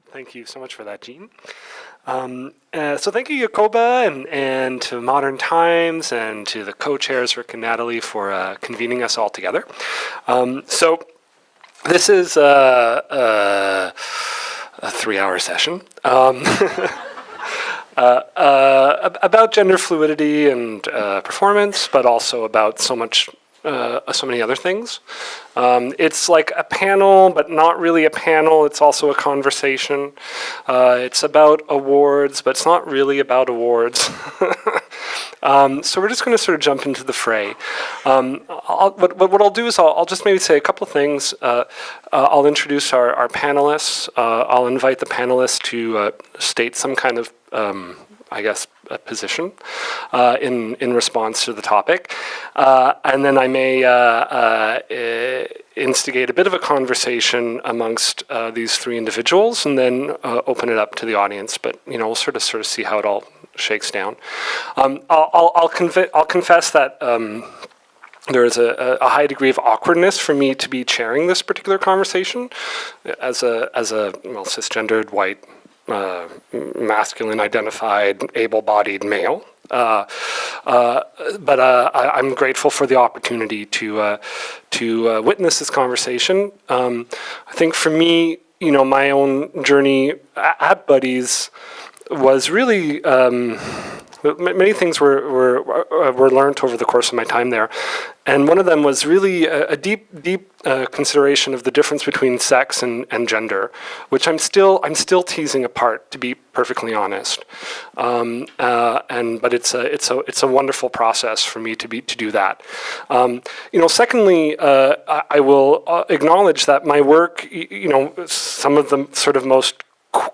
Thank you so much for that, Jean. So thank you, Jacoba, and to Modern Times, and to the co-chairs, Rick and Natalie, for convening us all together. So this is a 3-hour session about gender fluidity and performance, but also about so many other things. It's like a panel, but not really a panel. It's also a conversation. It's about awards, but it's not really about awards. So we're just going to sort of jump into the fray. What I'll do is I'll just maybe say a couple of things. I'll introduce our panelists. I'll invite the panelists to state some kind of a position in response to the topic. And then I may instigate a bit of a conversation amongst these three individuals, and then open it up to the audience. But we'll sort of see how it all shakes down. I'll confess that there is a high degree of awkwardness for me to be chairing this particular conversation as a cisgendered white masculine identified able-bodied male, but I'm grateful for the opportunity to witness this conversation. I think for me, my own journey at Buddies was really many things were learned over the course of my time there, and one of them was really a deep consideration of the difference between sex and gender, which I'm still teasing apart, to be perfectly honest. But it's a wonderful process for me to do that. Secondly, I will acknowledge that my work, some of the sort of most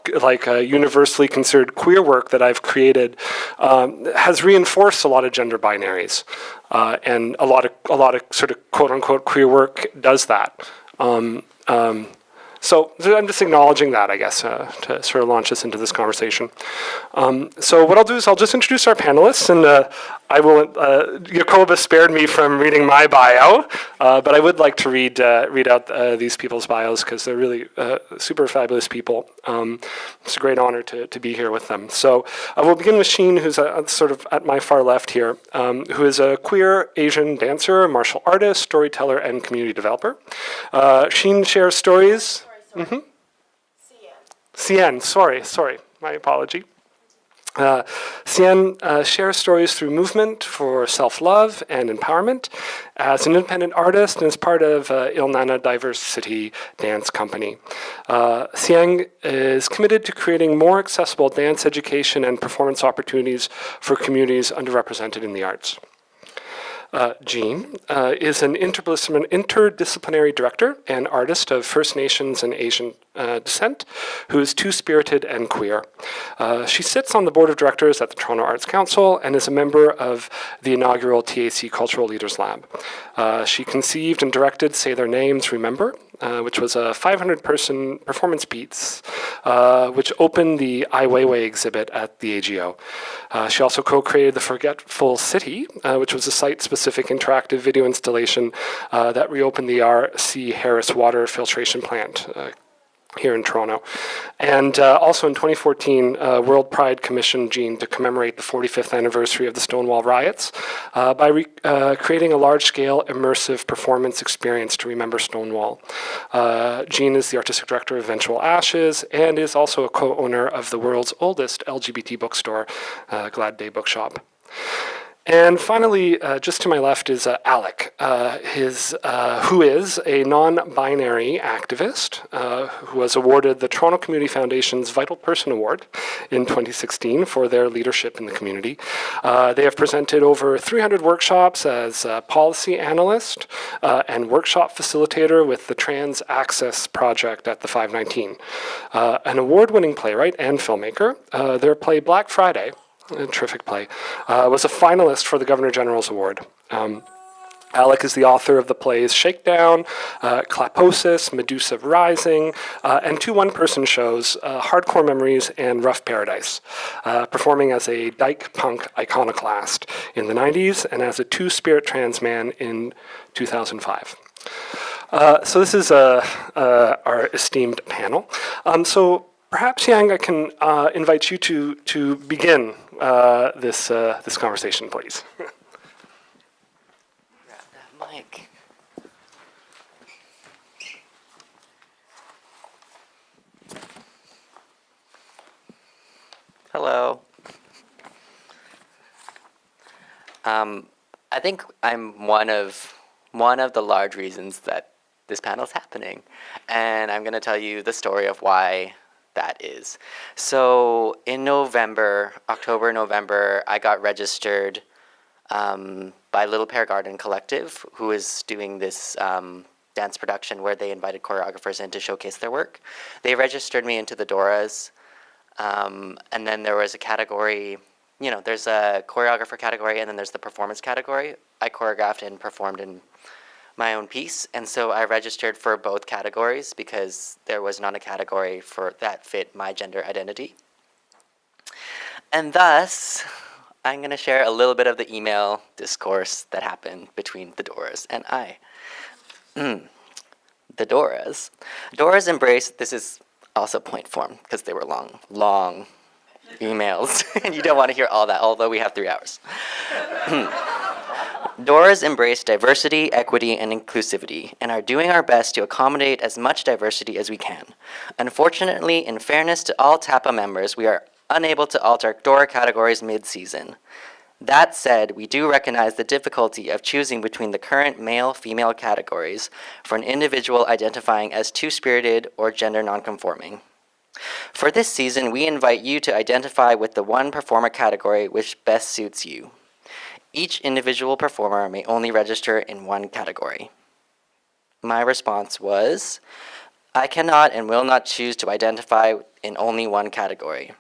universally considered queer work that I've created has reinforced a lot of gender binaries, and a lot of sort of quote unquote queer work does that. So I'm just acknowledging that, I guess, to sort of launch us into this conversation. So what I'll do is I'll just introduce our panelists, and I will. Jacoba spared me from reading my bio, but I would like to read out these people's bios because they're really super fabulous people. It's a great honor to be here with them. So I will begin with Sheen, who's sort of at my far left here, who is a queer Asian dancer, martial artist, storyteller, and community developer. Sheen shares stories. Mm-hmm. Cien, sorry, my apology. Cien shares stories through movement for self-love and empowerment as an independent artist and as part of Ilnana Diversity Dance Company. Cien is committed to creating more accessible dance education and performance opportunities for communities underrepresented in the arts. Jean is an interdisciplinary director and artist of First Nations and Asian descent, who is two-spirited and queer. She sits on the board of directors at the Toronto Arts Council and is a member of the inaugural TAC Cultural Leaders Lab. She conceived and directed Say Their Names, Remember, which was a 500-person performance piece, which opened the Ai Weiwei exhibit at the AGO. She also co-created The Forgetful City, which was a site-specific interactive video installation that reopened the R.C. Harris water filtration plant here in Toronto. And also in 2014, World Pride commissioned Jean to commemorate the 45th anniversary of the Stonewall riots by creating a large-scale immersive performance experience to remember Stonewall. Jean is the artistic director of Eventual Ashes and is also a co-owner of the world's oldest LGBT bookstore, Glad Day Bookshop. And finally, just to my left is Alec, who is a non-binary activist who was awarded the Toronto Community Foundation's Vital Person Award in 2016 for their leadership in the community. They have presented over 300 workshops as a policy analyst and workshop facilitator with the Trans Access Project at the 519. An award-winning playwright and filmmaker, their play Black Friday, a terrific play, was a finalist for the Governor General's Award. Alec is the author of the plays Shakedown, Claposis, Medusa Rising, and two one-person shows, Hardcore Memories and Rough Paradise, performing as a dyke punk iconoclast in the 90s and as a two-spirit trans man in 2005. So this is our esteemed panel. So Perhaps, Yang, I can invite you to begin this conversation, please. Grab that mic. Hello. I think I'm one of the large reasons that this panel is happening, and I'm going to tell you the story of why that is. So in October, November, I got registered by Little Pear Garden Collective, who is doing this dance production where they invited choreographers in to showcase their work. They registered me into the Doras, and then there was a category, there's a choreographer category and then there's the performance category. I choreographed and performed in my own piece, and so I registered for both categories because there was not a category that fit my gender identity. And thus, I'm going to share a little bit of the email discourse that happened between the Doras and I. The Doras. Doras embraced, this is also point form because they were long emails, and you don't want to hear all that, although we have 3 hours. Doras embrace diversity, equity, and inclusivity, and are doing our best to accommodate as much diversity as we can. Unfortunately, in fairness to all TAPA members, we are unable to alter Dora categories mid-season. That said, we do recognize the difficulty of choosing between the current male-female categories for an individual identifying as two-spirited or gender nonconforming. For this season, we invite you to identify with the one performer category which best suits you. Each individual performer may only register in one category. My response was, I cannot and will not choose to identify in only one category.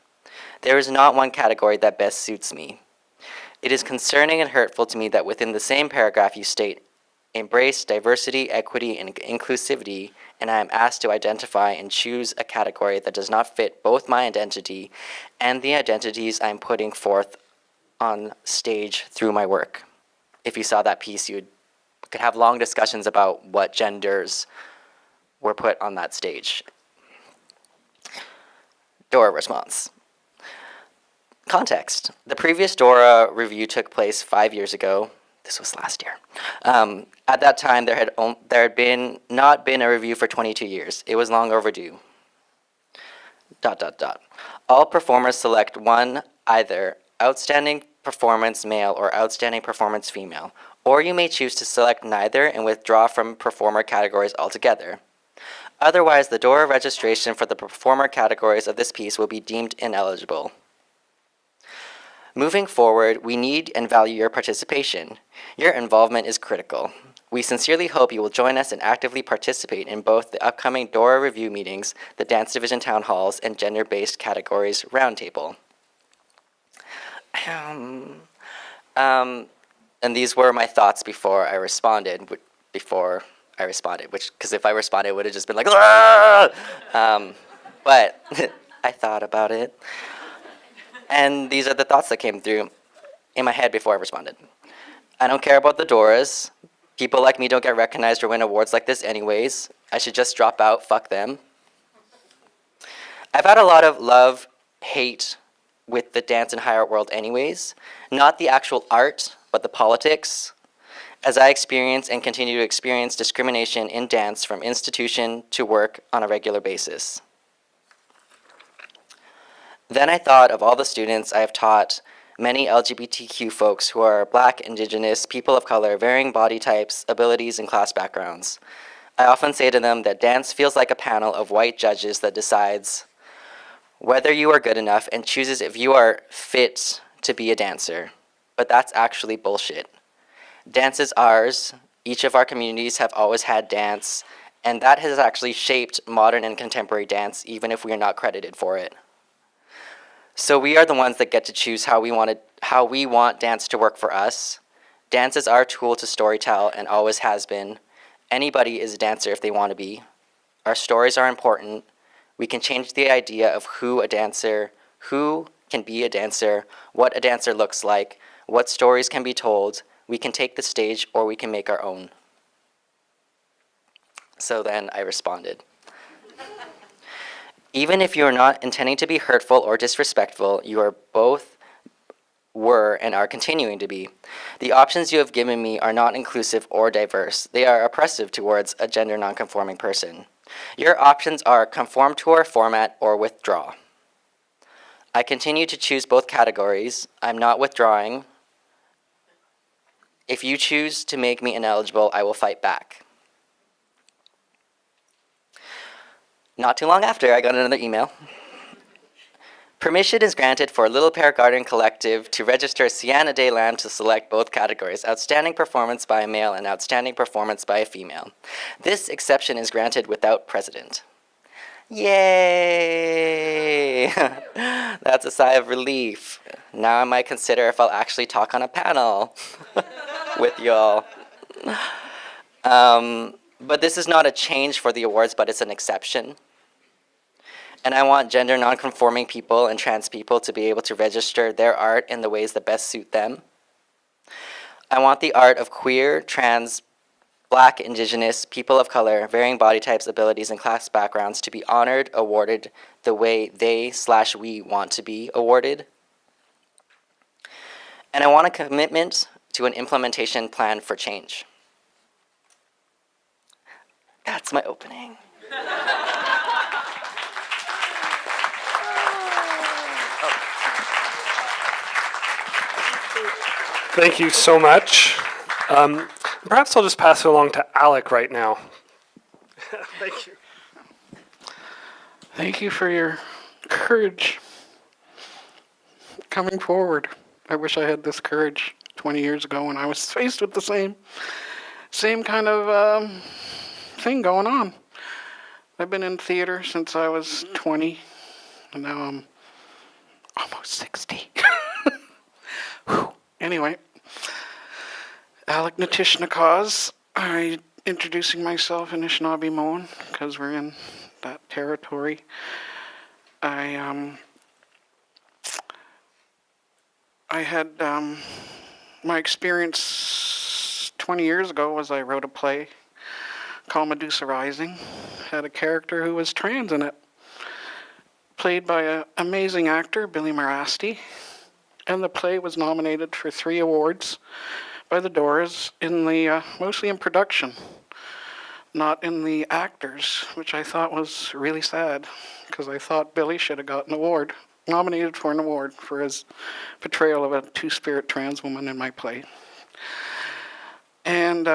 There is not one category that best suits me. It is concerning and hurtful to me that within the same paragraph you state, embrace diversity, equity, and inclusivity, and I am asked to identify and choose a category that does not fit both my identity and the identities I am putting forth on stage through my work. If you saw that piece, you could have long discussions about what genders were put on that stage. Dora response. Context. The previous Dora review took place 5 years ago. This was last year. At that time, there had not been a review for 22 years. It was long overdue. ... All performers select one, either outstanding performance male or outstanding performance female, or you may choose to select neither and withdraw from performer categories altogether. Otherwise, the Dora registration for the performer categories of this piece will be deemed ineligible. Moving forward, we need and value your participation. Your involvement is critical. We sincerely hope you will join us and actively participate in both the upcoming Dora review meetings, the Dance Division Town Halls, and Gender-Based Categories Roundtable. And these were my thoughts before I responded, which, because if I responded, it would have just been like, ah! But I thought about it. And these are the thoughts that came through in my head before I responded. I don't care about the Doras. People like me don't get recognized or win awards like this anyways. I should just drop out, fuck them. I've had a lot of love, hate with the dance and high art world anyways. Not the actual art, but the politics. As I experience and continue to experience discrimination in dance from institution to work on a regular basis. Then I thought of all the students I have taught, many LGBTQ folks who are Black, Indigenous, people of color, varying body types, abilities, and class backgrounds. I often say to them that dance feels like a panel of white judges that decides whether you are good enough and chooses if you are fit to be a dancer. But that's actually bullshit. Dance is ours. Each of our communities have always had dance, and that has actually shaped modern and contemporary dance, even if we are not credited for it. So we are the ones that get to choose how we want dance to work for us. Dance is our tool to storytell and always has been. Anybody is a dancer if they want to be. Our stories are important. We can change the idea of who can be a dancer, what a dancer looks like, what stories can be told. We can take the stage or we can make our own. So then I responded. Even if you are not intending to be hurtful or disrespectful, you are both were and are continuing to be. The options you have given me are not inclusive or diverse. They are oppressive towards a gender nonconforming person. Your options are conform to our format or withdraw. I continue to choose both categories. I'm not withdrawing. If you choose to make me ineligible, I will fight back. Not too long after, I got another email. Permission is granted for Little Pear Garden Collective to register Sienna Day Lamb to select both categories, outstanding performance by a male and outstanding performance by a female. This exception is granted without precedent. Yay! That's a sigh of relief. Now I might consider if I'll actually talk on a panel with y'all. But this is not a change for the awards, but it's an exception. And I want gender nonconforming people and trans people to be able to register their art in the ways that best suit them. I want the art of queer, trans, Black, Indigenous, people of color, varying body types, abilities, and class backgrounds to be honored, awarded the way they/we want to be awarded. And I want a commitment to an implementation plan for change. That's my opening. Thank you so much. Perhaps I'll just pass it along to Alec right now. Thank you. Thank you for your courage coming forward. I wish I had this courage 20 years ago when I was faced with the same kind of thing going on. I've been in theater since I was 20, and now I'm almost 60. Anyway, Alec Natishnikaz. I introducing myself in Anishinaabe-Moan because we're in that territory. I had my experience 20 years ago was I wrote a play called Medusa Rising. Had a character who was trans in it, played by an amazing actor, Billy Marasti. And the play was nominated for 3 awards by the Doors, in the mostly in production, not in the actors, which I thought was really sad, because I thought Billy should have got an award, nominated for an award for his portrayal of a two-spirit trans woman in my play. And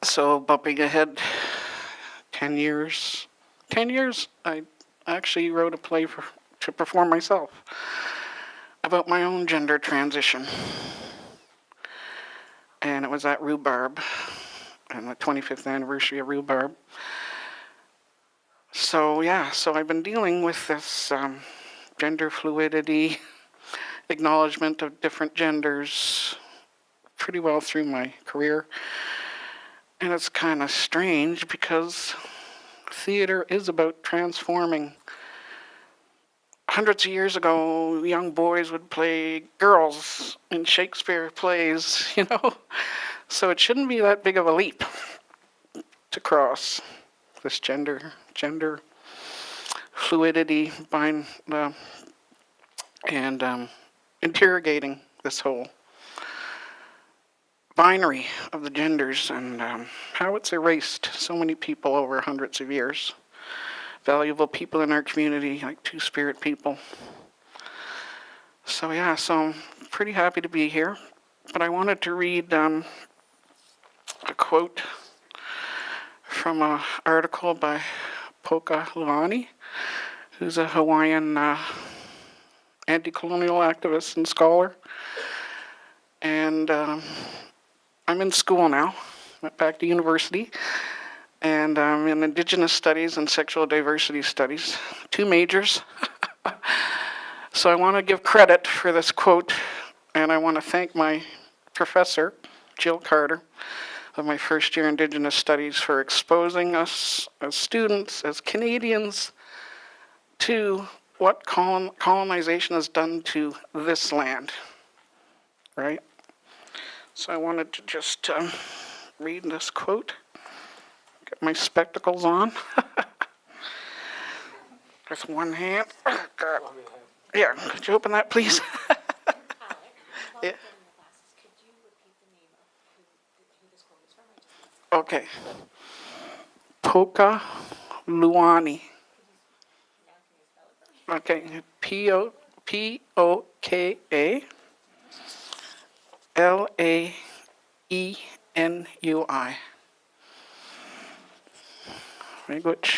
so bumping ahead 10 years, I actually wrote a play to perform myself about my own gender transition. And it was at Rhubarb, and the 25th anniversary of Rhubarb. So I've been dealing with this gender fluidity, acknowledgement of different genders pretty well through my career. And it's kind of strange because theater is about transforming. Hundreds of years ago, young boys would play girls in Shakespeare plays, So it shouldn't be that big of a leap to cross this gender fluidity and interrogating this whole binary of the genders and how it's erased so many people over hundreds of years. Valuable people in our community, like two-spirit people. So I'm pretty happy to be here. But I wanted to read a quote from an article by Poka Luani, who's a Hawaiian anti-colonial activist and scholar. And I'm in school now, went back to university. And I'm in Indigenous Studies and Sexual Diversity Studies, 2 majors. So I want to give credit for this quote, and I want to thank my professor, Jill Carter, of my first year Indigenous Studies for exposing us as students, as Canadians, to what colonization has done to this land, right? So I wanted to just read this quote. Get my spectacles on. with one hand. Oh, God. Yeah, could you open that, please? Yeah. Okay. Poka Luani. Okay, Poka Laenui. Very good.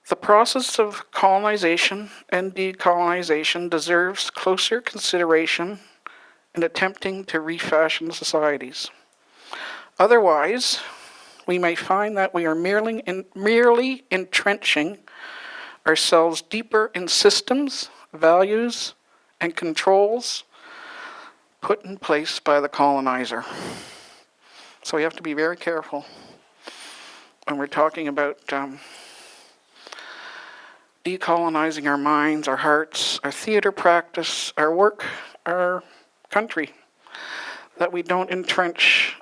The process of colonization and decolonization deserves closer consideration in attempting to refashion societies. Otherwise, we may find that we are merely entrenching ourselves deeper in systems, values, and controls put in place by the colonizer. So we have to be very careful when we're talking about decolonizing our minds, our hearts, our theater practice, our work, our country, that we don't entrench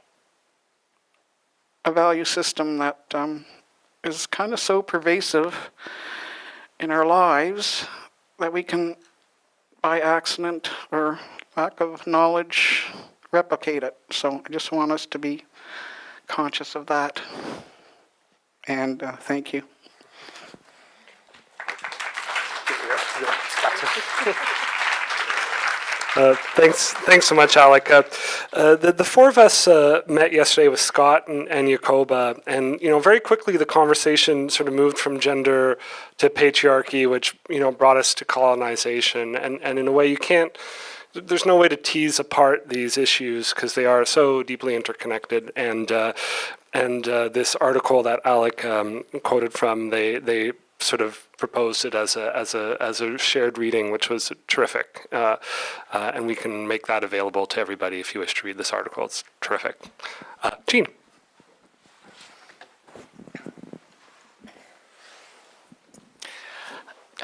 a value system that is kind of so pervasive in our lives that we can, by accident or lack of knowledge, replicate it. So I just want us to be conscious of that. And thank you. Thanks so much, Alec. The four of us met yesterday with Scott and Jacoba, and very quickly the conversation sort of moved from gender to patriarchy, which brought us to colonization, and in a way there's no way to tease apart these issues because they are so deeply interconnected. And this article that Alec quoted from, they sort of proposed it as a shared reading, which was terrific. And we can make that available to everybody if you wish to read this article. It's terrific. Jean.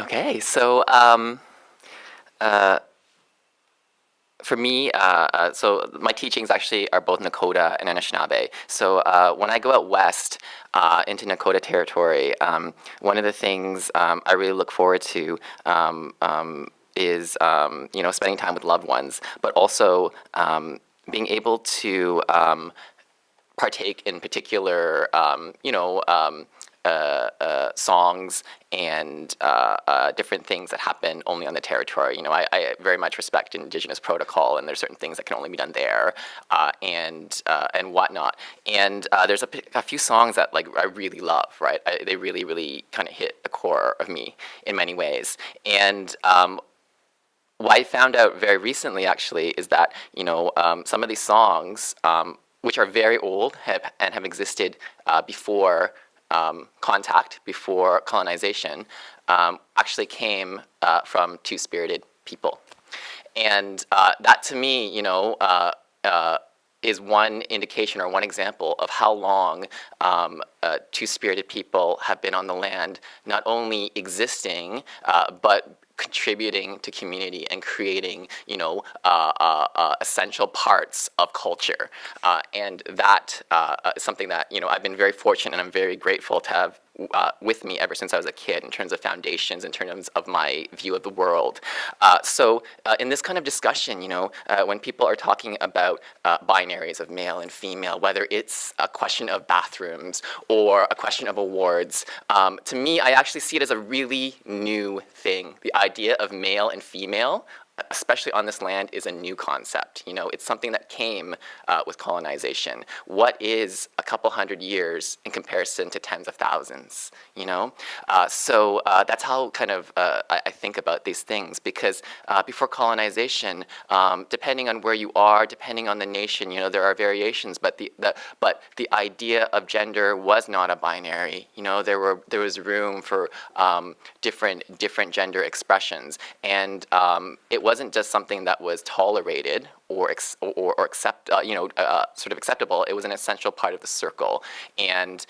Okay, so for me, so my teachings actually are both Nakota and Anishinaabe. So when I go out west into Nakota territory, one of the things I really look forward to is spending time with loved ones, but also being able to partake in particular songs and different things that happen only on the territory. I very much respect Indigenous protocol, and there's certain things that can only be done there, and whatnot. And there's a few songs that I really love. Right, they really, really kind of hit the core of me in many ways. And what I found out very recently, actually, is that some of these songs, which are very old and have existed before contact, before colonization, actually came from two-spirited people. And that to me, is one indication or one example of how long two-spirited people have been on the land, not only existing, but contributing to community and creating, essential parts of culture. And that is something that, I've been very fortunate and I'm very grateful to have with me ever since I was a kid in terms of foundations, in terms of my view of the world. So in this kind of discussion, when people are talking about binaries of male and female, whether it's a question of bathrooms or a question of awards, to me, I actually see it as a really new thing. The idea of male and female, especially on this land, is a new concept. It's something that came with colonization. What is a couple hundred years in comparison to tens of thousands? So that's how kind of I think about these things, because before colonization, depending on where you are, depending on the nation, there are variations. But the idea of gender was not a binary. There was room for different gender expressions, and it wasn't just something that was tolerated or accept sort of acceptable. It was an essential part of the circle, and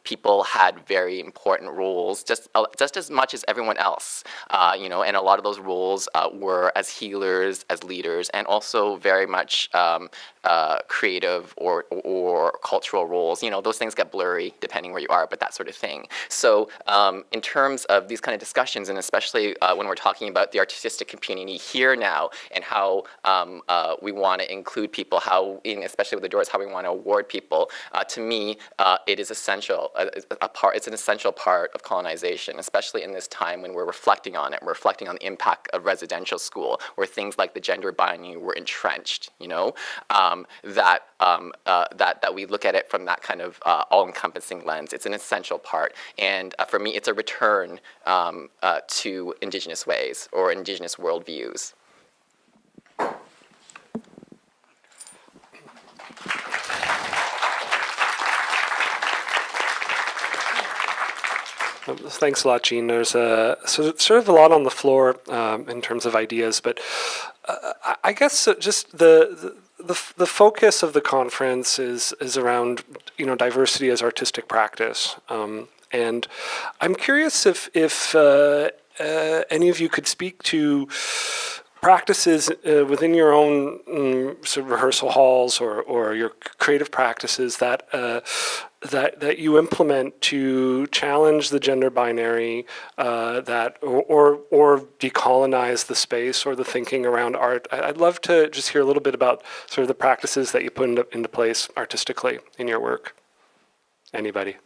people had very important roles, just as much as everyone else. And a lot of those roles were as healers, as leaders, and also very much creative or cultural roles. Those things get blurry depending where you are, but that sort of thing. So in terms of these kind of discussions, and especially when we're talking about the artistic community here now, and how we want to include people, especially with the doors, how we want to award people, to me, it is essential. It's an essential part of colonization, especially in this time when we're reflecting on it. We're reflecting on the impact of residential school, where things like the gender binary were entrenched. That we look at it from that kind of all-encompassing lens. It's an essential part, and for me, it's a return to Indigenous ways or Indigenous worldviews. Thanks a lot, Jean. There's sort of a lot on the floor in terms of ideas, but I guess just the focus of the conference is around diversity as artistic practice, and I'm curious if any of you could speak to practices within your own sort of rehearsal halls or your creative practices that you implement to challenge the gender binary, or decolonize the space or the thinking around art. I'd love to just hear a little bit about sort of the practices that you put into place artistically in your work. Anybody?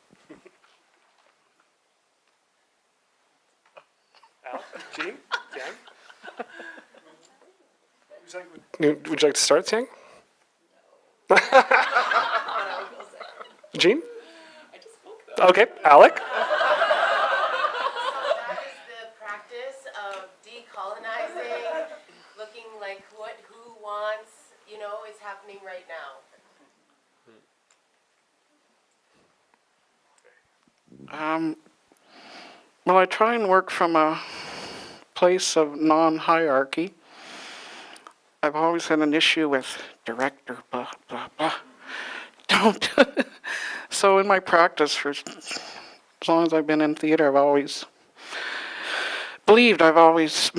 Al? Jean? Yang? Would you like to start, Yang? Jean? Okay, Alec? That is the practice of decolonizing, looking like who wants, is happening right now. Well, I try and work from a place of non-hierarchy. I've always had an issue with director, blah, blah, blah. Don't. So in my practice, for as long as I've been in theater, I've always believed, I've always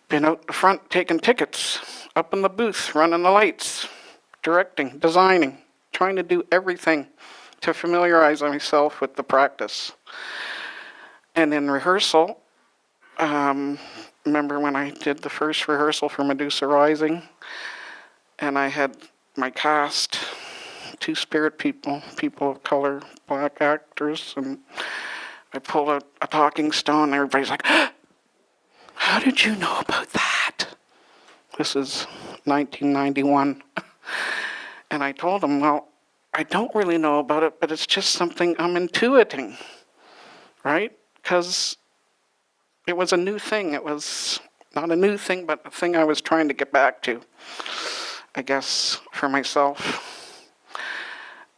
been out the front taking tickets, up in the booth, running the lights, directing, designing, trying to do everything to familiarize myself with the practice. And in rehearsal, remember when I did the first rehearsal for Medusa Rising, and I had my cast, 2 spirit people of color, black actors, and I pulled out a talking stone, and everybody's like, how did you know about that? This is 1991. And I told them, well, I don't really know about it, but it's just something I'm intuiting, right? Because it was a new thing. It was not a new thing, but a thing I was trying to get back to, I guess, for myself.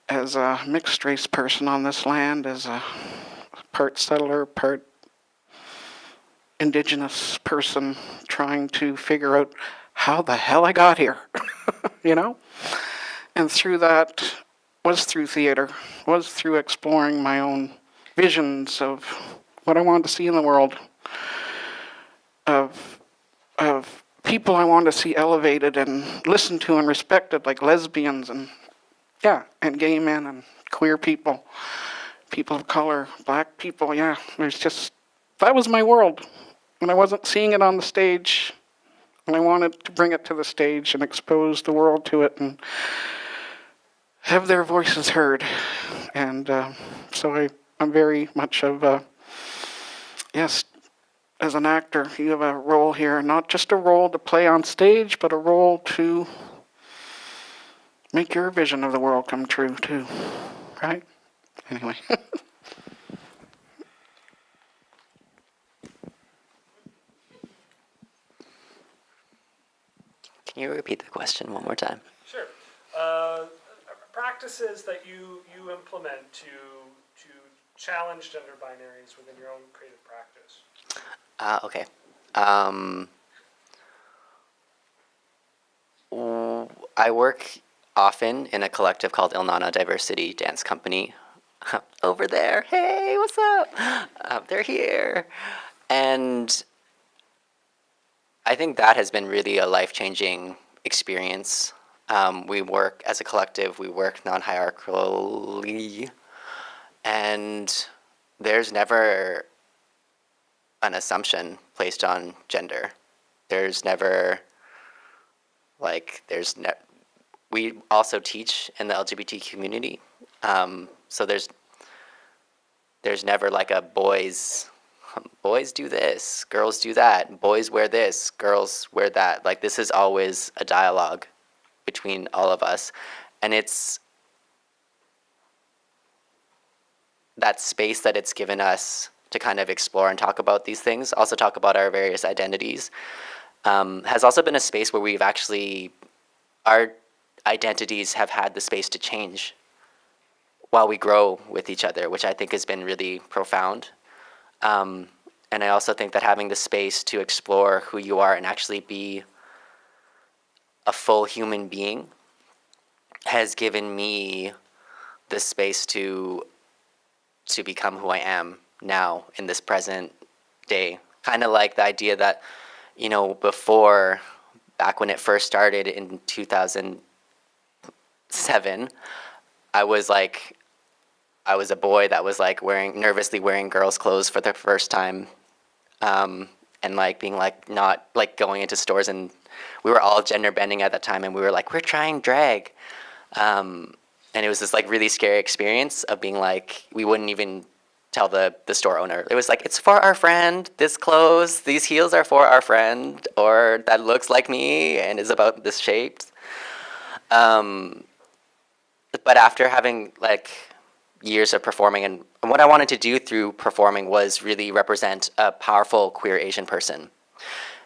As a mixed race person on this land, as a part settler, part Indigenous person trying to figure out how the hell I got here, And through that was through theater, was through exploring my own visions of what I wanted to see in the world, of people I wanted to see elevated and listened to and respected, like lesbians and gay men and queer people, people of color, black people. That was my world. And I wasn't seeing it on the stage, and I wanted to bring it to the stage and expose the world to it and have their voices heard. And so I'm very much of yes, as an actor, you have a role here, not just a role to play on stage, but a role to make your vision of the world come true too, right? Anyway. Can you repeat the question one more time? Sure. Practices that you implement to challenge gender binaries within your own creative practice. Okay. I work often in a collective called Ilnana Diversity Dance Company. Over there, hey, what's up? They're here. And I think that has been really a life-changing experience. We work as a collective, we work non-hierarchically, and there's never an assumption placed on gender. There's never, we also teach in the LGBT community, so there's never like a boys do this, girls do that, boys wear this, girls wear that. Like, this is always a dialogue between all of us, and it's that space that it's given us to kind of explore and talk about these things, also talk about our various identities, has also been a space where we've actually, our identities have had the space to change while we grow with each other, which I think has been really profound. And I also think that having the space to explore who you are and actually be a full human being has given me the space to become who I am now in this present day. Kind of like the idea that, you know, before, back when it first started in 2007, I was a boy that was like nervously wearing girls' clothes for the first time, and like being like not like going into stores, and we were all gender bending at that time, and we were like, we're trying drag, and it was this like really scary experience of being like, we wouldn't even tell the store owner. It was like, it's for our friend, this clothes, these heels are for our friend, or that looks like me and is about this shape. But after having like years of performing, and what I wanted to do through performing was really represent a powerful queer Asian person.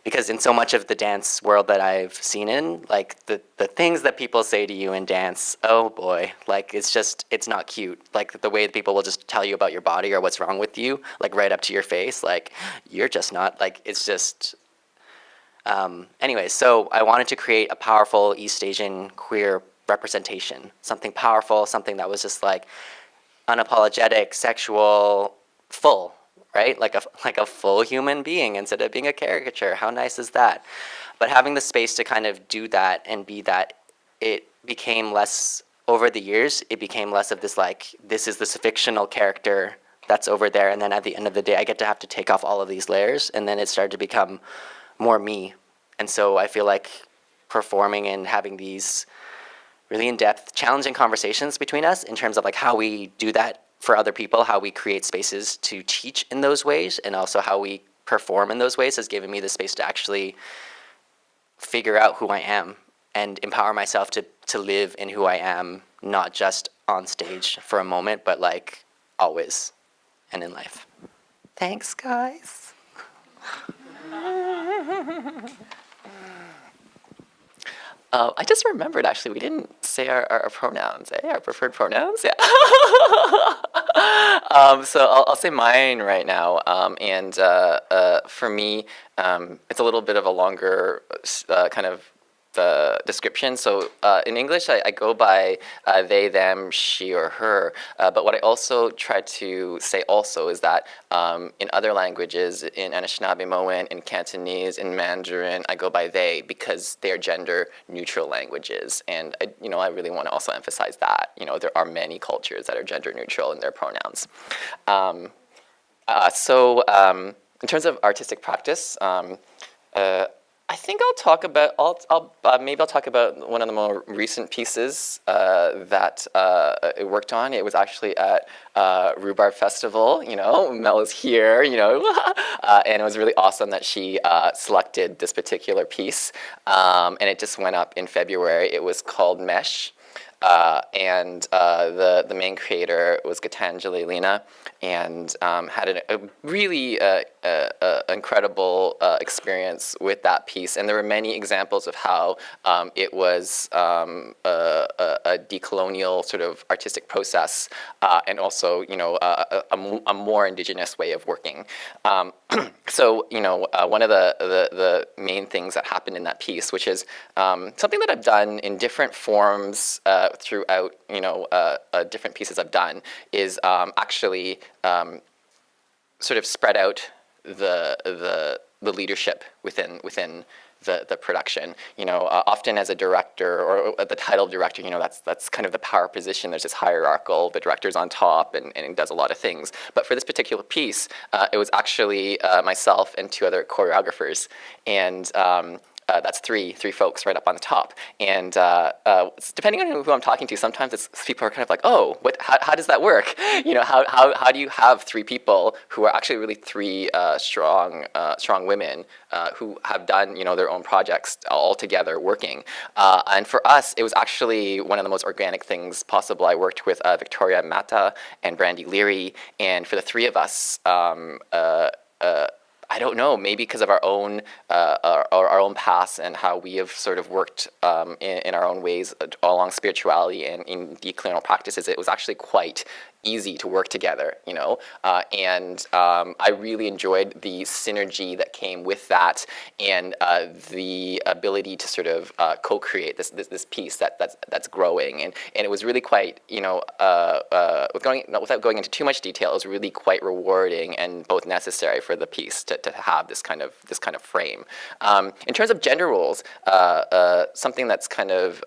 Because in so much of the dance world that I've seen in, like the things that people say to you in dance, oh boy, like it's not cute. Like the way that people will just tell you about your body or what's wrong with you, like right up to your face, like you're just not, like it's just, anyway, so I wanted to create a powerful East Asian queer representation, something powerful, something that was just like unapologetic, sexual, full, right? Like a full human being instead of being a caricature. How nice is that? But having the space to kind of do that and be that, it became less, over the years, it became less of this like, this is this fictional character that's over there, and then at the end of the day, I get to have to take off all of these layers, and then it started to become more me. And so I feel like performing and having these really in-depth, challenging conversations between us in terms of like how we do that for other people, how we create spaces to teach in those ways, and also how we perform in those ways has given me the space to actually figure out who I am and empower myself to live in who I am, not just on stage for a moment, but like always and in life. Thanks, guys. I just remembered, actually, we didn't say our pronouns, our preferred pronouns, yeah. So I'll say mine right now, and for me, it's a little bit of a longer kind of description. So in English, I go by they, them, she, or her. But what I also try to say also is that in other languages, in Anishinaabe-Moan, in Cantonese, in Mandarin, I go by they because they are gender-neutral languages. And I really want to also emphasize that. There are many cultures that are gender-neutral in their pronouns. In terms of artistic practice, I think I'll talk about. Maybe I'll talk about one of the more recent pieces that I worked on. It was actually at Rhubarb Festival. Mel is here. And it was really awesome that she selected this particular piece, and it just went up in February. It was called Mesh. The main creator was Gitanjali Lina, and had a really incredible experience with that piece. And there were many examples of how it was a decolonial sort of artistic process, and also, you know, a more indigenous way of working. So, you know, one of the main things that happened in that piece, which is something that I've done in different forms throughout, you know, different pieces I've done, is actually sort of spread out the leadership within the production. You know, often as a director, or at the title of director, you know, that's kind of the power position. There's this hierarchical, the director's on top and does a lot of things. But for this particular piece, it was actually myself and two other choreographers. And that's three folks right up on the top. And depending on who I'm talking to, sometimes people are kind of like, oh, how does that work? You know, how do you have three people who are actually really three strong women who have done, you know, their own projects all together working? And for us, it was actually one of the most organic things possible. I worked with Victoria Mata and Brandy Leary, and for the three of us, I don't know, maybe because of our own past and how we have sort of worked in our own ways along spirituality and in decolonial practices, it was actually quite easy to work together, you know, and I really enjoyed the synergy that came with that, and the ability to sort of co-create this piece that's growing, and it was really quite, you know, without going into too much detail, it was really quite rewarding and both necessary for the piece to have this kind of frame. In terms of gender roles, something that's kind of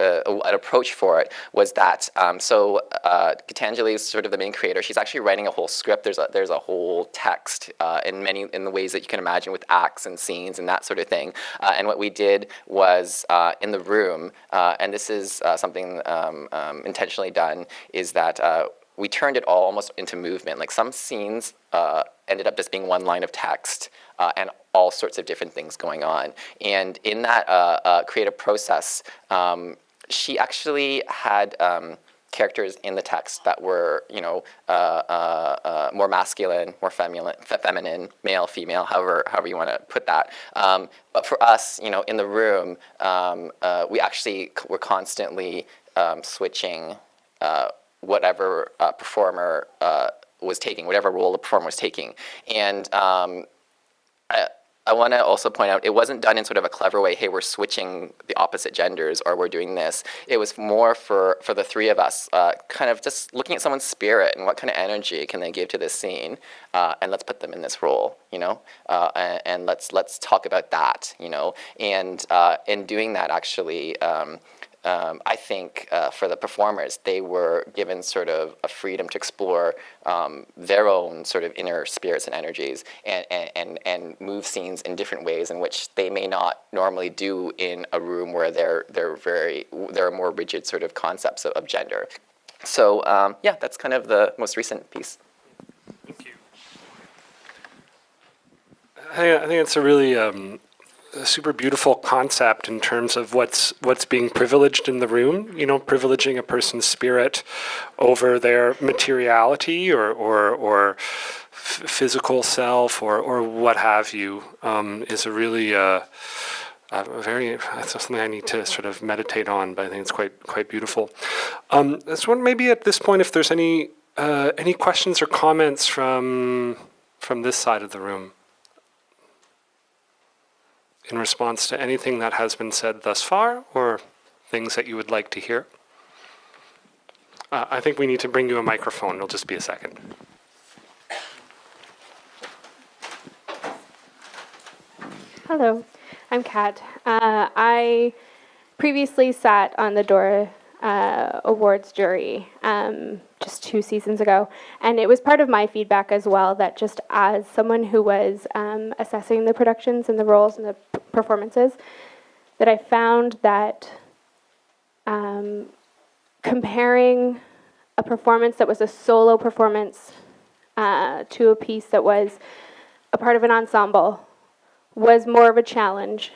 an approach for it was that, Gitanjali is sort of the main creator. She's actually writing a whole script. There's a whole text in the ways that you can imagine, with acts and scenes and that sort of thing. And what we did was in the room, and this is something intentionally done, is that we turned it all almost into movement. Like some scenes ended up just being one line of text, and all sorts of different things going on. And in that creative process, she actually had characters in the text that were, you know, more masculine, more feminine, male, female, however you want to put that. But for us, you know, in the room, we actually were constantly switching whatever performer was taking, whatever role the performer was taking. And I want to also point out, it wasn't done in sort of a clever way, hey, we're switching the opposite genders or we're doing this. It was more for the three of us, kind of just looking at someone's spirit and what kind of energy can they give to this scene, and let's put them in this role, you know, and let's talk about that, you know. And in doing that, actually, I think for the performers, they were given sort of a freedom to explore their own sort of inner spirits and energies, and move scenes in different ways in which they may not normally do in a room where there are more rigid sort of concepts of gender. So yeah, that's kind of the most recent piece. Thank you. I think it's a really a super beautiful concept in terms of what's being privileged in the room, you know, privileging a person's spirit over their materiality or physical self or what have you, is a really that's something I need to sort of meditate on, but I think it's quite beautiful. I just wonder maybe at this point if there's any questions or comments from this side of the room in response to anything that has been said thus far, or things that you would like to hear. I think we need to bring you a microphone. It'll just be a second. Hello, I'm Kat. I previously sat on the Dora Awards jury just 2 seasons ago, and it was part of my feedback as well that just as someone who was assessing the productions and the roles and the performances, that I found that comparing a performance that was a solo performance to a piece that was a part of an ensemble was more of a challenge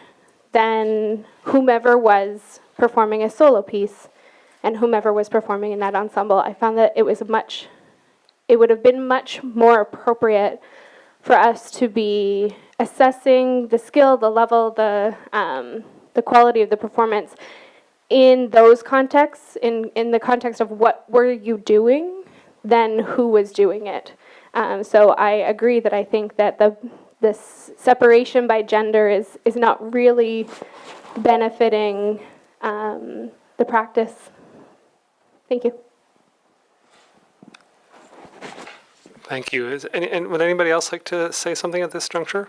than whomever was performing a solo piece and whomever was performing in that ensemble, I found that it would have been much more appropriate for us to be assessing the skill, the level, the quality of the performance in those contexts, in the context of what were you doing, than who was doing it. So I agree that I think that this separation by gender is not really benefiting the practice. Thank you. Thank you. And would anybody else like to say something at this juncture?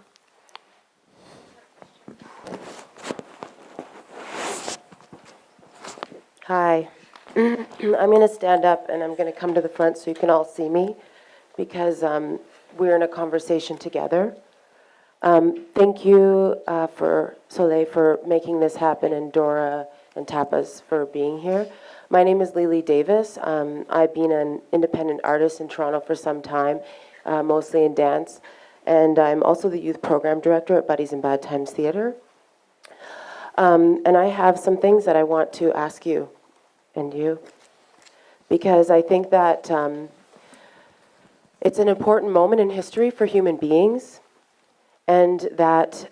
Hi. I'm going to stand up and I'm going to come to the front so you can all see me because we're in a conversation together. Thank you for Soleil for making this happen, and Dora and Tapas for being here. My name is Lily Davis. I've been an independent artist in Toronto for some time, mostly in dance, and I'm also the youth program director at Buddies in Bad Times Theatre. And I have some things that I want to ask you and you, because I think that it's an important moment in history for human beings, and that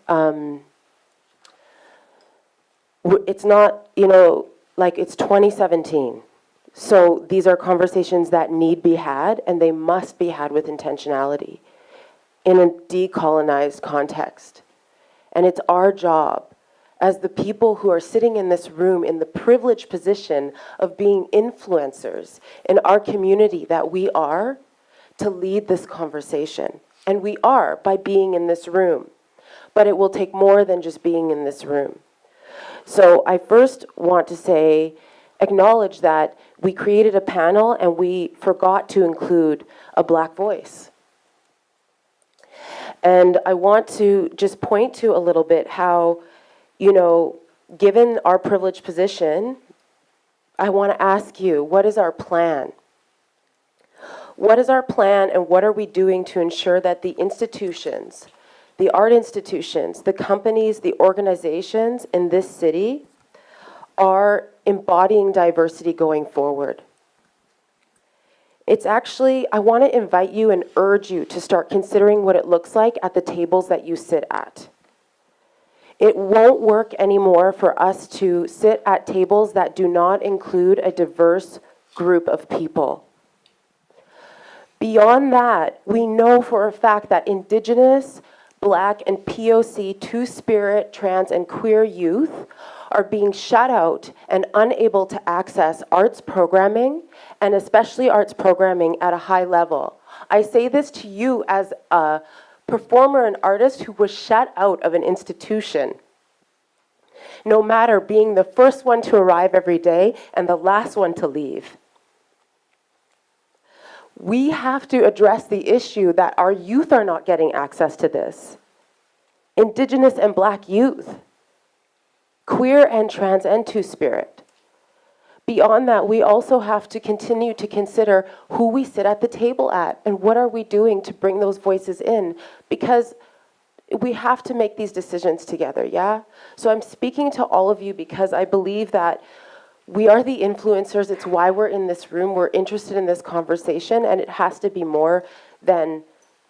it's not, like it's 2017. So these are conversations that need be had, and they must be had with intentionality in a decolonized context. And it's our job as the people who are sitting in this room in the privileged position of being influencers in our community that we are, to lead this conversation. And we are by being in this room. But it will take more than just being in this room. So I first want to acknowledge that we created a panel and we forgot to include a Black voice. And I want to just point to a little bit how, given our privileged position, I want to ask you, what is our plan? What is our plan, and what are we doing to ensure that the institutions, the art institutions, the companies, the organizations in this city are embodying diversity going forward? It's actually, I want to invite you and urge you to start considering what it looks like at the tables that you sit at. It won't work anymore for us to sit at tables that do not include a diverse group of people. Beyond that, we know for a fact that Indigenous, Black, and POC, Two-Spirit, Trans, and queer youth are being shut out and unable to access arts programming, and especially arts programming at a high level. I say this to you as a performer and artist who was shut out of an institution. No matter being the first one to arrive every day and the last one to leave. We have to address the issue that our youth are not getting access to this. Indigenous and Black youth, queer and trans and Two-Spirit. Beyond that, we also have to continue to consider who we sit at the table at and what are we doing to bring those voices in, because we have to make these decisions together, yeah? So I'm speaking to all of you because I believe that we are the influencers. It's why we're in this room. We're interested in this conversation, and it has to be more than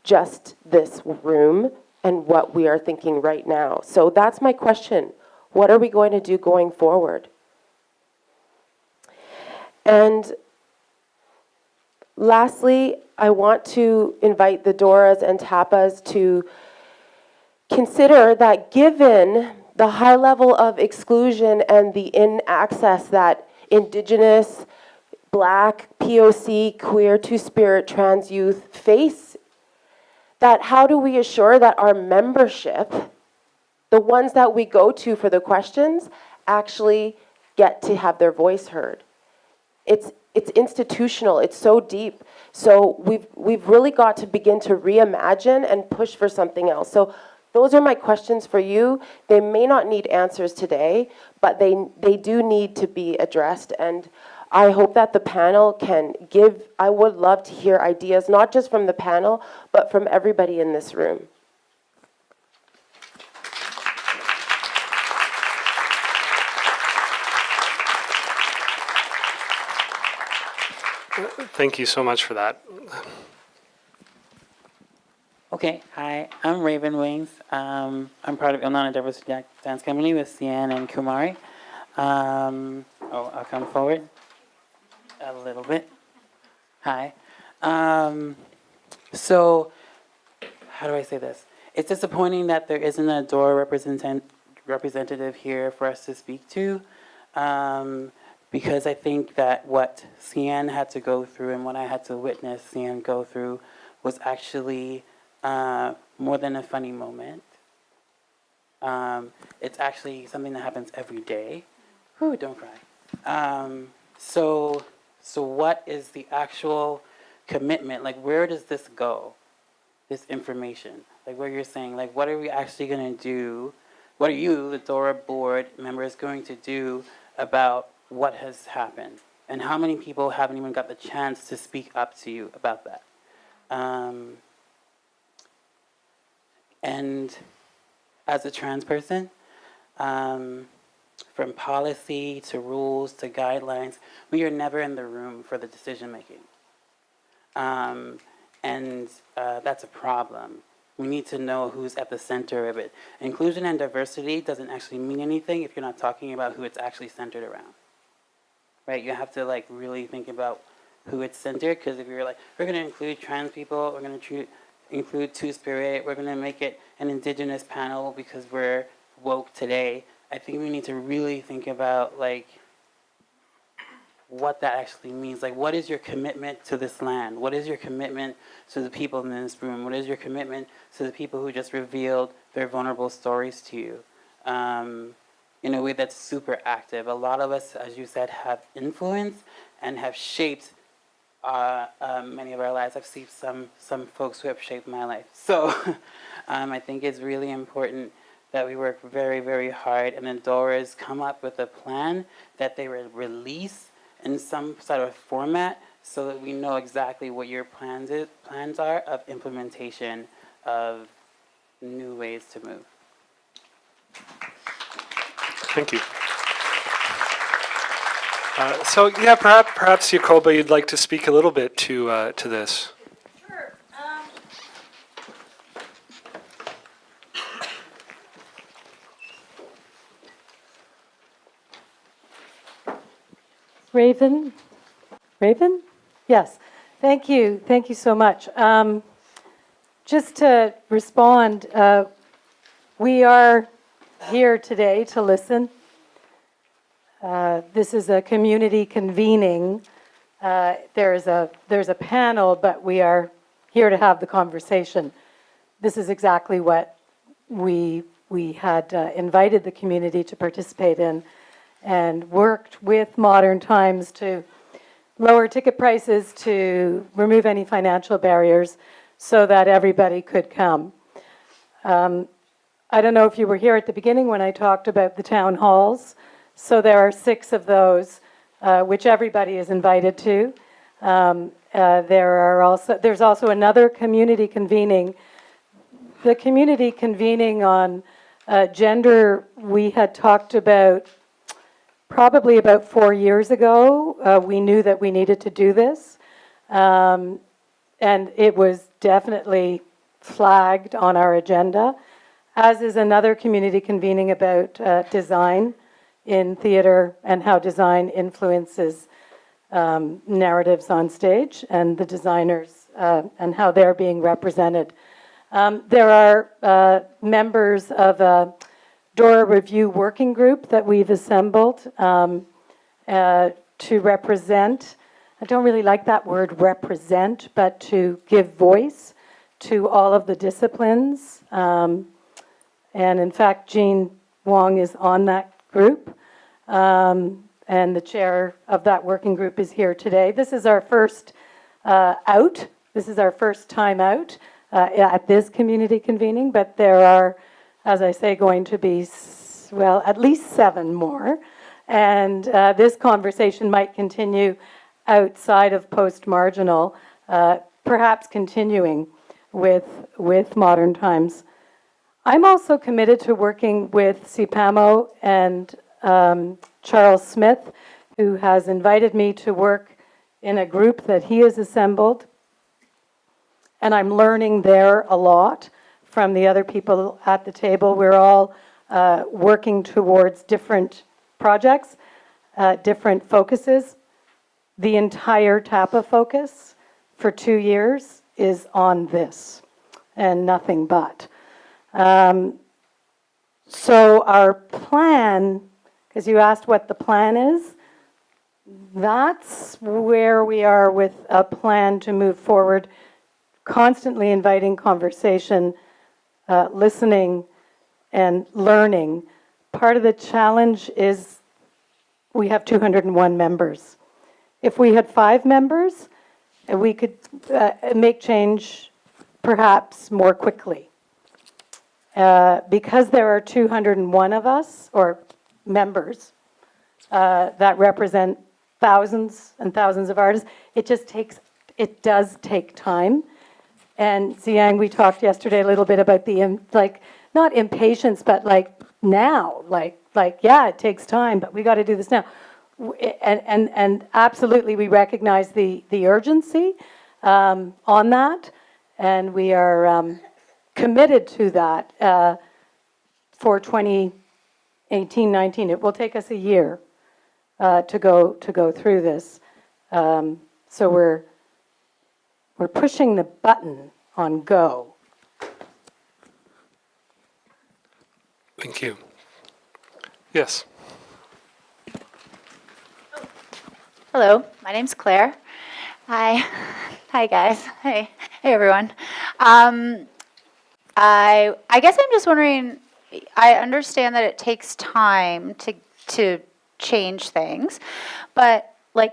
just this room and what we are thinking right now. So that's my question. What are we going to do going forward? And lastly, I want to invite the Doras and Tapas to consider that given the high level of exclusion and the inaccess that Indigenous, Black, POC, queer, Two-Spirit, trans youth face, that how do we assure that our membership, the ones that we go to for the questions, actually get to have their voice heard? It's institutional, it's so deep. So we've really got to begin to reimagine and push for something else. So those are my questions for you. They may not need answers today, but they do need to be addressed. And I hope that the panel can give, I would love to hear ideas, not just from the panel, but from everybody in this room. Thank you so much for that. Okay, hi, I'm Raven Wings. I'm part of Ilnana Diversity Dance Company with Cian and Kumari. I'll come forward a little bit. Hi. So, how do I say this? It's disappointing that there isn't a DORA representative here for us to speak to, because I think that what Cian had to go through and what I had to witness Cian go through was actually more than a funny moment. It's actually something that happens every day. Whew, don't cry. So what is the actual commitment? Like, where does this go? This information, like where you're saying, like, what are we actually going to do? What are you, the DORA board members, going to do about what has happened? And how many people haven't even got the chance to speak up to you about that? And as a trans person, from policy to rules to guidelines, we are never in the room for the decision making. And that's a problem. We need to know who's at the center of it. Inclusion and diversity doesn't actually mean anything if you're not talking about who it's actually centered around. Right? You have to like really think about who it's centered, because if you're like, we're going to include trans people, we're going to include Two-Spirit, we're going to make it an indigenous panel because we're woke today, I think we need to really think about like what that actually means. Like, what is your commitment to this land? What is your commitment to the people in this room? What is your commitment to the people who just revealed their vulnerable stories to you in a way that's super active? A lot of us, as you said, have influence and have shaped many of our lives. I've seen some folks who have shaped my life. So I think it's really important that we work very, very hard, and then DORAs come up with a plan that they will release in some sort of format so that we know exactly what your plans are of implementation of new ways to move. Thank you. So yeah, perhaps Jacoba, you'd like to speak a little bit to this. Sure. Raven? Yes. Thank you. Thank you so much. Just to respond, we are here today to listen. This is a community convening. There's a panel, but we are here to have the conversation. This is exactly what we had invited the community to participate in, and worked with Modern Times to lower ticket prices, to remove any financial barriers so that everybody could come. I don't know if you were here at the beginning when I talked about the town halls. So there are 6 of those, which everybody is invited to. There's also another community convening. The community convening on gender, we had talked about probably about 4 years ago. We knew that we needed to do this. And it was definitely flagged on our agenda, as is another community convening about design in theater and how design influences narratives on stage and the designers and how they're being represented. There are members of a DORA review working group that we've assembled to represent. I don't really like that word represent, but to give voice to all of the disciplines. And in fact, Jean Wong is on that group, and the chair of that working group is here today. This is our first out. This is our first time out at this community convening, but there are, as I say, going to be, well, at least 7 more. And this conversation might continue outside of post-marginal, perhaps continuing with Modern Times. I'm also committed to working with CPAMO and Charles Smith, who has invited me to work in a group that he has assembled, and I'm learning there a lot from the other people at the table. We're all working towards different projects, different focuses. The entire TAPA focus for 2 years is on this and nothing but. So our plan, because you asked what the plan is, that's where we are with a plan to move forward, constantly inviting conversation, listening, and learning. Part of the challenge is we have 201 members. If we had 5 members, we could make change perhaps more quickly. Because there are 201 of us, or members, that represent thousands and thousands of artists, it does take time. And Xiang, we talked yesterday a little bit about the, not impatience, but now, yeah, it takes time, but we got to do this now. And absolutely, we recognize the urgency on that, and we are committed to that for 2018-19. It will take us a year to go through this. So we're pushing the button on go. Thank you. Yes. Hello, my name's Claire. Hi guys. Hey everyone. I guess I'm just wondering. I understand that it takes time to change things, but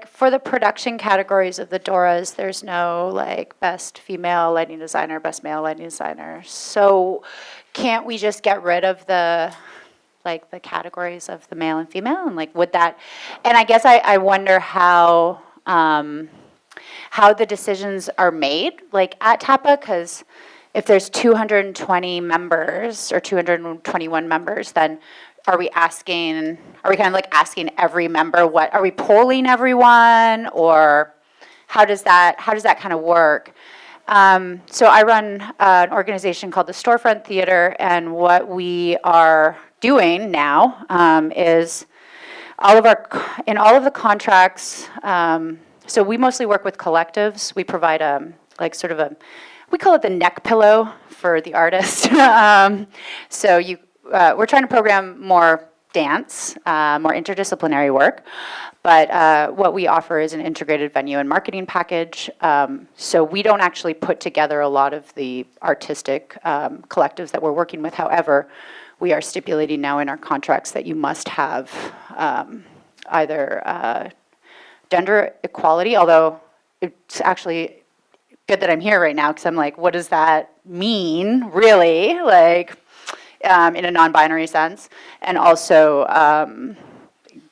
for the production categories of the Doras, there's no best female lighting designer, best male lighting designer. So can't we just get rid of the categories of the male and female, and would that? And I guess I wonder how the decisions are made at TAPA, because if there's 220 members or 221 members, then are we kind of asking every member what, are we polling everyone, or how does that kind of work? So I run an organization called the Storefront Theater, and what we are doing now is in all of the contracts. So we mostly work with collectives. We provide we call it the neck pillow for the artist. So we're trying to program more dance, more interdisciplinary work. But what we offer is an integrated venue and marketing package. So we don't actually put together a lot of the artistic collectives that we're working with. However, we are stipulating now in our contracts that you must have either gender equality, although it's actually good that I'm here right now, because I'm what does that mean, really? In a non-binary sense. And also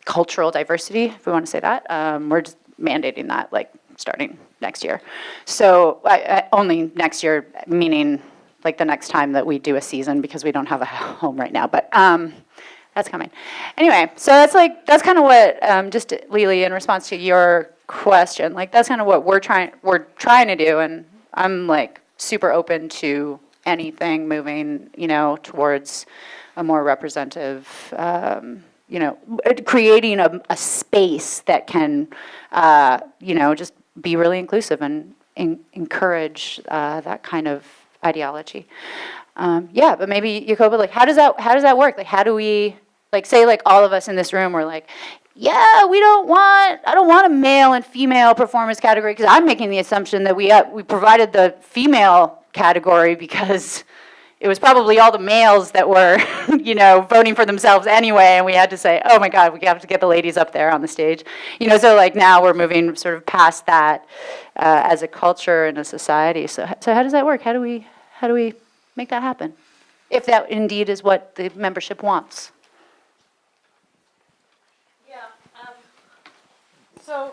cultural diversity, if we want to say that. We're just mandating that, starting next year. So only next year, meaning the next time that we do a season, because we don't have a home right now. But that's coming. Anyway, so that's kind of what, just Lily, in response to your question, that's kind of what we're trying to do, and I'm super open to anything moving, towards a more representative, creating a space that can, just be really inclusive and encourage that kind of ideology. Yeah, but maybe Jacoba, how does that work? How do we, say all of us in this room were yeah, I don't want a male and female performance category, because I'm making the assumption that we provided the female category because it was probably all the males that were, voting for themselves anyway, and we had to say, oh my God, we have to get the ladies up there on the stage. So now we're moving sort of past that as a culture and a society. So how does that work? How do we make that happen? If that indeed is what the membership wants. So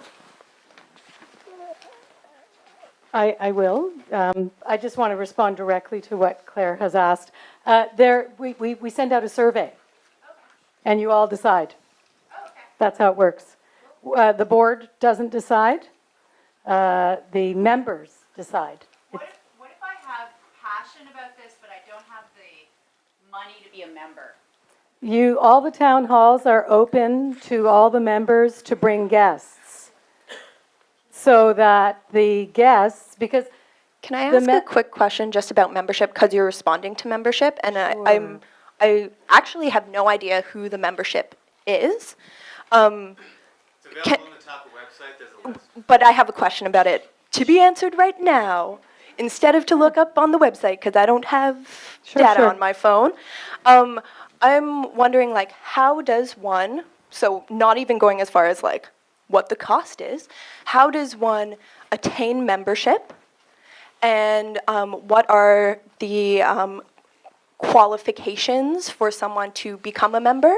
I will. I just want to respond directly to what Claire has asked. We send out a survey, and you all decide. That's how it works. The board doesn't decide. the members decide. What if I have passion about this, but I don't have the money to be a member? All the town halls are open to all the members to bring guests. So that the guests, because Can I The ask me- a quick question just about membership, because you're responding to membership, and I actually have no idea who the membership is. It's available on the top of the website, there's a list. But I have a question about it to be answered right now, instead of to look up on the website, because I don't have data sure. on my phone. I'm wondering, like, how does one, so not even going as far as, like, what the cost is, how does one attain membership? And what are the qualifications for someone to become a member?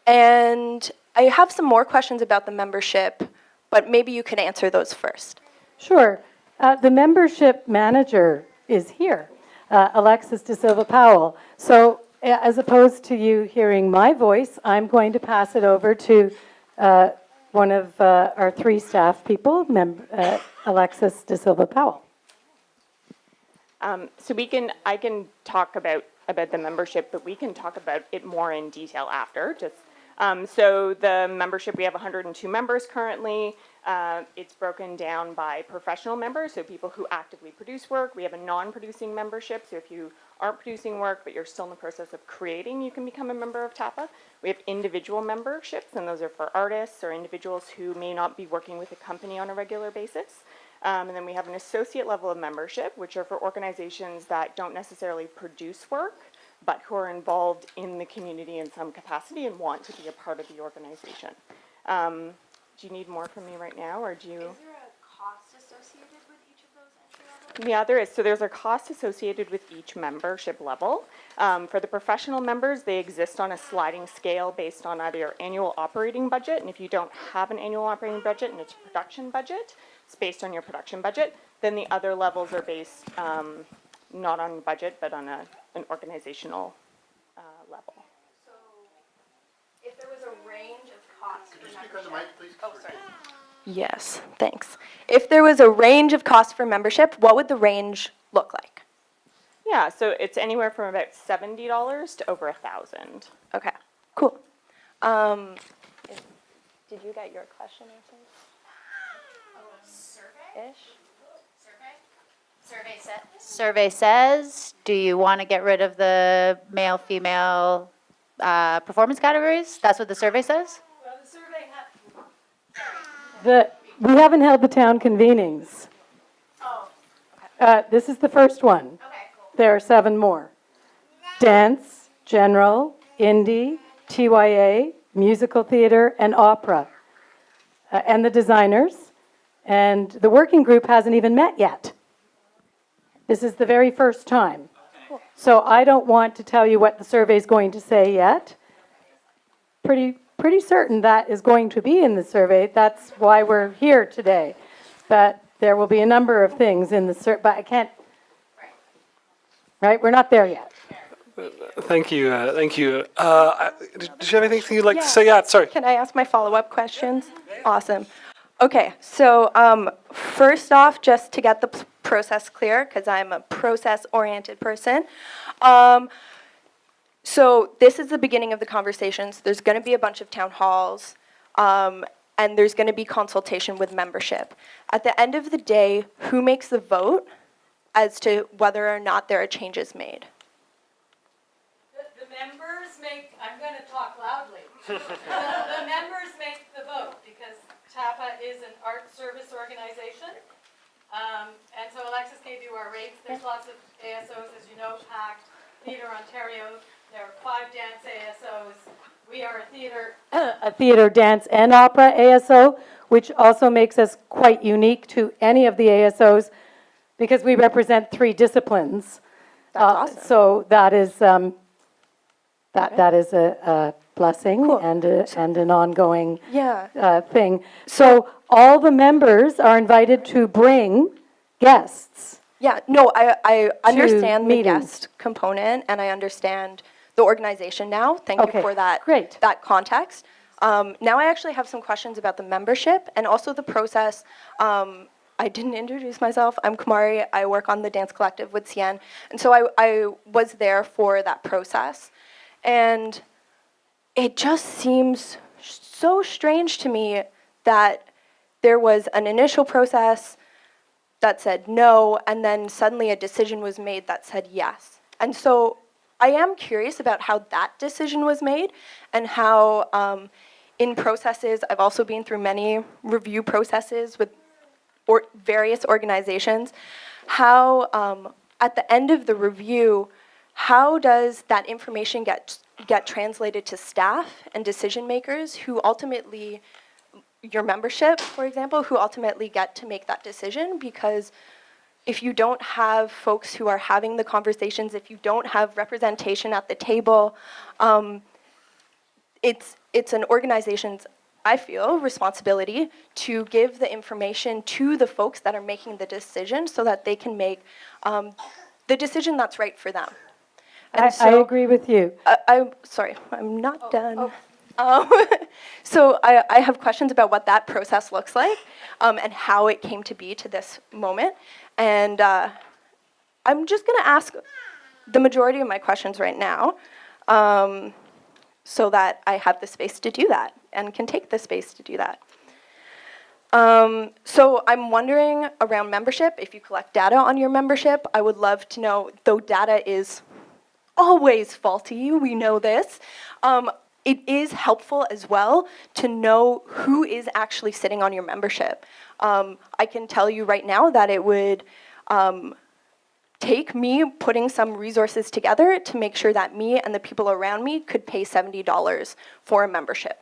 And I have some more questions about the membership, but maybe you can answer those first. Sure. The membership manager is here, Alexis De Silva Powell. So as opposed to you hearing my voice, I'm going to pass it over to one of our three staff people, Alexis De Silva Powell. So I can talk about the membership, but we can talk about it more in detail after. So the membership, we have 102 members currently. It's broken down by professional members, so people who actively produce work. We have a non-producing membership, so if you aren't producing work, but you're still in the process of creating, you can become a member of TAPA. We have individual memberships, and those are for artists or individuals who may not be working with a company on a regular basis. And then we have an associate level of membership, which are for organizations that don't necessarily produce work, but who are involved in the community in some capacity and want to be a part of the organization. Do you need more from me right now, or do you? Is there a cost associated with each of those entry levels? Yeah, there is. So there's a cost associated with each membership level. For the professional members, they exist on a sliding scale based on either your annual operating budget, and if you don't have an annual operating budget and it's a production budget, it's based on your production budget. Then the other levels are based not on budget, but on an organizational level. So if there was a range of costs for membership. Speak on the mic, please. Oh, sorry. Yes, thanks. If there was a range of costs for membership, what would the range look like? Yeah, so it's anywhere from about $70 to over $1,000. Okay, cool. Did you get your question answered? Survey? Ish? Survey says, do you want to get rid of the male, female performance categories? That's what the survey says? Well, the survey We haven't held the town convenings. Oh, This is the first one. okay, cool. There are 7 more. Dance, general, indie, TYA, musical theater, and opera. And the designers. And the working group hasn't even met yet. This is the very first time. So I don't want to tell you what the survey is going to say yet. Pretty certain that is going to be in the survey. That's why we're here today. But there will be a number of things in the survey, but I can't, right? We're not there yet. Thank you. Did you have anything you'd like to say? Yeah, sorry. Can I ask my follow-up questions? Awesome. Okay, so first off, just to get the process clear, because I'm a process-oriented person. So this is the beginning of the conversations. There's going to be a bunch of town halls, and there's going to be consultation with membership. At the end of the day, who makes the vote as to whether or not there are changes made? The members make, I'm going to talk loudly. The members make the vote because TAPA is an art service organization. And so Alexis gave you our rates. There's lots of ASOs, as you know, PACT, Theatre Ontario. There are 5 dance ASOs. We are A theater, dance, and opera ASO, which also makes us quite unique to any of the ASOs because we represent 3 disciplines. That's awesome. So that is that is a blessing. Cool. and an ongoing Yeah. thing. So all the members are invited to bring guests. Yeah, no, I understand the meetings. guest component, and I understand the organization now. Thank Okay, you for that, great. that context. Now I actually have some questions about the membership and also the process. I didn't introduce myself. I'm Kumari. I work on the dance collective with Cien. And so I was there for that process. And it just seems so strange to me that there was an initial process that said no, and then suddenly a decision was made that said yes. And so I am curious about how that decision was made and how in processes, I've also been through many review processes with various organizations, how at the end of the review, how does that information get translated to staff and decision makers who ultimately, your membership, for example, who ultimately get to make that decision? Because if you don't have folks who are having the conversations, if you don't have representation at the table, it's an organization's, I feel, responsibility to give the information to the folks that are making the decision so that they can make the decision that's right for them. And I agree with you. I'm sorry, I'm not done. So I have questions about what that process looks like and how it came to be to this moment. And I'm just going to ask the majority of my questions right now so that I have the space to do that and can take the space to do that. So I'm wondering around membership, if you collect data on your membership, I would love to know, though data is always faulty, we know this, it is helpful as well to know who is actually sitting on your membership. I can tell you right now that it would take me putting some resources together to make sure that me and the people around me could pay $70 for a membership.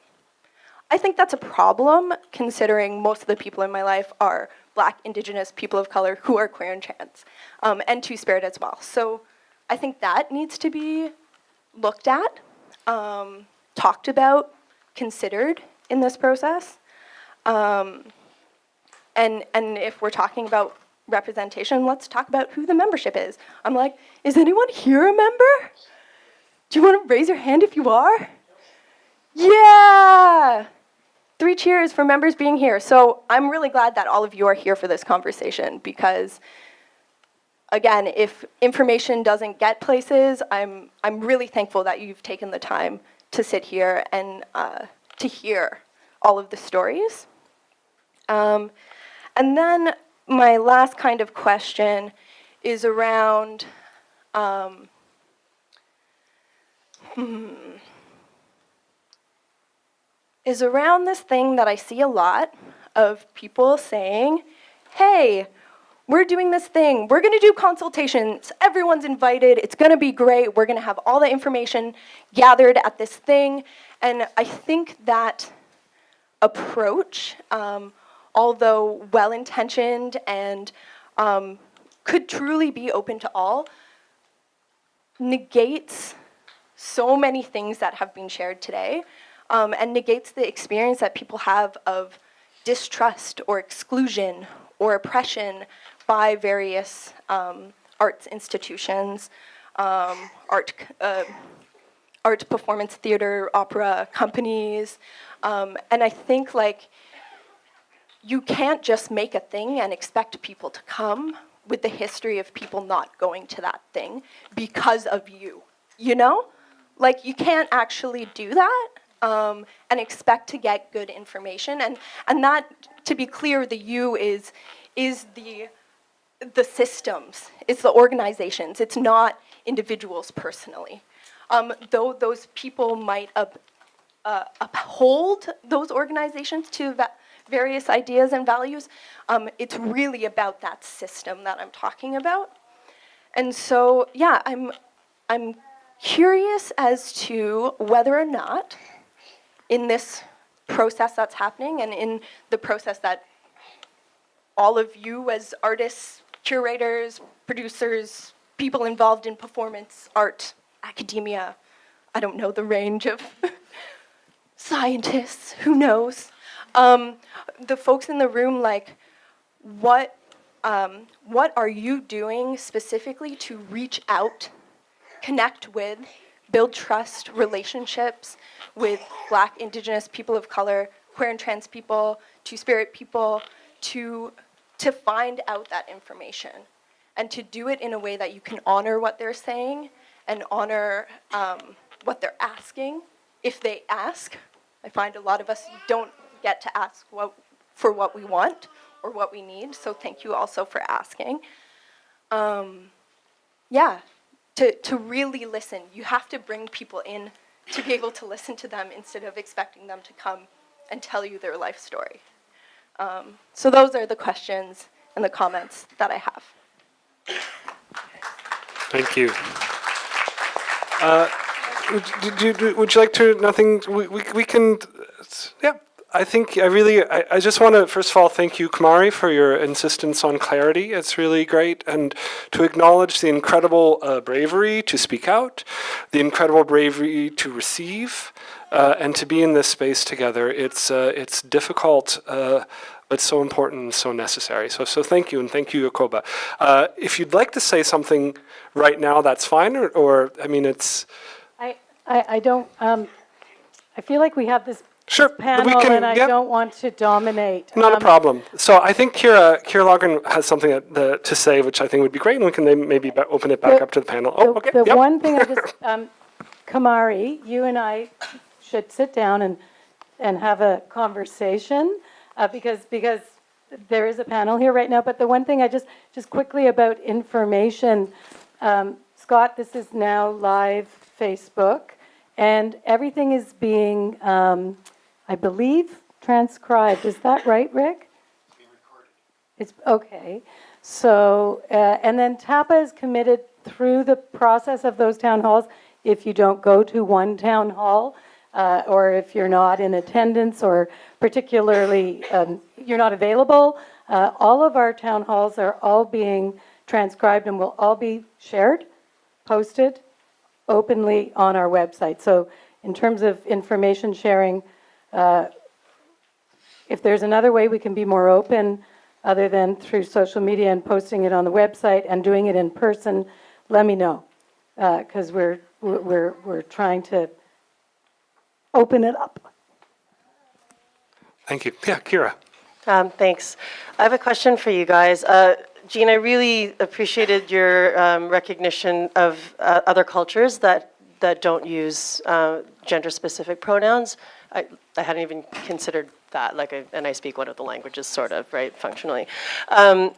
I think that's a problem considering most of the people in my life are Black, Indigenous, people of color who are queer and trans, and Two-Spirit as well. So I think that needs to be looked at, talked about, considered in this process. And if we're talking about representation, let's talk about who the membership is. I'm like, is anyone here a member? Do you want to raise your hand if you are? Yeah! 3 cheers for members being here. So I'm really glad that all of you are here for this conversation because, again, if information doesn't get places, I'm really thankful that you've taken the time to sit here and to hear all of the stories. And then my last kind of question is around this thing that I see a lot of people saying, hey, we're doing this thing, we're gonna do consultations, everyone's invited, it's gonna be great, we're gonna have all the information gathered at this thing. And I think that approach, although well-intentioned and could truly be open to all, negates so many things that have been shared today, and negates the experience that people have of distrust or exclusion or oppression by various arts institutions, art performance theater, opera companies. And I think you can't just make a thing and expect people to come with the history of people not going to that thing because of you, you know? You can't actually do that and expect to get good information. And that, to be clear, the you is the systems, it's the organizations, it's not individuals personally. Though those people might uphold those organizations to various ideas and values, it's really about that system that I'm talking about. And so, yeah, I'm curious as to whether or not in this process that's happening and in the process that all of you as artists, curators, producers, people involved in performance, art, academia, I don't know the range of scientists, who knows? The folks in the room, what are you doing specifically to reach out, connect with build trust relationships with Black, Indigenous, people of color, queer and trans people, Two-Spirit people, to find out that information and to do it in a way that you can honor what they're saying and honor what they're asking if they ask. I find a lot of us don't get to ask for what we want or what we need, so thank you also for asking. Yeah, to really listen. You have to bring people in to be able to listen to them instead of expecting them to come and tell you their life story. So those are the questions and the comments that I have. Thank you. Would you like to, nothing, we can, yeah. I think I just want to, first of all, thank you, Kamari, for your insistence on clarity. It's really great. And to acknowledge the incredible bravery to speak out, the incredible bravery to receive, and to be in this space together. It's difficult, but so important and so necessary. So thank you, and thank you, Yakoba. If you'd like to say something right now, that's fine, or I mean, it's... I don't, I feel like we have this Sure, panel and I don't want to dominate. Not a problem. So I think Kira Logren has something to say, which I think would be great, and we can then maybe open it back up to the panel. Okay. The one thing I just, Kamari, you and I should sit down and have a conversation because there is a panel here right now. But the one thing I just quickly about information, Scott, this is now live Facebook, and everything is being, I believe, transcribed. Is that right, Rick? It's being recorded. It's okay. So, and then TAPA is committed through the process of those town halls. If you don't go to one town hall, or if you're not in attendance, or particularly you're not available, all of our town halls are all being transcribed and will all be shared, posted openly on our website. So in terms of information sharing, if there's another way we can be more open other than through social media and posting it on the website and doing it in person, let me know, because we're trying to open it up. Thank you. Yeah, Kira. Thanks. I have a question for you guys. Jean, I really appreciated your recognition of other cultures that don't use gender-specific pronouns. I hadn't even considered that, and I speak one of the languages, sort of, right, functionally. And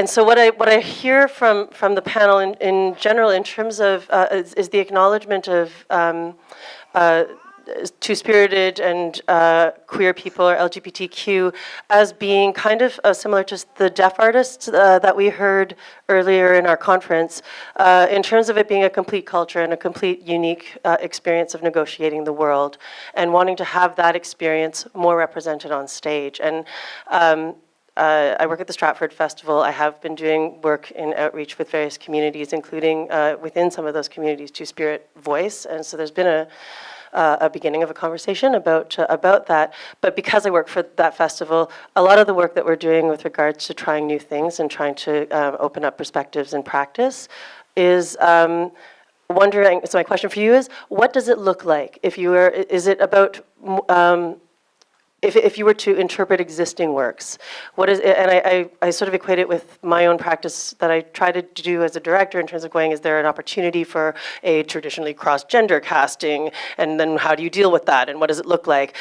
so what I hear from the panel in general, in terms of, is the acknowledgement of two-spirited and queer people, or LGBTQ, as being kind of similar to the deaf artists that we heard earlier in our conference, in terms of it being a complete culture and a complete unique experience of negotiating the world, and wanting to have that experience more represented on stage. And I work at the Stratford Festival. I have been doing work in outreach with various communities, including within some of those communities, Two-Spirit Voice, and so there's been a beginning of a conversation about that. But because I work for that festival, a lot of the work that we're doing with regards to trying new things and trying to open up perspectives in practice is wondering, so my question for you is, what does it look like if you were, is it about, if you were to interpret existing works, what is it, and I sort of equate it with my own practice that I try to do as a director in terms of going, is there an opportunity for a traditionally cross-gender casting, and then how do you deal with that, and what does it look like?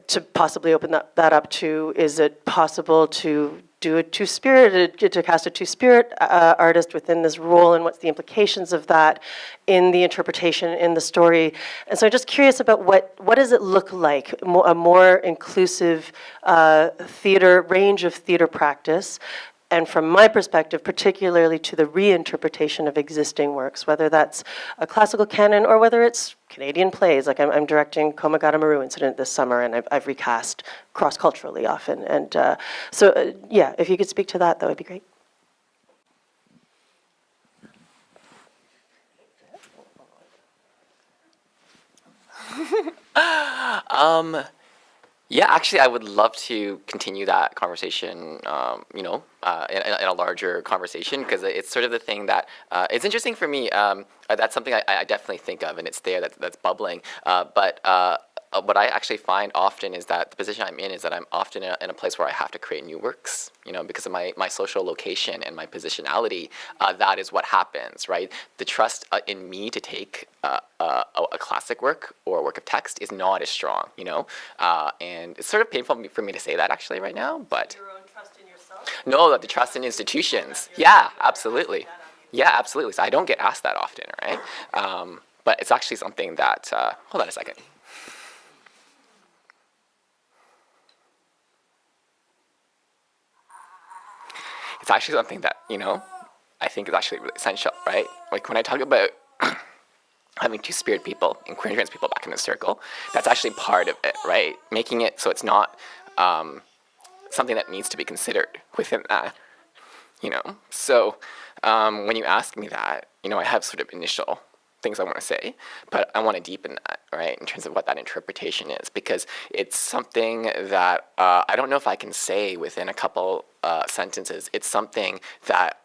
To possibly open that up to, is it possible to do a two-spirited, to cast a two-spirit artist within this role, and what's the implications of that in the interpretation, in the story? And so I'm just curious about what does it look like, a more inclusive range of theater practice, and from my perspective, particularly to the reinterpretation of existing works, whether that's a classical canon or whether it's Canadian plays. Like I'm directing Komagata Maru Incident this summer, and I've recast cross-culturally often. And yeah, if you could speak to that would be great. Yeah, actually, I would love to continue that conversation, in a larger conversation, because it's sort of the thing that it's interesting for me. That's something I definitely think of, and it's there, that's bubbling. But what I actually find often is that the position I'm in is that I'm often in a place where I have to create new works, because of my social location and my positionality. That is what happens, right? The trust in me to take a classic work or a work of text is not as strong, and it's sort of painful for me to say that actually right now, but. Your own trust in yourself? No, the trust in institutions. Yeah, absolutely. Yeah, absolutely. So I don't get asked that often, right? But it's actually something that, hold on a second. It's actually something that, I think is actually really essential, right? Like when I talk about having two-spirit people and queer and trans people back in the circle, that's actually part of it, right? Making it so it's not something that needs to be considered within that, So when you ask me that, I have sort of initial things I want to say, but I want to deepen that, right, in terms of what that interpretation is, because it's something that I don't know if I can say within a couple sentences. It's something that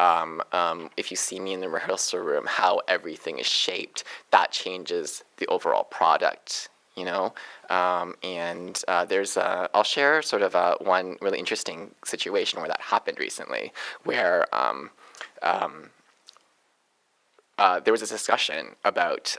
if you see me in the rehearsal room, how everything is shaped, that changes the overall product, and there's I'll share sort of one really interesting situation where that happened recently, where there was a discussion about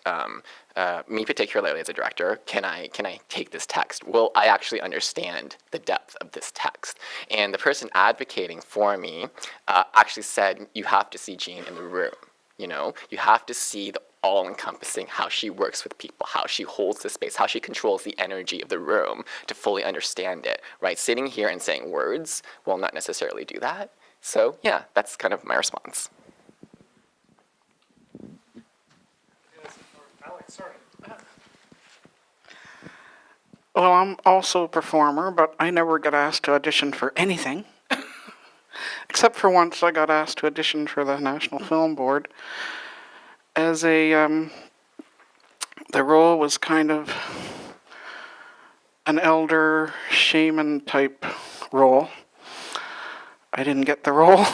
me particularly as a director. Can I take this text? Will I actually understand the depth of this text? And the person advocating for me actually said, you have to see Jean in the room. You have to see the all-encompassing, how she works with people, how she holds the space, how she controls the energy of the room to fully understand it, right? Sitting here and saying words will not necessarily do that. So yeah, that's kind of my response. Sorry. Well, I'm also a performer, but I never get asked to audition for anything. Except for once I got asked to audition for the National Film Board as the role was kind of an elder shaman type role. I didn't get the role,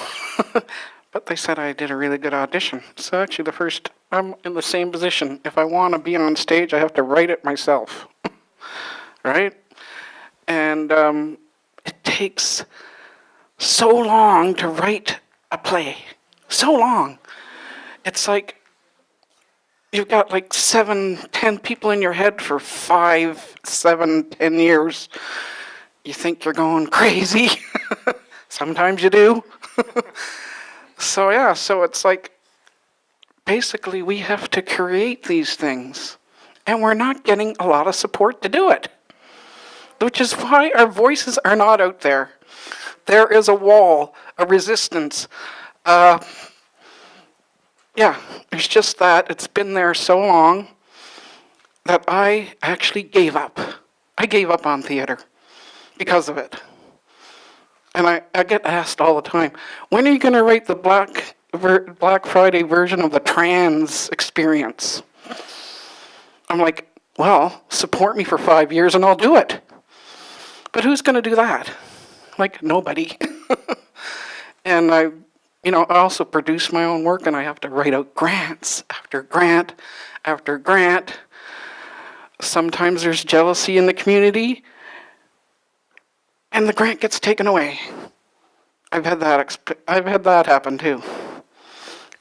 but they said I did a really good audition. So actually I'm in the same position. If I want to be on stage, I have to write it myself, right? And it takes so long to write a play, so long. It's like you've got like 7, 10 people in your head for 5, 7, 10 years. You think you're going crazy. Sometimes you do. So it's like, basically we have to create these things, and we're not getting a lot of support to do it, which is why our voices are not out there. There is a wall, a resistance. It's just that it's been there so long that I actually gave up. I gave up on theater because of it. And I get asked all the time, when are you going to write the Black Friday version of the trans experience? I'm like, well, support me for 5 years and I'll do it. But who's going to do that? Like, nobody. And I also produce my own work, and I have to write out grants after grant after grant. Sometimes there's jealousy in the community, and the grant gets taken away. I've had that happen too.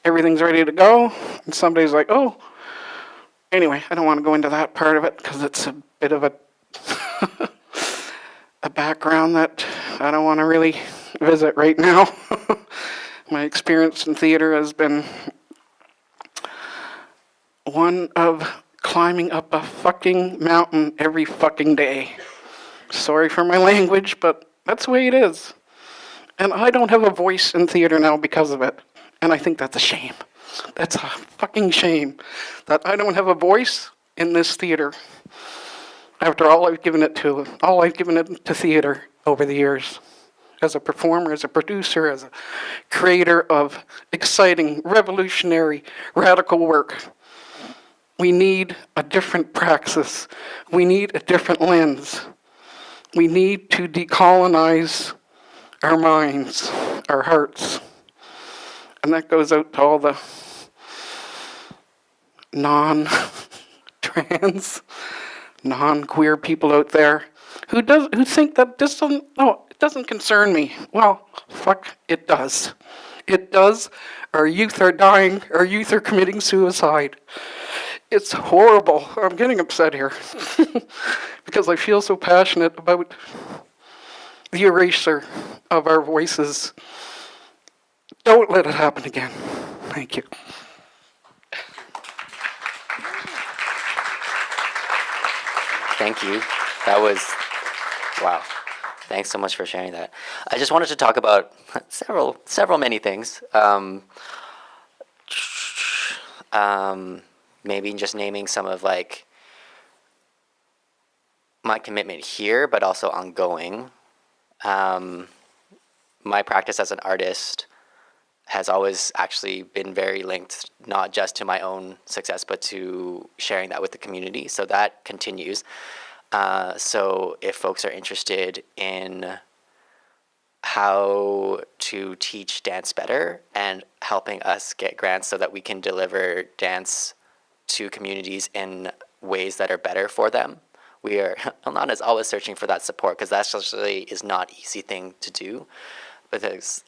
Everything's ready to go, and somebody's like, oh. Anyway, I don't want to go into that part of it because it's a bit of a background that I don't want to really visit right now. My experience in theater has been one of climbing up a fucking mountain every fucking day. Sorry for my language, but that's the way it is. And I don't have a voice in theater now because of it. And I think that's a shame. That's a fucking shame that I don't have a voice in this theater after all I've given it to theater over the years. As a performer, as a producer, as a creator of exciting, revolutionary, radical work. We need a different praxis. We need a different lens. we need to decolonize our minds, our hearts. And that goes out to all the non-trans, non-queer people out there who think that this doesn't, no, it doesn't concern me. Well, fuck, it does. It does. Our youth are dying. Our youth are committing suicide. It's horrible. I'm getting upset here because I feel so passionate about the erasure of our voices. Don't let it happen again. Thank you. Thank you. That was, wow. Thanks so much for sharing that. I just wanted to talk about many things. Maybe just naming some of like my commitment here, but also ongoing. My practice as an artist has always actually been very linked, not just to my own success, but to sharing that with the community. So that continues. So if folks are interested in how to teach dance better and helping us get grants so that we can deliver dance to communities in ways that are better for them, we are, Ilnana is always searching for that support, because that actually is not an easy thing to do. Because,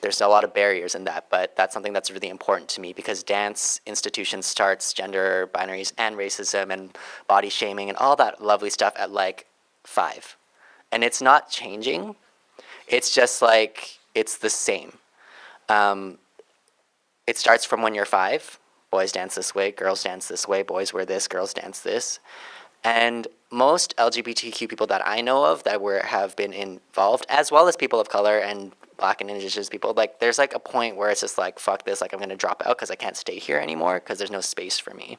there's a lot of barriers in that, but that's something that's really important to me, because dance institution starts gender binaries and racism and body shaming and all that lovely stuff at like 5. And it's not changing. It's just like, it's the same. It starts from when you're 5. Boys dance this way, girls dance this way, boys wear this, girls dance this. And most LGBTQ people that I know of that have been involved, as well as people of color and Black and Indigenous people, like there's like a point where it's just like, fuck this, like I'm gonna drop out because I can't stay here anymore because there's no space for me.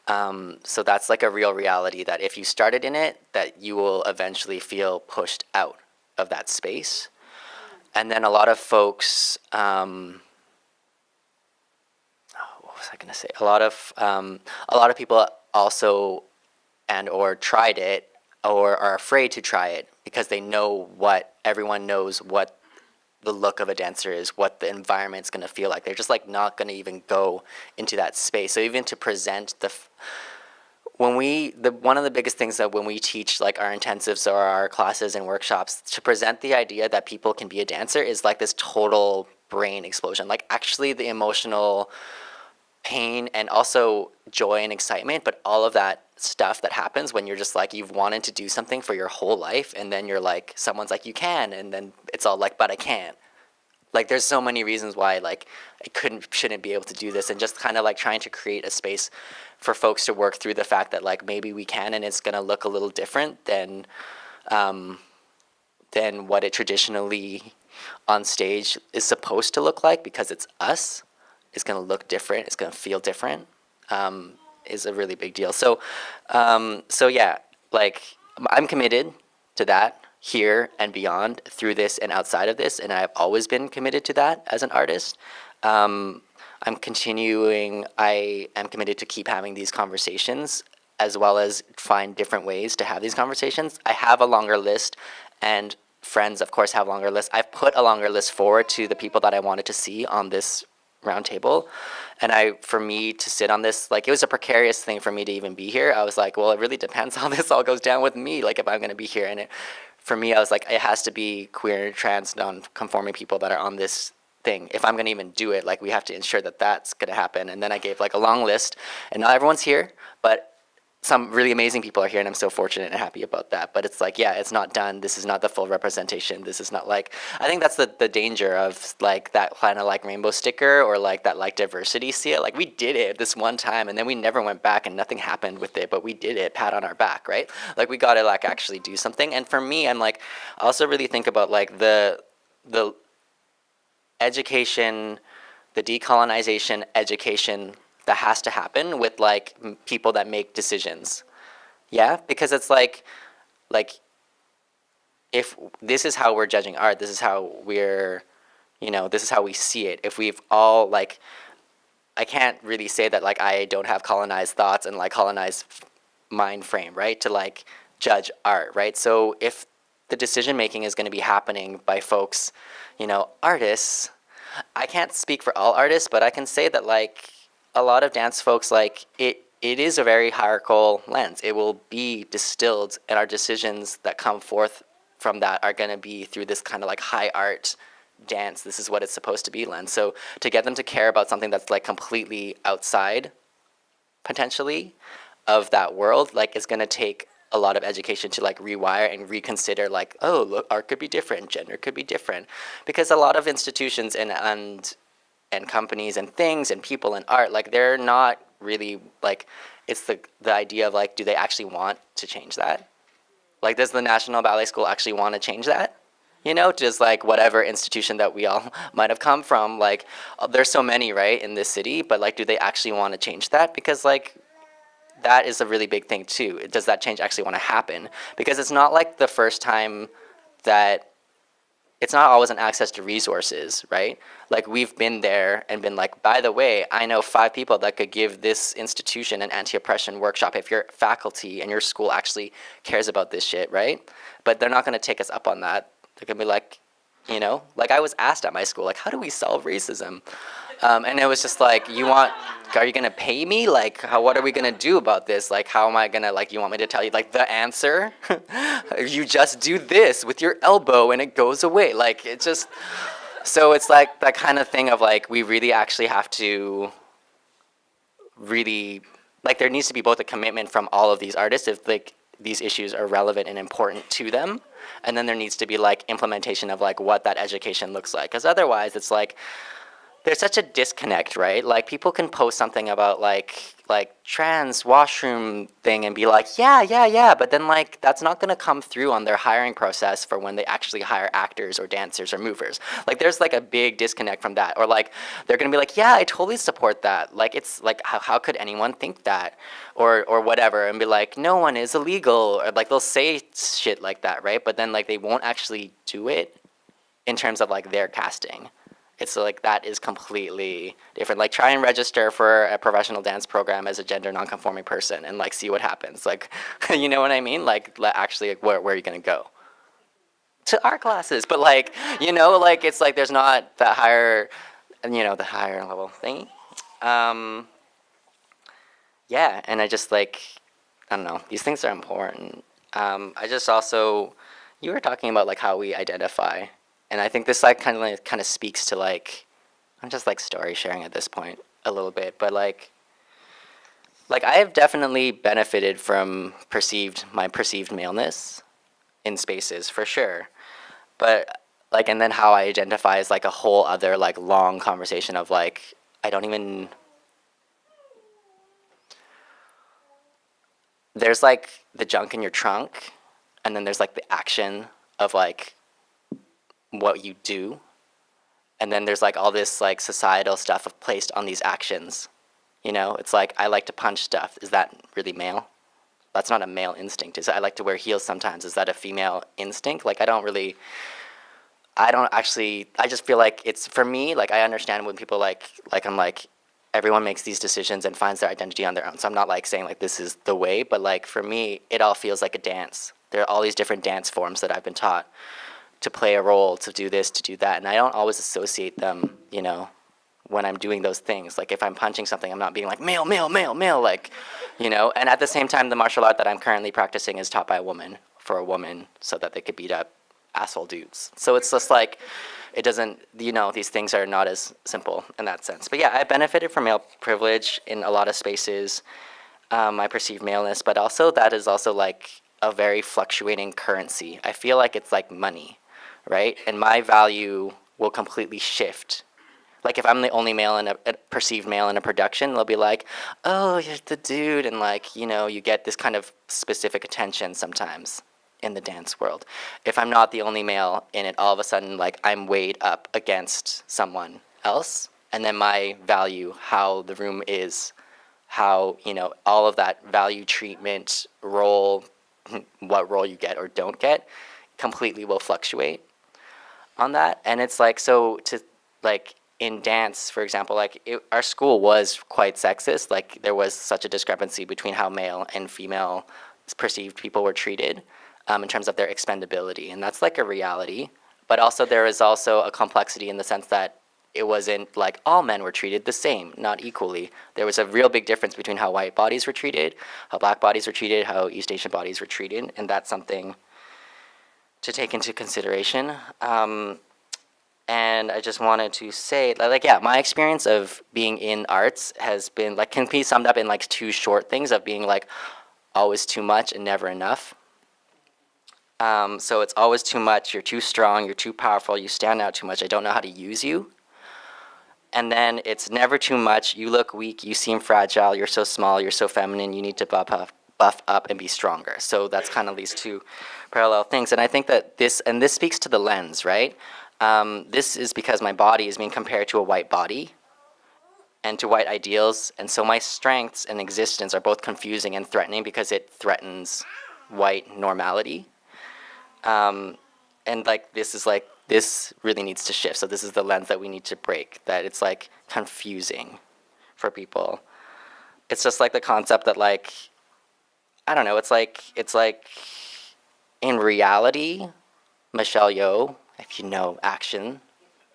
So that's like a real reality, that if you started in it, that you will eventually feel pushed out of that space. And then a lot of folks, what was I gonna say? A lot of people also or tried it or are afraid to try it because they know everyone knows what the look of a dancer is, what the environment's going to feel like. They're just like not going to even go into that space. So even to present one of the biggest things that when we teach like our intensives or our classes and workshops, to present the idea that people can be a dancer is like this total brain explosion. Like actually the emotional pain and also joy and excitement, but all of that stuff that happens when you're just like, you've wanted to do something for your whole life, and then you're like, someone's like, you can, and then it's all like, but I can't. Like there's so many reasons why like I shouldn't be able to do this, and just kind of like trying to create a space for folks to work through the fact that like maybe we can, and it's gonna look a little different than what it traditionally on stage is supposed to look like, because it's us. It's going to look different. It's going to feel different. Is a really big deal. So yeah, like I'm committed to that here and beyond, through this and outside of this, and I've always been committed to that as an artist. I am committed to keep having these conversations, as well as find different ways to have these conversations. I have a longer list, and friends, of course, have longer lists. I've put a longer list forward to the people that I wanted to see on this round table, and for me to sit on this, like it was a precarious thing for me to even be here. I was like, well, it really depends how this all goes down with me, like if I'm going to be here. And for me, I was like, it has to be queer, trans, non-conforming people that are on this thing. If I'm going to even do it, like we have to ensure that that's going to happen. And then I gave like a long list, and not everyone's here, but some really amazing people are here, and I'm so fortunate and happy about that. But it's like, yeah, it's not done. This is not the full representation. This is not like, I think that's the danger of like that kind of like rainbow sticker or like that like diversity seal. Like we did it this one time, and then we never went back, and nothing happened with it, but we did it, pat on our back, right? Like we got to like actually do something. And for me, I'm like, I also really think about like the education, the decolonization education that has to happen with like people that make decisions. Yeah, because it's like if this is how we're judging art, this is how this is how we see it. If we've all like, I can't really say that like I don't have colonized thoughts and like colonized mind frame, right? To like judge art, right? So if the decision making is going to be happening by folks, artists, I can't speak for all artists, but I can say that like a lot of dance folks, like it is a very hierarchical lens. It will be distilled, and our decisions that come forth from that are going to be through this kind of like high art dance. This is what it's supposed to be lens. So to get them to care about something that's like completely outside, potentially, of that world, like is going to take a lot of education to like rewire and reconsider like, oh, look, art could be different, gender could be different. Because a lot of institutions and companies and things and people in art, like they're not really like, it's the idea of like, do they actually want to change that? Like, does the National Ballet School actually want to change that? Just like whatever institution that we all might have come from, like there's so many, right, in this city, but like, do they actually want to change that? Because like, that is a really big thing too. Does that change actually want to happen? Because it's not like the first time that, it's not always an access to resources, right? Like we've been there and been like, by the way, I know 5 people that could give this institution an anti-oppression workshop if your faculty and your school actually cares about this shit, right? But they're not going to take us up on that. They're going to be like, like I was asked at my school, like, how do we solve racism? And it was just like, are you going to pay me? Like, what are we going to do about this? Like, how am I going to, like, you want me to tell you, like, the answer? You just do this with your elbow and it goes away. Like, it's just, so it's like that kind of thing of like, we really actually have to really, like, there needs to be both a commitment from all of these artists if, like, these issues are relevant and important to them. And then there needs to be, like, implementation of, like, what that education looks like. Because otherwise, it's like, there's such a disconnect, right? Like people can post something about like trans washroom thing and be like, yeah, but then like that's not gonna come through on their hiring process for when they actually hire actors or dancers or movers. Like there's like a big disconnect from that. Or like they're gonna be like, yeah, I totally support that. Like it's like how could anyone think that? Or whatever, and be like, no one is illegal, or like they'll say shit like that, right? But then like they won't actually do it in terms of like their casting. It's like that is completely different. Like try and register for a professional dance program as a gender nonconforming person and like see what happens. Like, you know what I mean? Like actually, like, where are you gonna go? To art classes, but like, like it's like there's not that higher, the higher level thing. Yeah, and I just like, I don't know. These things are important. I just also, you were talking about like how we identify. And I think this like kind of speaks to like, I'm just like story sharing at this point a little bit, but like I have definitely benefited from my perceived maleness in spaces for sure. But like, and then how I identify is like a whole other like long conversation of like, there's like the junk in your trunk, and then there's like the action of like, what you do, and then there's like all this like societal stuff placed on these actions. It's like I like to punch stuff. Is that really male? That's not a male instinct. I like to wear heels sometimes. Is that a female instinct? Like I just feel like it's, for me, like I understand when people like I'm like, everyone makes these decisions and finds their identity on their own. So I'm not like saying like this is the way, but like for me it all feels like a dance. There are all these different dance forms that I've been taught to play a role, to do this, to do that. And I don't always associate them, when I'm doing those things. Like if I'm punching something, I'm not being like male, like, and at the same time, the martial art that I'm currently practicing is taught by a woman for a woman so that they could beat up asshole dudes. So it's just like, it doesn't, these things are not as simple in that sense. But yeah, I benefited from male privilege in a lot of spaces, my perceived maleness, but also that is also like a very fluctuating currency. I feel like it's like money. Right? And my value will completely shift. Like if I'm the only male in a perceived male in a production, they'll be like, oh, you're the dude. And like, you get this kind of specific attention sometimes in the dance world. If I'm not the only male in it, all of a sudden, like I'm weighed up against someone else. And then my value, how the room is, how, all of that value treatment, role, what role you get or don't get, completely will fluctuate on that. And it's like, so to like in dance, for example, like our school was quite sexist. Like there was such a discrepancy between how male and female perceived people were treated in terms of their expendability. And that's like a reality. But also there is also a complexity in the sense that it wasn't like all men were treated the same, not equally. There was a real big difference between how white bodies were treated, how black bodies were treated, how East Asian bodies were treated, and that's something to take into consideration. And I just wanted to say, like, yeah, my experience of being in arts has been, like, can be summed up in, like, two short things of being, like, always too much and never enough. So it's always too much, you're too strong, you're too powerful, you stand out too much, I don't know how to use you. And then it's never too much, you look weak, you seem fragile, you're so small, you're so feminine, you need to buff up and be stronger. So that's kind of these two parallel things. And I think that this speaks to the lens, right? This is because my body is being compared to a white body and to white ideals. And so my strengths and existence are both confusing and threatening because it threatens white normality. And like, this really needs to shift. So this is the lens that we need to break, that it's like confusing for people. It's just like the concept that, like, I don't know, it's like in reality, Michelle Yeoh, if you know action,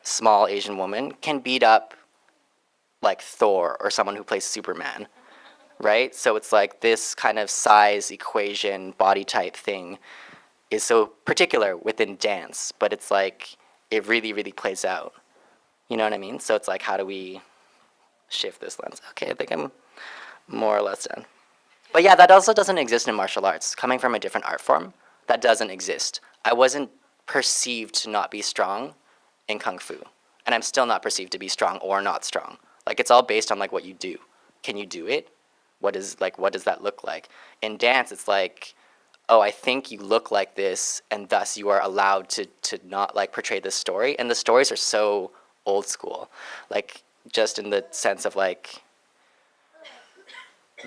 small Asian woman, can beat up like Thor or someone who plays Superman, right? So it's like this kind of size equation, body type thing is so particular within dance, but it's like, it really, really plays out. You know what I mean? So it's like, how do we shift this lens? Okay, I think I'm more or less done. But yeah, that also doesn't exist in martial arts. Coming from a different art form, that doesn't exist. I wasn't perceived to not be strong in Kung Fu. And I'm still not perceived to be strong or not strong. Like, it's all based on like what you do. Can you do it? What does that look like? In dance, it's like, oh, I think you look like this, and thus you are allowed to not like portray this story. And the stories are so old school. Like, just in the sense of like,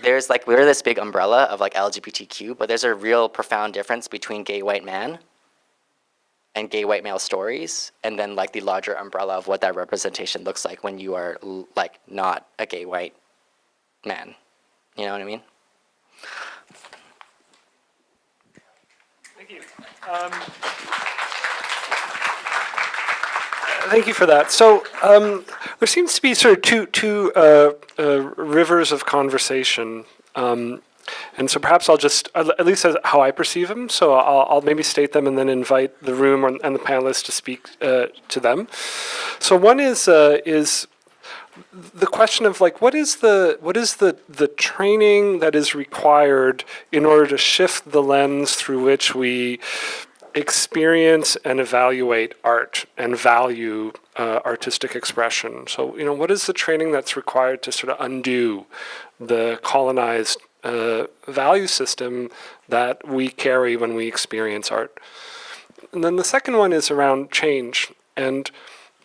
there's like, we're this big umbrella of like LGBTQ, but there's a real profound difference between gay white man and gay white male stories, and then like the larger umbrella of what that representation looks like when you are like not a gay white man. You know what I mean? Thank you. Thank you for that. So there seems to be sort of two rivers of conversation, and so perhaps I'll just, at least as how I perceive them, so I'll maybe state them and then invite the room and the panelists to speak to them. So one is the question of like, what is the training that is required in order to shift the lens through which we experience and evaluate art and value artistic expression? So, you know, what is the training that's required to sort of undo the colonized value system that we carry when we experience art? And then the second one is around change. And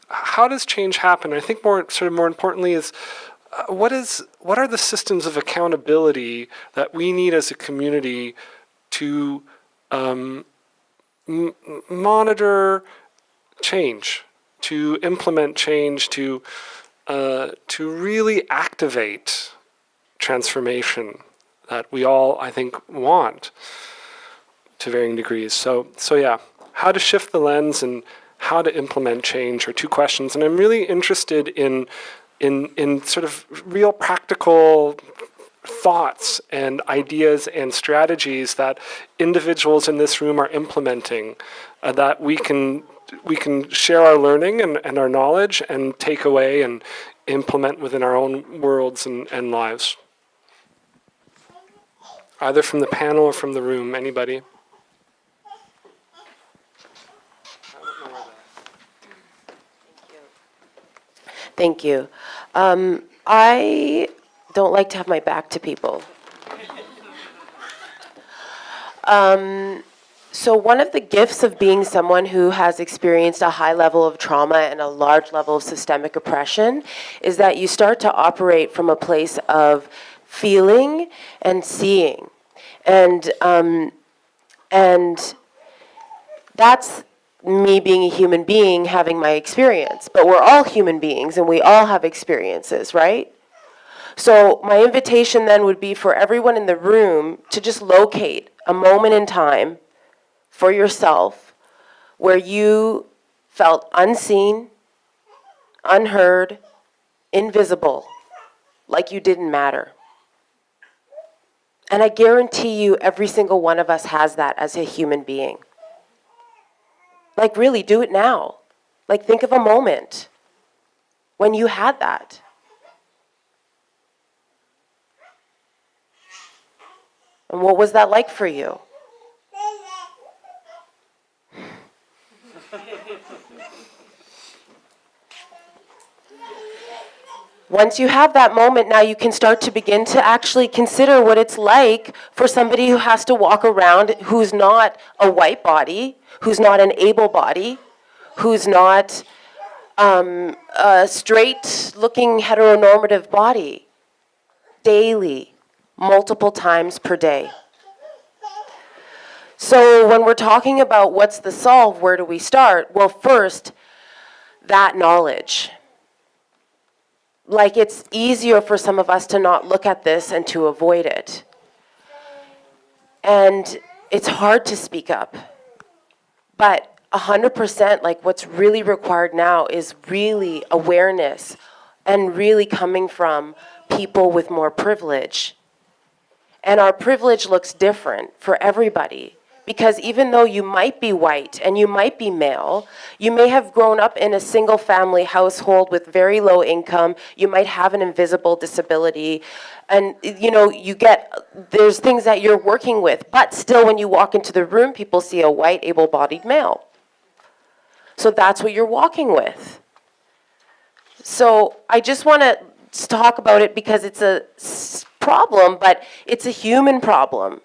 how does change happen? I think more importantly is what are the systems of accountability that we need as a community to monitor change, to implement change, to really activate transformation that we all, I think, want to varying degrees. So yeah, how to shift the lens and how to implement change are two questions, and I'm really interested in sort of real practical thoughts and ideas and strategies that individuals in this room are implementing, that we can share our learning and our knowledge and take away and implement within our own worlds and lives. Either from the panel or from the room, anybody? Thank you. I don't like to have my back to people. So one of the gifts of being someone who has experienced a high level of trauma and a large level of systemic oppression is that you start to operate from a place of feeling and seeing. And that's me being a human being having my experience. But we're all human beings and we all have experiences, right? So my invitation then would be for everyone in the room to just locate a moment in time for yourself where you felt unseen, unheard, invisible, like you didn't matter. And I guarantee you every single one of us has that as a human being. Like really, do it now. Like think of a moment when you had that. And what was that like for you? Once you have that moment, now you can start to begin to actually consider what it's like for somebody who has to walk around who's not a white body, who's not an able body, who's not a straight-looking heteronormative body, daily, multiple times per day. So when we're talking about what's the solve, where do we start? Well, first, that knowledge. Like it's easier for some of us to not look at this and to avoid it. And it's hard to speak up. But 100%, like what's really required now is really awareness and really coming from people with more privilege. And our privilege looks different for everybody. Because even though you might be white and you might be male, you may have grown up in a single family household with very low income, you might have an invisible disability, and you know, there's things that you're working with, but still when you walk into the room, people see a white, able-bodied male. So that's what you're walking with. So I just want to talk about it because it's a problem, but it's a human problem.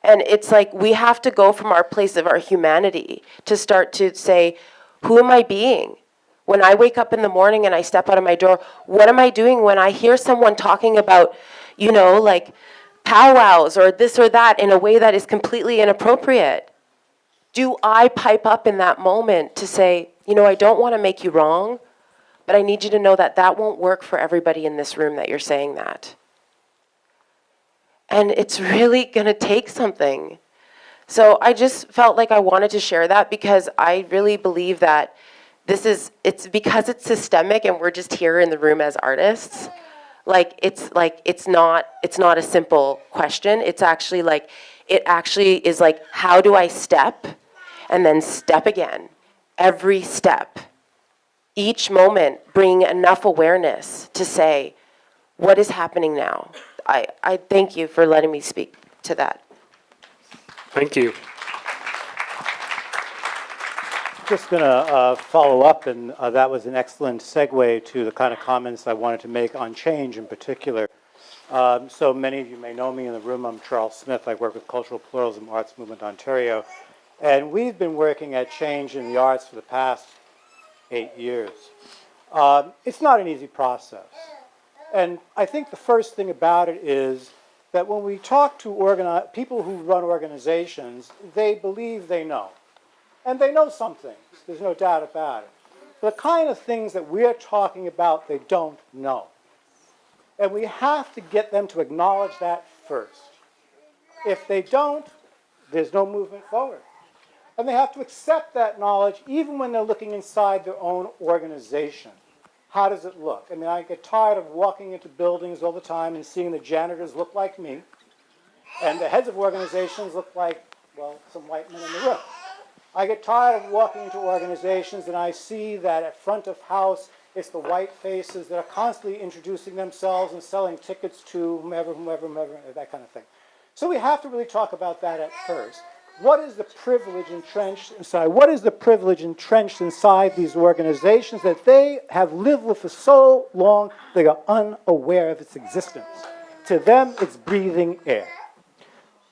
And it's like we have to go from our place of our humanity to start to say, who am I being? When I wake up in the morning and I step out of my door, what am I doing when I hear someone talking about, you know, like powwows or this or that in a way that is completely inappropriate? Do I pipe up in that moment to say, you know, I don't want to make you wrong, but I need you to know that that won't work for everybody in this room that you're saying that. And it's really going to take something. So I just felt like I wanted to share that because I really believe that it's because it's systemic and we're just here in the room as artists. It's not a simple question. It's actually like, it actually is like, how do I step and then step again? Every step. Each moment bring enough awareness to say, what is happening now? I thank you for letting me speak to that. Thank you. Just going to follow up, and that was an excellent segue to the kind of comments I wanted to make on change in particular. So many of you may know me in the room. I'm Charles Smith. I work with Cultural Pluralism Arts Movement Ontario. And we've been working at change in the arts for the past 8 years. It's not an easy process. And I think the first thing about it is that when we talk to people who run organizations, they believe they know. And they know some things. There's no doubt about it. The kind of things that we're talking about, they don't know. And we have to get them to acknowledge that first. If they don't, there's no movement forward. And they have to accept that knowledge even when they're looking inside their own organization. How does it look? I mean, I get tired of walking into buildings all the time and seeing the janitors look like me, and the heads of organizations look like, well, some white men in the room. I get tired of walking into organizations and I see that at front of house, it's the white faces that are constantly introducing themselves and selling tickets to whomever, that kind of thing. So we have to really talk about that at first. What is the privilege entrenched inside? What is the privilege entrenched inside these organizations that they have lived with for so long they are unaware of its existence? To them, it's breathing air.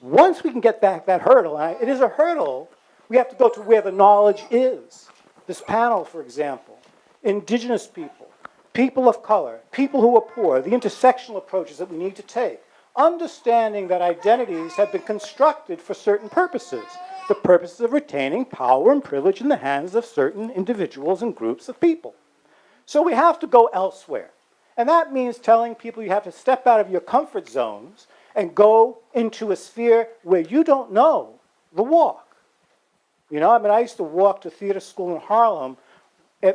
Once we can get back that hurdle, and it is a hurdle, we have to go to where the knowledge is. This panel, for example, Indigenous people, people of color, people who are poor, the intersectional approaches that we need to take. Understanding that identities have been constructed for certain purposes, the purposes of retaining power and privilege in the hands of certain individuals and groups of people. So we have to go elsewhere. And that means telling people you have to step out of your comfort zones and go into a sphere where you don't know the walk. You know, I mean, I used to walk to theater school in Harlem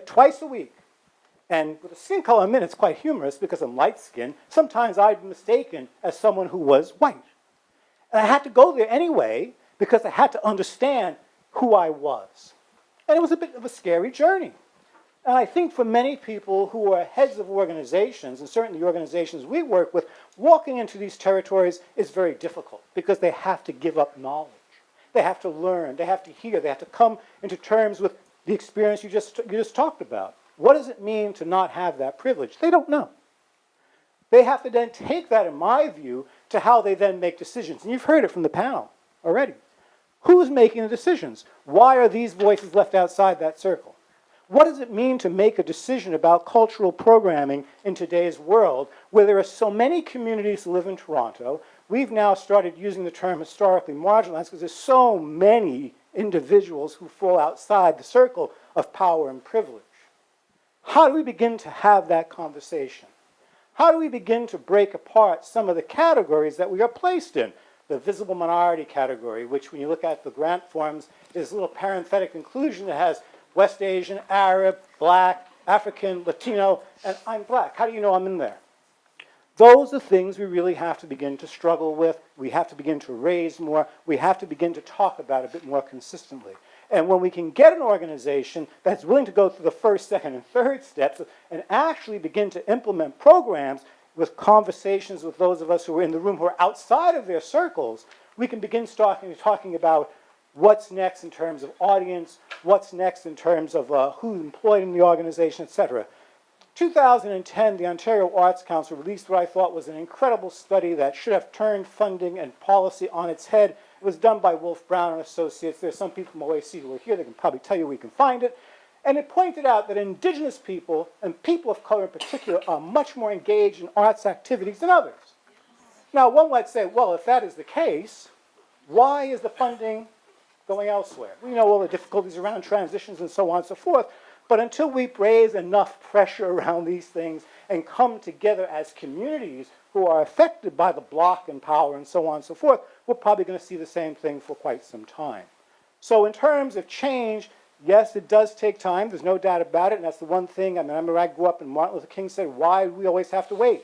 twice a week. And with the skin color I'm in, it's quite humorous because I'm light-skinned. Sometimes I'd be mistaken as someone who was white. And I had to go there anyway because I had to understand who I was. And it was a bit of a scary journey. And I think for many people who are heads of organizations, and certainly the organizations we work with, walking into these territories is very difficult because they have to give up knowledge. They have to learn, they have to hear, they have to come into terms with the experience you just talked about. What does it mean to not have that privilege? They don't know. They have to then take that, in my view, to how they then make decisions. And you've heard it from the panel already. Who's making the decisions? Why are these voices left outside that circle? What does it mean to make a decision about cultural programming in today's world where there are so many communities who live in Toronto? We've now started using the term historically marginalized because there's so many individuals who fall outside the circle of power and privilege. How do we begin to have that conversation? How do we begin to break apart some of the categories that we are placed in? The visible minority category, which when you look at the grant forms, is a little parenthetic inclusion that has West Asian, Arab, Black, African, Latino, and I'm Black. How do you know I'm in there? Those are things we really have to begin to struggle with. We have to begin to raise more. We have to begin to talk about it a bit more consistently. And when we can get an organization that's willing to go through the first, second, and third steps and actually begin to implement programs with conversations with those of us who are in the room who are outside of their circles, we can begin talking about what's next in terms of audience, what's next in terms of who's employed in the organization, etc. 2010, the Ontario Arts Council released what I thought was an incredible study that should have turned funding and policy on its head. It was done by Wolf Brown and Associates. There's some people from OAC who are here. They can probably tell you where you can find it. And it pointed out that Indigenous people, and people of color in particular, are much more engaged in arts activities than others. Now, one might say, well, if that is the case, why is the funding going elsewhere? We know all the difficulties around transitions and so on and so forth. But until we raise enough pressure around these things and come together as communities who are affected by the block and power and so on and so forth, we're probably going to see the same thing for quite some time. So in terms of change, yes, it does take time. There's no doubt about it. And that's the one thing. I mean, I remember I grew up and Martin Luther King said, why do we always have to wait?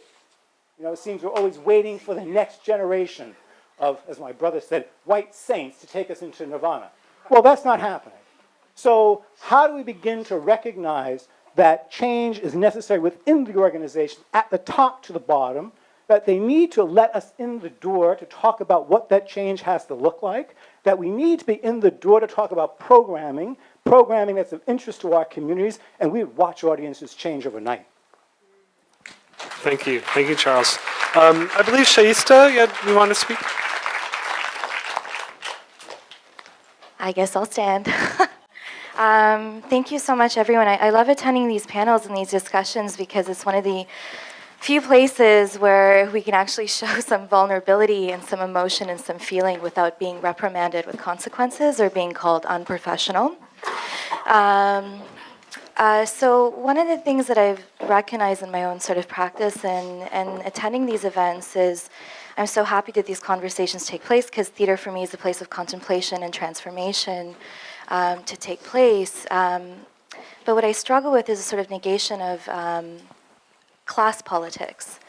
You know, it seems we're always waiting for the next generation of, as my brother said, white saints to take us into nirvana. Well, that's not happening. So how do we begin to recognize that change is necessary within the organization, at the top to the bottom, that they need to let us in the door to talk about what that change has to look like, that we need to be in the door to talk about programming that's of interest to our communities, and we watch audiences change overnight. Thank you. Thank you, Charles. I believe Shaista, you want to speak? I guess I'll stand. Thank you so much, everyone. I love attending these panels and these discussions because it's one of the few places where we can actually show some vulnerability and some emotion and some feeling without being reprimanded with consequences or being called unprofessional. So one of the things that I've recognized in my own sort of practice and attending these events is I'm so happy that these conversations take place because theater for me is a place of contemplation and transformation to take place. But what I struggle with is a sort of negation of class politics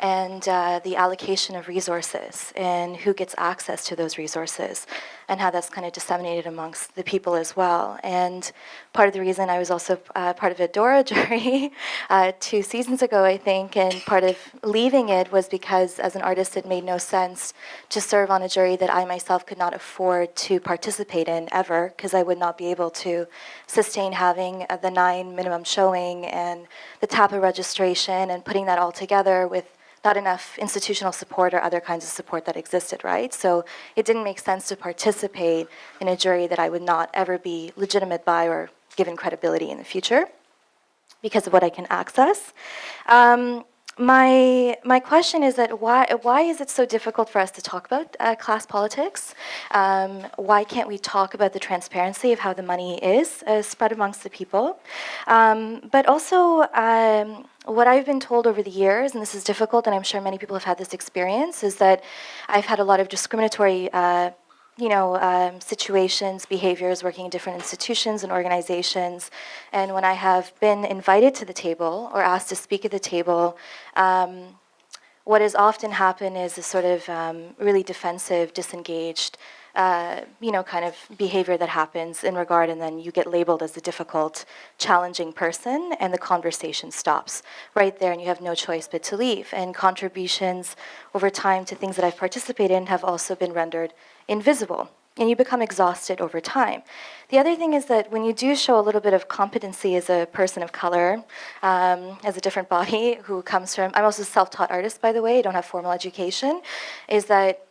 and the allocation of resources and who gets access to those resources and how that's kind of disseminated amongst the people as well. And part of the reason I was also part of a DORA jury 2 seasons ago, I think, and part of leaving it was because as an artist it made no sense to serve on a jury that I myself could not afford to participate in ever because I would not be able to sustain having the 9 minimum showing and the TAPA registration and putting that all together with not enough institutional support or other kinds of support that existed, right? So it didn't make sense to participate in a jury that I would not ever be legitimate by or given credibility in the future because of what I can access. My question is that why is it so difficult for us to talk about class politics? Why can't we talk about the transparency of how the money is spread amongst the people? But also, what I've been told over the years, and this is difficult, and I'm sure many people have had this experience, is that I've had a lot of discriminatory situations, behaviors working in different institutions and organizations. And when I have been invited to the table or asked to speak at the table, what has often happened is a sort of really defensive, disengaged, kind of behavior that happens in regard, and then you get labeled as a difficult, challenging person, and the conversation stops right there, and you have no choice but to leave. And contributions over time to things that I've participated in have also been rendered invisible, and you become exhausted over time. The other thing is that when you do show a little bit of competency as a person of color, as a different body who comes from, I'm also a self-taught artist, by the way, I don't have formal education, is that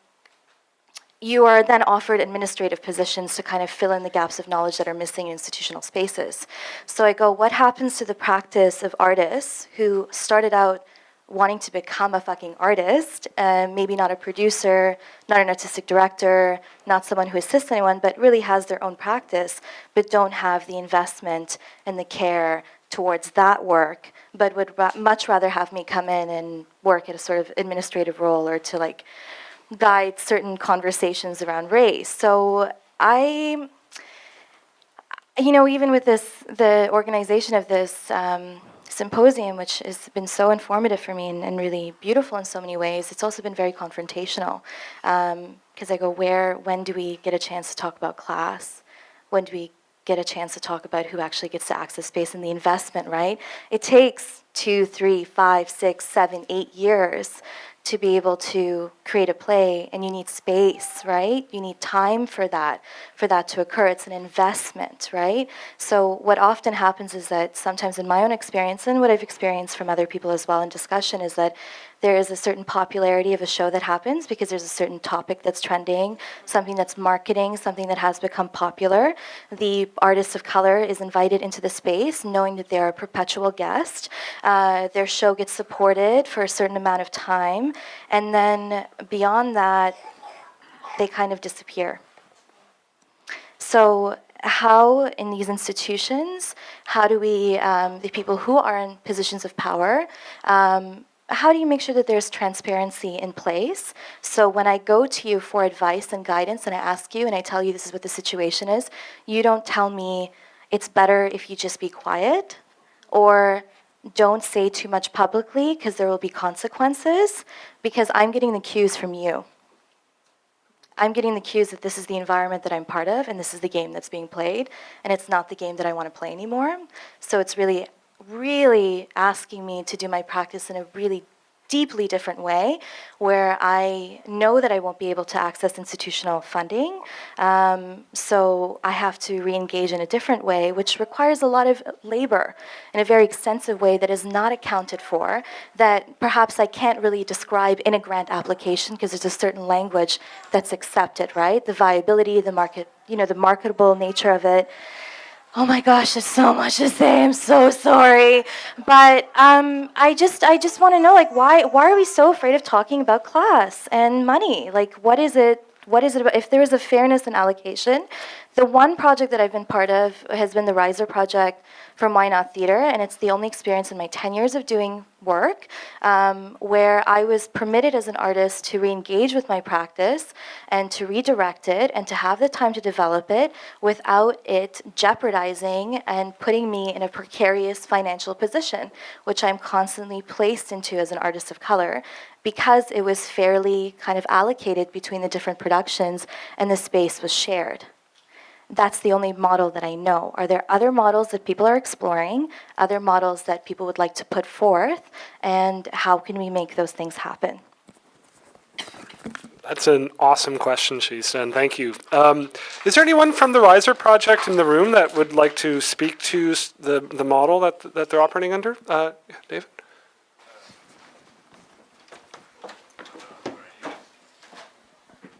you are then offered administrative positions to kind of fill in the gaps of knowledge that are missing in institutional spaces. So I go, what happens to the practice of artists who started out wanting to become a fucking artist, maybe not a producer, not an artistic director, not someone who assists anyone, but really has their own practice, but don't have the investment and the care towards that work, but would much rather have me come in and work at a sort of administrative role or to like guide certain conversations around race. So I, even with this, the organization of this symposium, which has been so informative for me and really beautiful in so many ways, it's also been very confrontational. Because I go, when do we get a chance to talk about class? When do we get a chance to talk about who actually gets to access space and the investment, right? It takes 2, 3, 5, 6, 7, 8 years to be able to create a play, and you need space, right? You need time for that to occur. It's an investment, right? So what often happens is that sometimes in my own experience, and what I've experienced from other people as well in discussion, is that there is a certain popularity of a show that happens because there's a certain topic that's trending, something that's marketing, something that has become popular. The artist of color is invited into the space knowing that they're a perpetual guest. Their show gets supported for a certain amount of time, and then beyond that, they kind of disappear. So how in these institutions, how do we, the people who are in positions of power, how do you make sure that there's transparency in place? So when I go to you for advice and guidance and I ask you and I tell you this is what the situation is, you don't tell me it's better if you just be quiet, or don't say too much publicly because there will be consequences, because I'm getting the cues from you. I'm getting the cues that this is the environment that I'm part of and this is the game that's being played, and it's not the game that I want to play anymore. So it's really asking me to do my practice in a really deeply different way, where I know that I won't be able to access institutional funding. So I have to re-engage in a different way, which requires a lot of labor in a very extensive way that is not accounted for, that perhaps I can't really describe in a grant application because there's a certain language that's accepted, right? The viability, the market, the marketable nature of it. Oh my gosh, there's so much to say. I'm so sorry, but I just want to know, like, why are we so afraid of talking about class and money? Like, what is it? What is it about? If there is a fairness in allocation, the one project that I've been part of has been the Riser project from Why Not Theater, and it's the only experience in my 10 years of doing work where I was permitted as an artist to re-engage with my practice and to redirect it and to have the time to develop it without it jeopardizing and putting me in a precarious financial position, which I'm constantly placed into as an artist of color, because it was fairly kind of allocated between the different productions and the space was shared. That's the only model that I know. Are there other models that people are exploring, other models that people would like to put forth, and how can we make those things happen? That's an awesome question, Shista, and thank you. Is there anyone from the Riser project in the room that would like to speak to the model that they're operating under? David?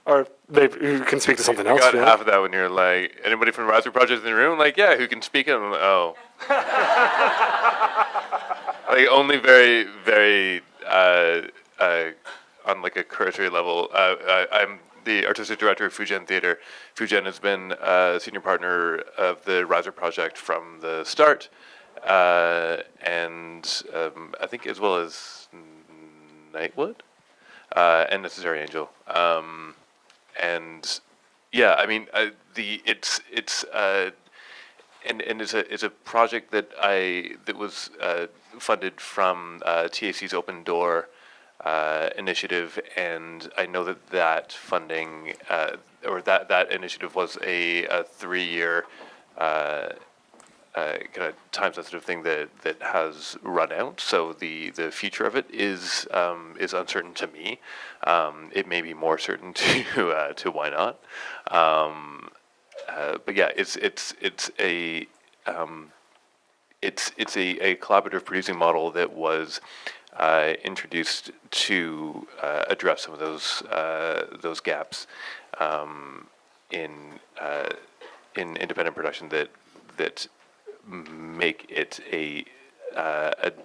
Or maybe you can speak to something else. I got half of that when you're like, anybody from the Riser Project in the room? Like, yeah, who can speak it? I'm like, oh. Like, only very, very, on like a cursory level. I'm the artistic director of Fujian Theater. Fujian has been a senior partner of the Riser Project from the start. and I think as well as Nightwood and Necessary Angel. And yeah, I mean, it's a project that was funded from TAC's Open Door initiative, and I know that funding or that initiative was a 3-year kind of time-sensitive thing that has run out. So the future of it is uncertain to me. It may be more certain to why not. But yeah, it's a collaborative producing model that was introduced to address some of those gaps in independent production that make it a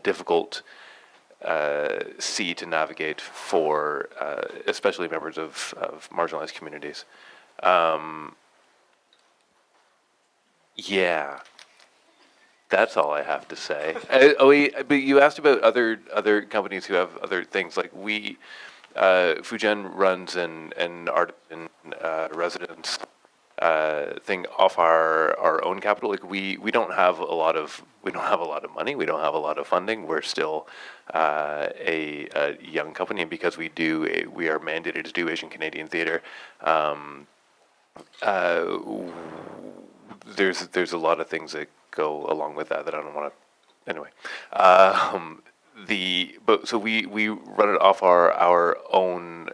difficult sea to navigate for especially members of marginalized communities. Yeah, that's all I have to say. But you asked about other companies who have other things. Like Fujian runs an art in residence thing off our own capital. Like we don't have a lot of money. We don't have a lot of funding. We're still a young company, and because we are mandated to do Asian Canadian theater. There's a lot of things that go along with that I don't want to. Anyway, so we run it off our own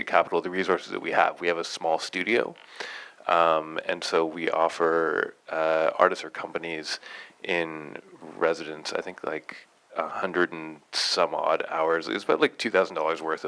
capital, the resources that we have. We have a small studio, and so we offer artists or companies in residence. I think like 100 and some odd hours. It's about like $2,000 worth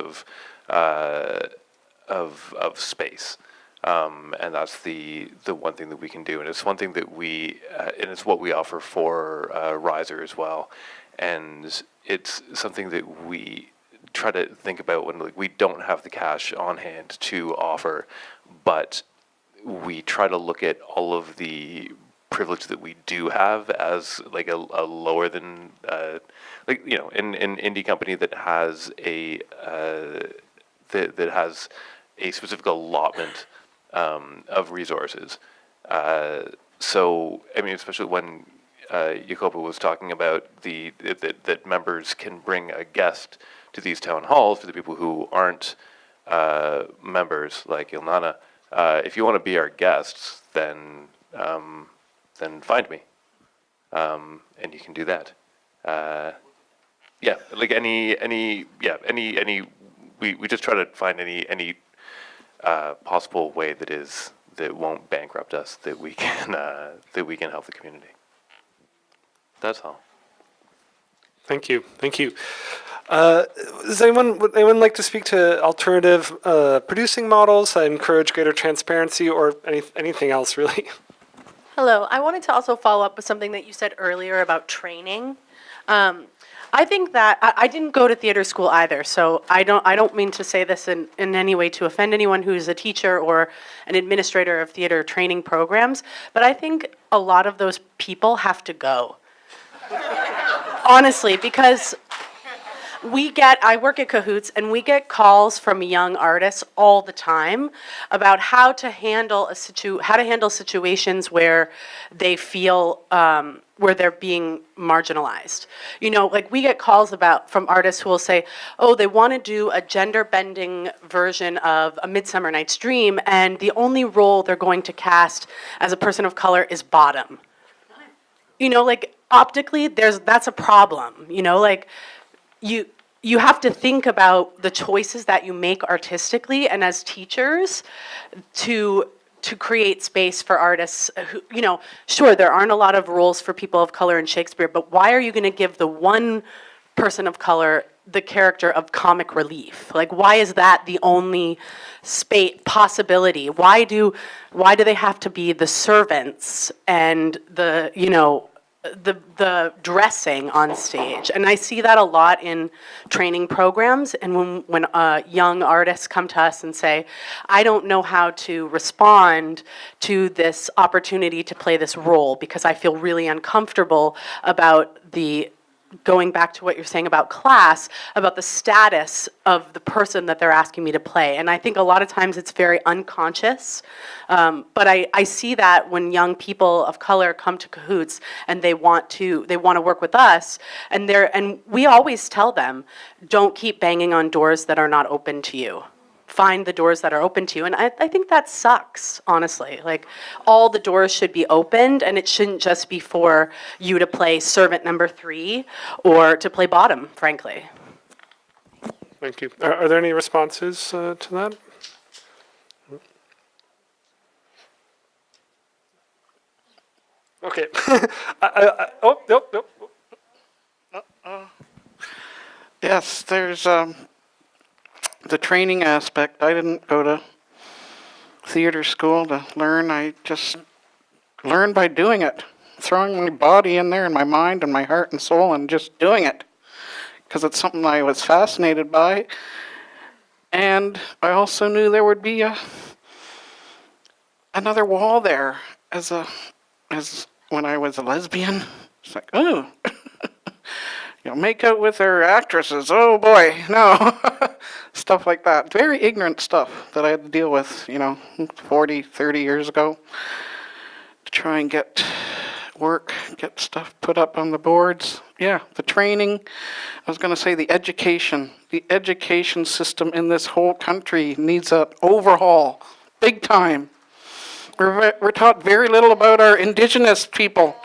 of space. And that's the one thing that we can do, and it's one thing that and it's what we offer for Riser as well, and it's something that we try to think about when we don't have the cash on hand to offer, but we try to look at all of the privilege that we do have as like a lower than an indie company that has that has a specific allotment of resources. So, I mean, especially when Jacopo was talking about that members can bring a guest to these town halls for the people who aren't members, like Ilnana. If you want to be our guests, then find me, and you can do that. Yeah, like we just try to find any possible way that won't bankrupt us, that we can help the community. That's all. Thank you. Would anyone like to speak to alternative producing models that encourage greater transparency, or anything else really? Hello. I wanted to also follow up with something that you said earlier about training. I think that I didn't go to theater school either, so I don't mean to say this in any way to offend anyone who's a teacher or an administrator of theater training programs, but I think a lot of those people have to go. Honestly, because I work at Cahoots, and we get calls from young artists all the time about how to handle situations where they feel where they're being marginalized. You know, like we get calls from artists who will say, oh, they want to do a gender-bending version of A Midsummer Night's Dream, and the only role they're going to cast as a person of color is bottom. You know, like optically, that's a problem. You know, like you have to think about the choices that you make artistically and as teachers to create space for artists who, you know, sure, there aren't a lot of roles for people of color in Shakespeare, but why are you going to give the one person of color the character of comic relief? Like, why is that the only possibility? Why do they have to be the servants and the, you know, the dressing on stage. And I see that a lot in training programs, and when young artists come to us and say, I don't know how to respond to this opportunity to play this role because I feel really uncomfortable about the, going back to what you're saying about class, about the status of the person that they're asking me to play. And I think a lot of times it's very unconscious. But I see that when young people of color come to Cahoots and they want to work with us, and we always tell them, don't keep banging on doors that are not open to you. Find the doors that are open to you. And I think that sucks, honestly. Like, all the doors should be opened, and it shouldn't just be for you to play servant number 3 or to play bottom, frankly. Thank you. Are there any responses to that? Okay. Nope. Yes, there's the training aspect. I didn't go to theater school to learn. I just learned by doing it, throwing my body in there and my mind and my heart and soul and just doing it, because it's something I was fascinated by. And I also knew there would be another wall there as when I was a lesbian. It's like, oh, make out with their actresses. Oh boy, no. Stuff like that. Very ignorant stuff that I had to deal with, 40, 30 years ago, to try and get work, get stuff put up on the boards. Yeah, the training. I was going to say the education. The education system in this whole country needs an overhaul, big time. We're taught very little about our indigenous people,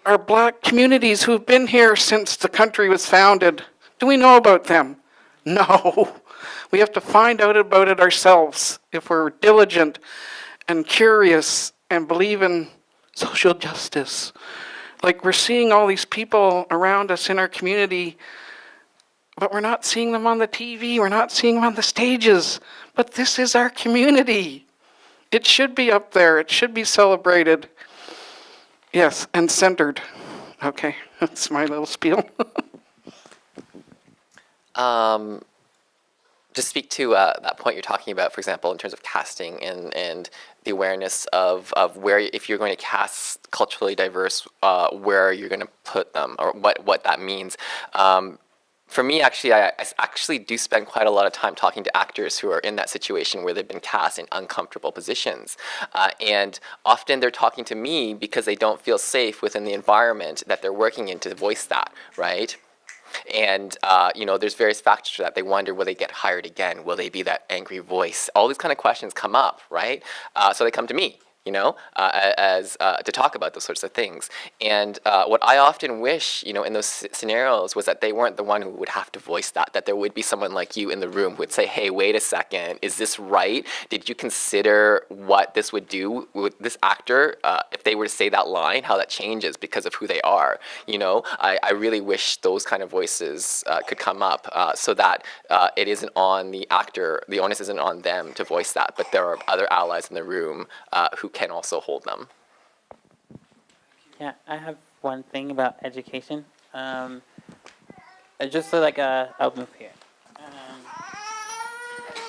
our black communities who've been here since the country was founded. Do we know about them? No. We have to find out about it ourselves if we're diligent and curious and believe in social justice. Like, we're seeing all these people around us in our community, but we're not seeing them on the TV, we're not seeing them on the stages. But this is our community. It should be up there, it should be celebrated. Yes, and centered. Okay, that's my little spiel. To speak to that point you're talking about, for example, in terms of casting and the awareness of where, if you're going to cast culturally diverse, where you're going to put them, or what that means. For me, actually, I actually do spend quite a lot of time talking to actors who are in that situation where they've been cast in uncomfortable positions. And often they're talking to me because they don't feel safe within the environment that they're working in to voice that, right? And, there's various factors to that. They wonder, will they get hired again? Will they be that angry voice? All these kind of questions come up, right? So they come to me. To talk about those sorts of things. And what I often wish, in those scenarios was that they weren't the one who would have to voice that there would be someone like you in the room who would say, hey, wait a second, is this right? Did you consider what this would do with this actor if they were to say that line, how that changes because of who they are? I really wish those kind of voices could come up so that it isn't on the actor, the onus isn't on them to voice that, but there are other allies in the room who can also hold them. Yeah, I have one thing about education. Just so I'll move here.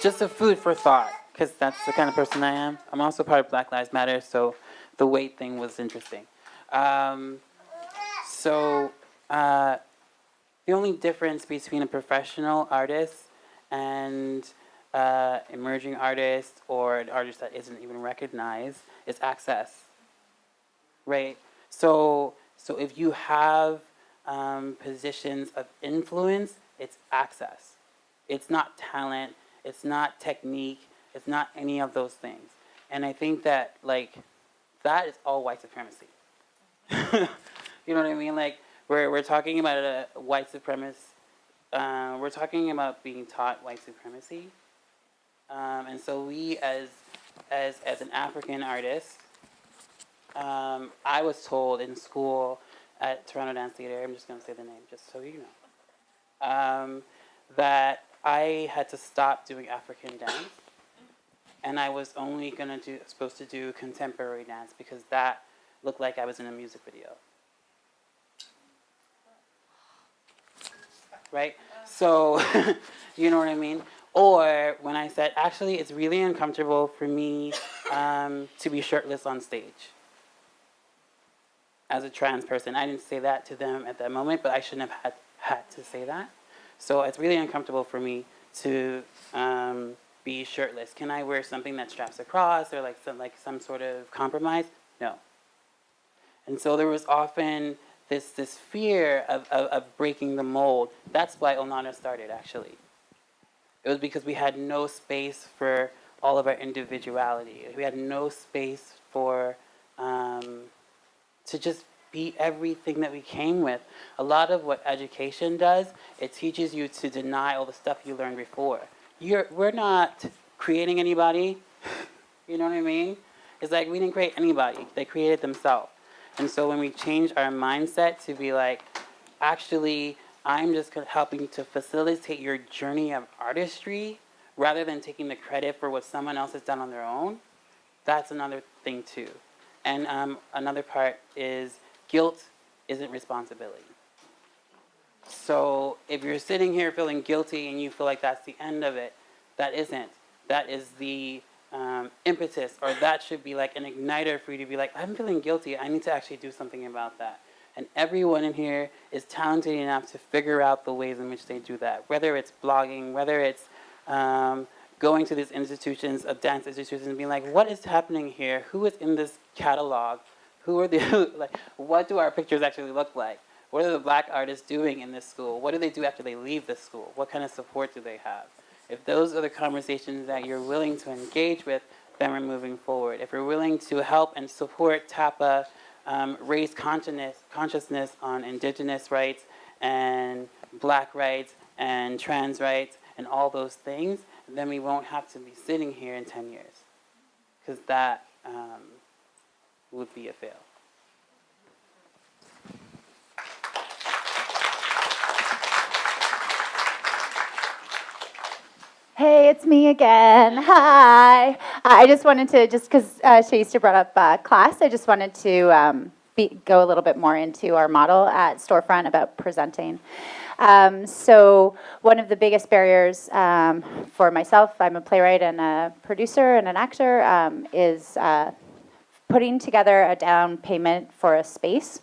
Just a food for thought, because that's the kind of person I am. I'm also part of Black Lives Matter, so the weight thing was interesting. The only difference between a professional artist and emerging artist or an artist that isn't even recognized is access, right? So if you have positions of influence, it's access. It's not talent, it's not technique, it's not any of those things. And I think that, that is all white supremacy. You know what I mean? We're talking about a white supremacist, we're talking about being taught white supremacy. And so we, as an African artist, I was told in school at Toronto Dance Theatre, I'm just going to say the name just so you know, that I had to stop doing African dance, and I was only supposed to do contemporary dance because that look like I was in a music video. Right? So, you know what I mean? Or when I said, actually, it's really uncomfortable for me to be shirtless on stage as a trans person. I didn't say that to them at that moment, but I shouldn't have had to say that. So it's really uncomfortable for me to be shirtless. Can I wear something that straps across or like some sort of compromise? No. And so there was often this fear of breaking the mold. That's why Onana started, actually. It was because we had no space for all of our individuality. We had no space for to just be everything that we came with. A lot of what education does, it teaches you to deny all the stuff you learned before. We're not creating anybody. You know what I mean? It's like we didn't create anybody. They created themselves. And so when we change our mindset to be like, actually, I'm just helping to facilitate your journey of artistry rather than taking the credit for what someone else has done on their own, that's another thing too. And another part is guilt isn't responsibility. So if you're sitting here feeling guilty and you feel like that's the end of it, that isn't. That is the impetus, or that should be like an igniter for you to be like, I'm feeling guilty. I need to actually do something about that. And everyone in here is talented enough to figure out the ways in which they do that. Whether it's blogging, whether it's going to these institutions, dance institutions, and being like, what is happening here? Who is in this catalog? Who are the, like, what do our pictures actually look like? What are the black artists doing in this school? What do they do after they leave the school? What kind of support do they have? If those are the conversations that you're willing to engage with, then we're moving forward. If we're willing to help and support TAPA, raise consciousness on Indigenous rights and black rights and trans rights and all those things, then we won't have to be sitting here in 10 years. Because that would be a fail. Hey, it's me again. Hi. I just wanted to, just because Shaista brought up class, I just wanted to go a little bit more into our model at Storefront about presenting. So one of the biggest barriers for myself, I'm a playwright and a producer and an actor, is putting together a down payment for a space.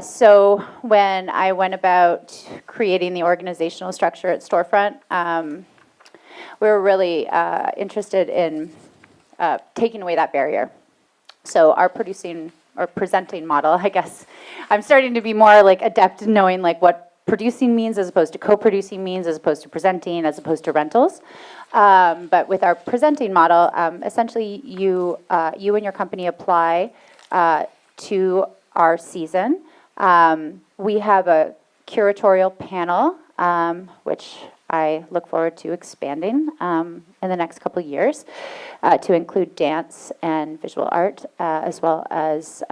So when I went about creating the organizational structure at Storefront, we were really interested in taking away that barrier. So our producing or presenting model, I guess, I'm starting to be more like adept in knowing like what producing means as opposed to co-producing means, as opposed to presenting, as opposed to rentals. But with our presenting model, essentially you and your company apply to our season. We have a curatorial panel, which I look forward to expanding in the next couple of years to include dance and visual art, as well as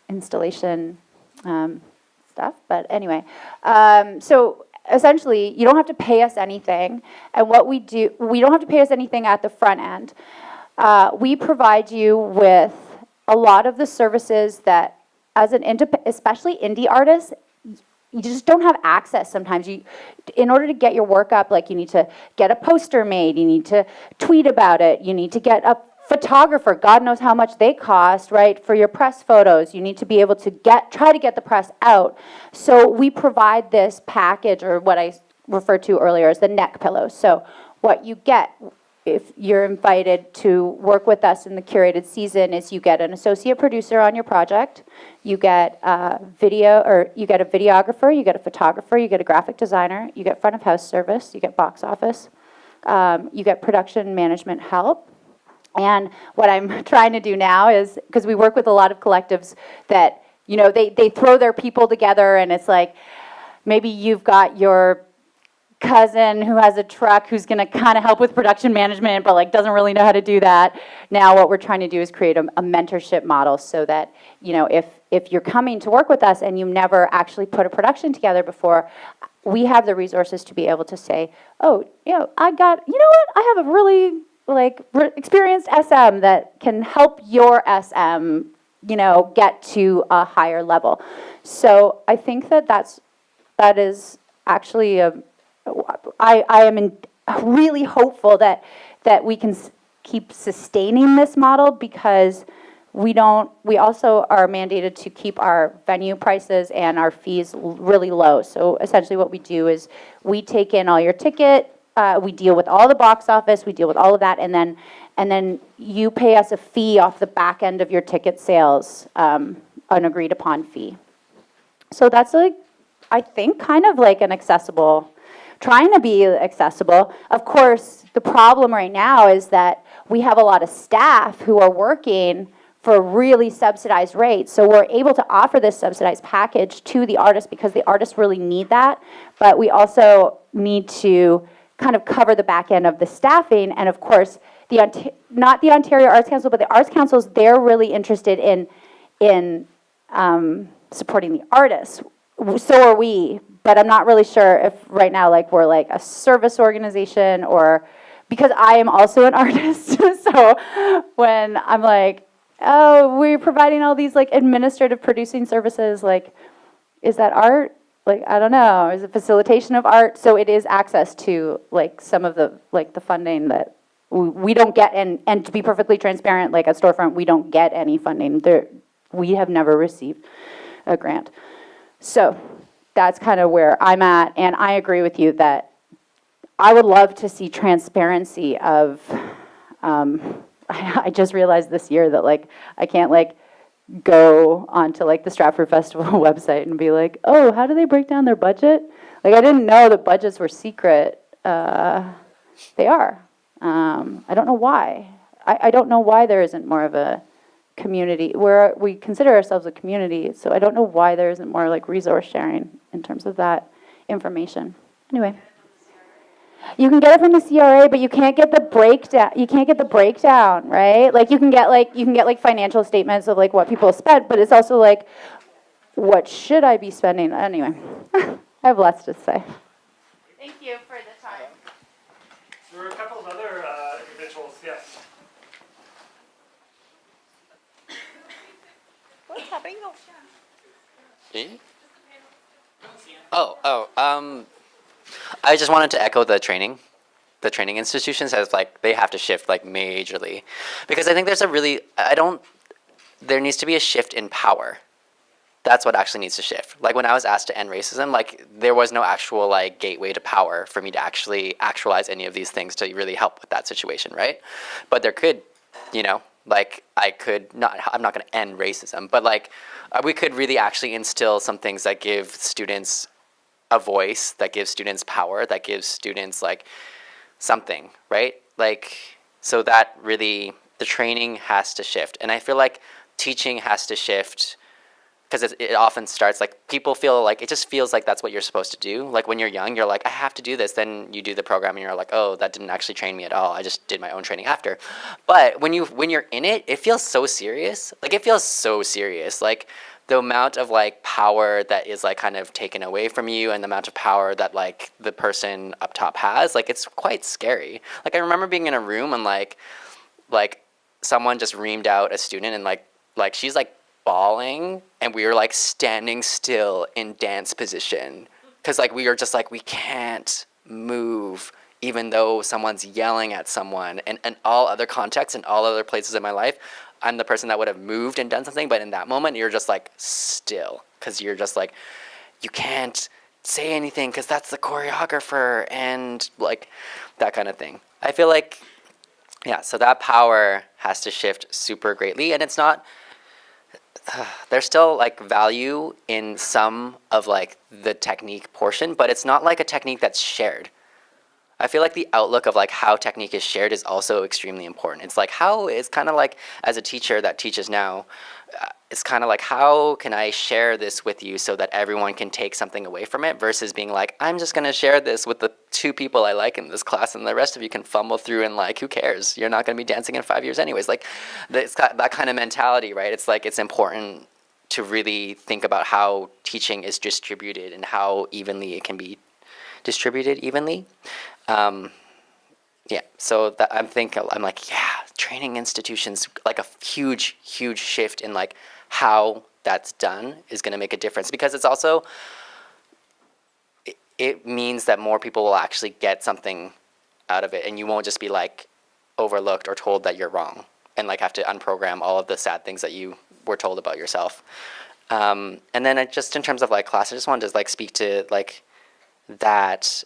installation stuff. But anyway, so essentially, you don't have to pay us anything. And what we do, we don't have to pay us anything at the front end. We provide you with a lot of the services that, as an especially indie artist, you just don't have access sometimes. In order to get your work up, like you need to get a poster made, you need to tweet about it, you need to get a photographer, God knows how much they cost, right, for your press photos. You need to be able to try to get the press out. So we provide this package, or what I referred to earlier as the neck pillows. So what you get if you're invited to work with us in the curated season is you get an associate producer on your project, you get video, or you get a videographer, you get a photographer, you get a graphic designer, you get front of house service, you get box office, you get production management help. And what I'm trying to do now is, because we work with a lot of collectives that, you know, they throw their people together and it's like, maybe you've got your cousin who has a truck who's going to kind of help with production management but like doesn't really know how to do that. Now what we're trying to do is create a mentorship model so that, you know, if you're coming to work with us and you never actually put a production together before, we have the resources to be able to say, oh, you know, I got, you know what, I have a really like experienced SM that can help your SM get to a higher level. So I think that is actually I am really hopeful that we can keep sustaining this model, because we also are mandated to keep our venue prices and our fees really low. So essentially what we do is we take in all your ticket, we deal with all the box office, we deal with all of that, and then you pay us a fee off the back end of your ticket sales, an agreed upon fee. So that's I think kind of like an accessible, trying to be accessible. Of course, the problem right now is that we have a lot of staff who are working for really subsidized rates. So we're able to offer this subsidized package to the artists because the artists really need that. But we also need to kind of cover the back end of the staffing. And of course, not the Ontario Arts Council, but the Arts Councils, they're really interested in supporting the artists. So are we, but I'm not really sure if right now we're like a service organization, or because I am also an artist. So when I'm like, oh, we're providing all these administrative producing services, is that art? I don't know, is it facilitation of art? So it is access to some of the the funding that we don't get, and to be perfectly transparent, a storefront, we don't get any funding. We have never received a grant. So that's kind of where I'm at, and I agree with you that I would love to see transparency of, I just realized this year that I can't go onto the Stratford Festival website and be like, oh, how do they break down their budget? I didn't know that budgets were secret. They are. I don't know why. I don't know why there isn't more of a community where we consider ourselves a community. So I don't know why there isn't more resource sharing in terms of that information. Anyway, you can get it from the CRA, but you can't get the breakdown. You can't get the breakdown, right? You can get financial statements of what people spent, but it's also what should I be spending? Anyway, I have lots to say. Thank you for the time. There were a couple of other individuals, yes. What's happening? I just wanted to echo the training institutions as they have to shift majorly, because I think there needs to be a shift in power. That's what actually needs to shift. When I was asked to end racism, there was no actual gateway to power for me to actually actualize any of these things to really help with that situation, right? But there could, I could not, I'm not going to end racism, but we could really actually instill some things that give students a voice, that gives students power, that gives students something, right? So that really, the training has to shift. And I feel teaching has to shift, because it often starts people feel it just feels that's what you're supposed to do. When you're young, you're I have to do this. Then you do the program and you're oh, that didn't actually train me at all. I just did my own training after. But when you're in it, it feels so serious. It feels so serious. The amount of power that is kind of taken away from you, and the amount of power that the person up top has, it's quite scary. I remember being in a room and someone just reamed out a student, and she's bawling, and we were standing still in dance position, because we were just we can't move, even though someone's yelling at someone. And all other contexts and all other places in my life, I'm the person that would have moved and done something, but in that moment you're just still, because you're just you can't say anything because that's the choreographer, and that kind of thing. I feel yeah, so that power has to shift super greatly, and it's not, there's still value in some of the technique portion, but it's not a technique that's shared. I feel the outlook of how technique is shared is also extremely important. It's how, it's kind of as a teacher that teaches now, it's kind of how can I share this with you so that everyone can take something away from it, versus being I'm just going to share this with the 2 people I like in this class, and the rest of you can fumble through, and who cares? You're not going to be dancing in 5 years anyways. It's got that kind of mentality, right? It's it's important to really think about how teaching is distributed and how evenly it can be distributed evenly. Yeah, so that I'm yeah, training institutions, like a huge shift in like how that's done is going to make a difference, because it's also, it means that more people will actually get something out of it, and you won't just be like overlooked or told that you're wrong and like have to unprogram all of the sad things that you were told about yourself. And then just in terms of like class, I just wanted to like speak to like that,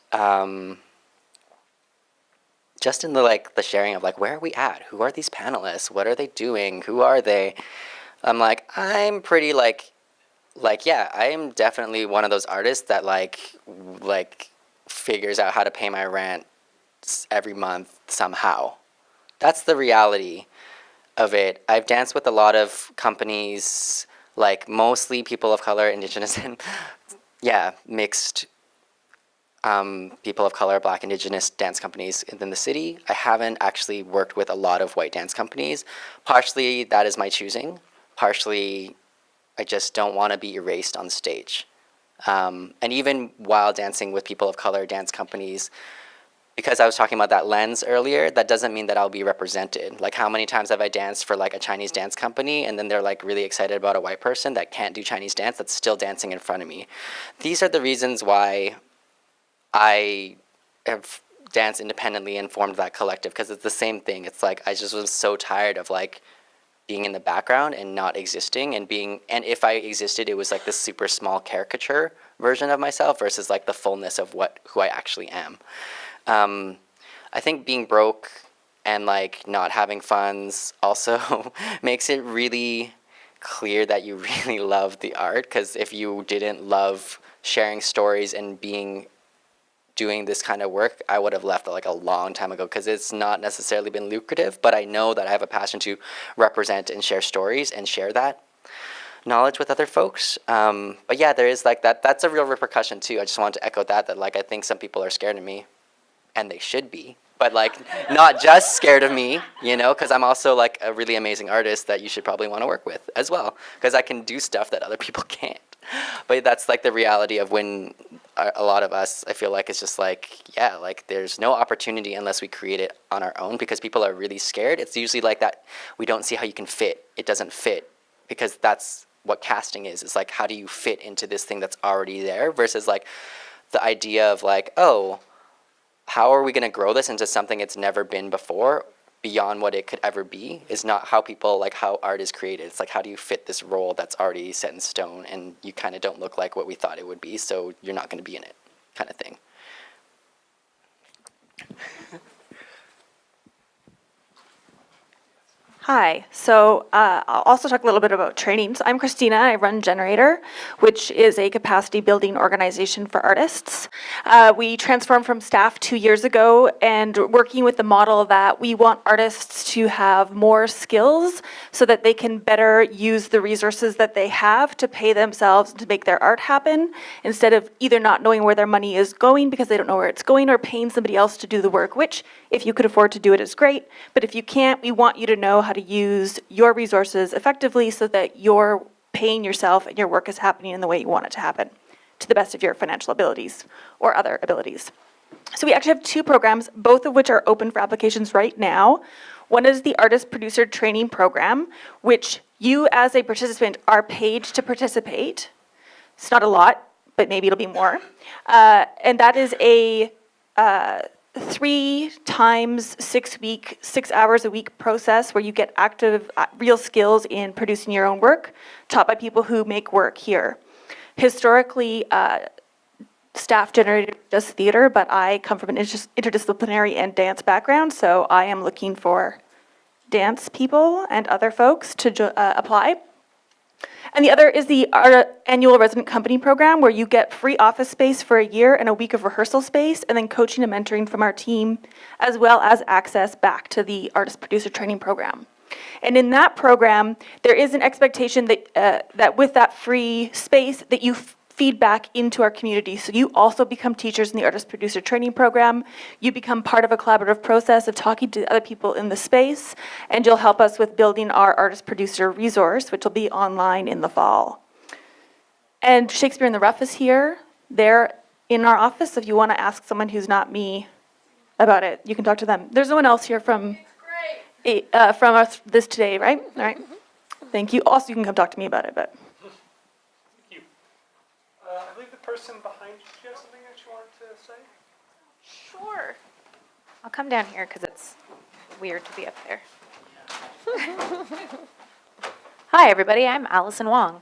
just in the like the sharing of like, where are we at? Who are these panelists? What are they doing? Who are they? I'm like, I'm pretty like yeah, I am definitely one of those artists that like figures out how to pay my rent every month somehow. That's the reality of it. I've danced with a lot of companies, like mostly people of color, Indigenous, and yeah, mixed people of color, Black, Indigenous dance companies within the city. I haven't actually worked with a lot of white dance companies. Partially that is my choosing. Partially I just don't want to be erased on stage. And even while dancing with people of color dance companies, because I was talking about that lens earlier, that doesn't mean that I'll be represented. Like, how many times have I danced for like a Chinese dance company, and then they're like really excited about a white person that can't do Chinese dance that's still dancing in front of me. These are the reasons why I have danced independently and formed that collective, because it's the same thing. It's like I just was so tired of like being in the background and not existing, and if I existed, it was like this super small caricature version of myself versus like the fullness of who I actually am. I think being broke and like not having funds also makes it really clear that you really love the art, because if you didn't love sharing stories and doing this kind of work, I would have left like a long time ago, because it's not necessarily been lucrative, but I know that I have a passion to represent and share stories and share that knowledge with other folks. But yeah, there is like that's a real repercussion too. I just wanted to echo that like I think some people are scared of me, and they should be, but like not just scared of me, you know, because I'm also like a really amazing artist that you should probably want to work with as well, because I can do stuff that other people can't. But that's like the reality of when a lot of us, I feel like, it's just like, yeah, like there's no opportunity unless we create it on our own, because people are really scared. It's usually like that, we don't see how you can fit. It doesn't fit, because that's what casting is. It's like, how do you fit into this thing that's already there, versus like the idea of like, oh, how are we going to grow this into something it's never been before, beyond what it could ever be, is not how people, like how art is created. It's like, how do you fit this role that's already set in stone, and you kind of don't look like what we thought it would be, so you're not going to be in it, kind of thing. Hi, so I'll also talk a little bit about training. So I'm Christina, I run Generator, which is a capacity building organization for artists. We transformed from staff 2 years ago, and working with the model that we want artists to have more skills so that they can better use the resources that they have to pay themselves to make their art happen, instead of either not knowing where their money is going because they don't know where it's going, or paying somebody else to do the work, which if you could afford to do it is great, but if you can't, we want you to know how to use your resources effectively so that you're paying yourself and your work is happening in the way you want it to happen, to the best of your financial abilities or other abilities. So we actually have 2 programs, both of which are open for applications right now. One is the Artist Producer Training Program, which you as a participant are paid to participate. It's not a lot, but maybe it'll be more. And that is a 3 times 6 week, 6 hours a week process where you get active, real skills in producing your own work, taught by people who make work here. Historically, staff generated just theater, but I come from an interdisciplinary and dance background, so I am looking for dance people and other folks to apply. And the other is the annual resident company program, where you get free office space for a year and a week of rehearsal space, and then coaching and mentoring from our team, as well as access back to the artist producer training program. And in that program, there is an expectation that that with that free space that you feed back into our community. So you also become teachers in the artist producer training program. You become part of a collaborative process of talking to other people in the space, and you'll help us with building our artist producer resource, which will be online in the fall. And Shakespeare in the Rough is here. They're in our office. If you want to ask someone who's not me about it, you can talk to them. There's no one else here from... from this today, right? All right. Thank you. Also, you can come talk to me about it, but. Thank you. I believe the person behind you, do you have something that you wanted to say? Sure. I'll come down here because it's weird to be up there. Hi, everybody. I'm Allison Wong.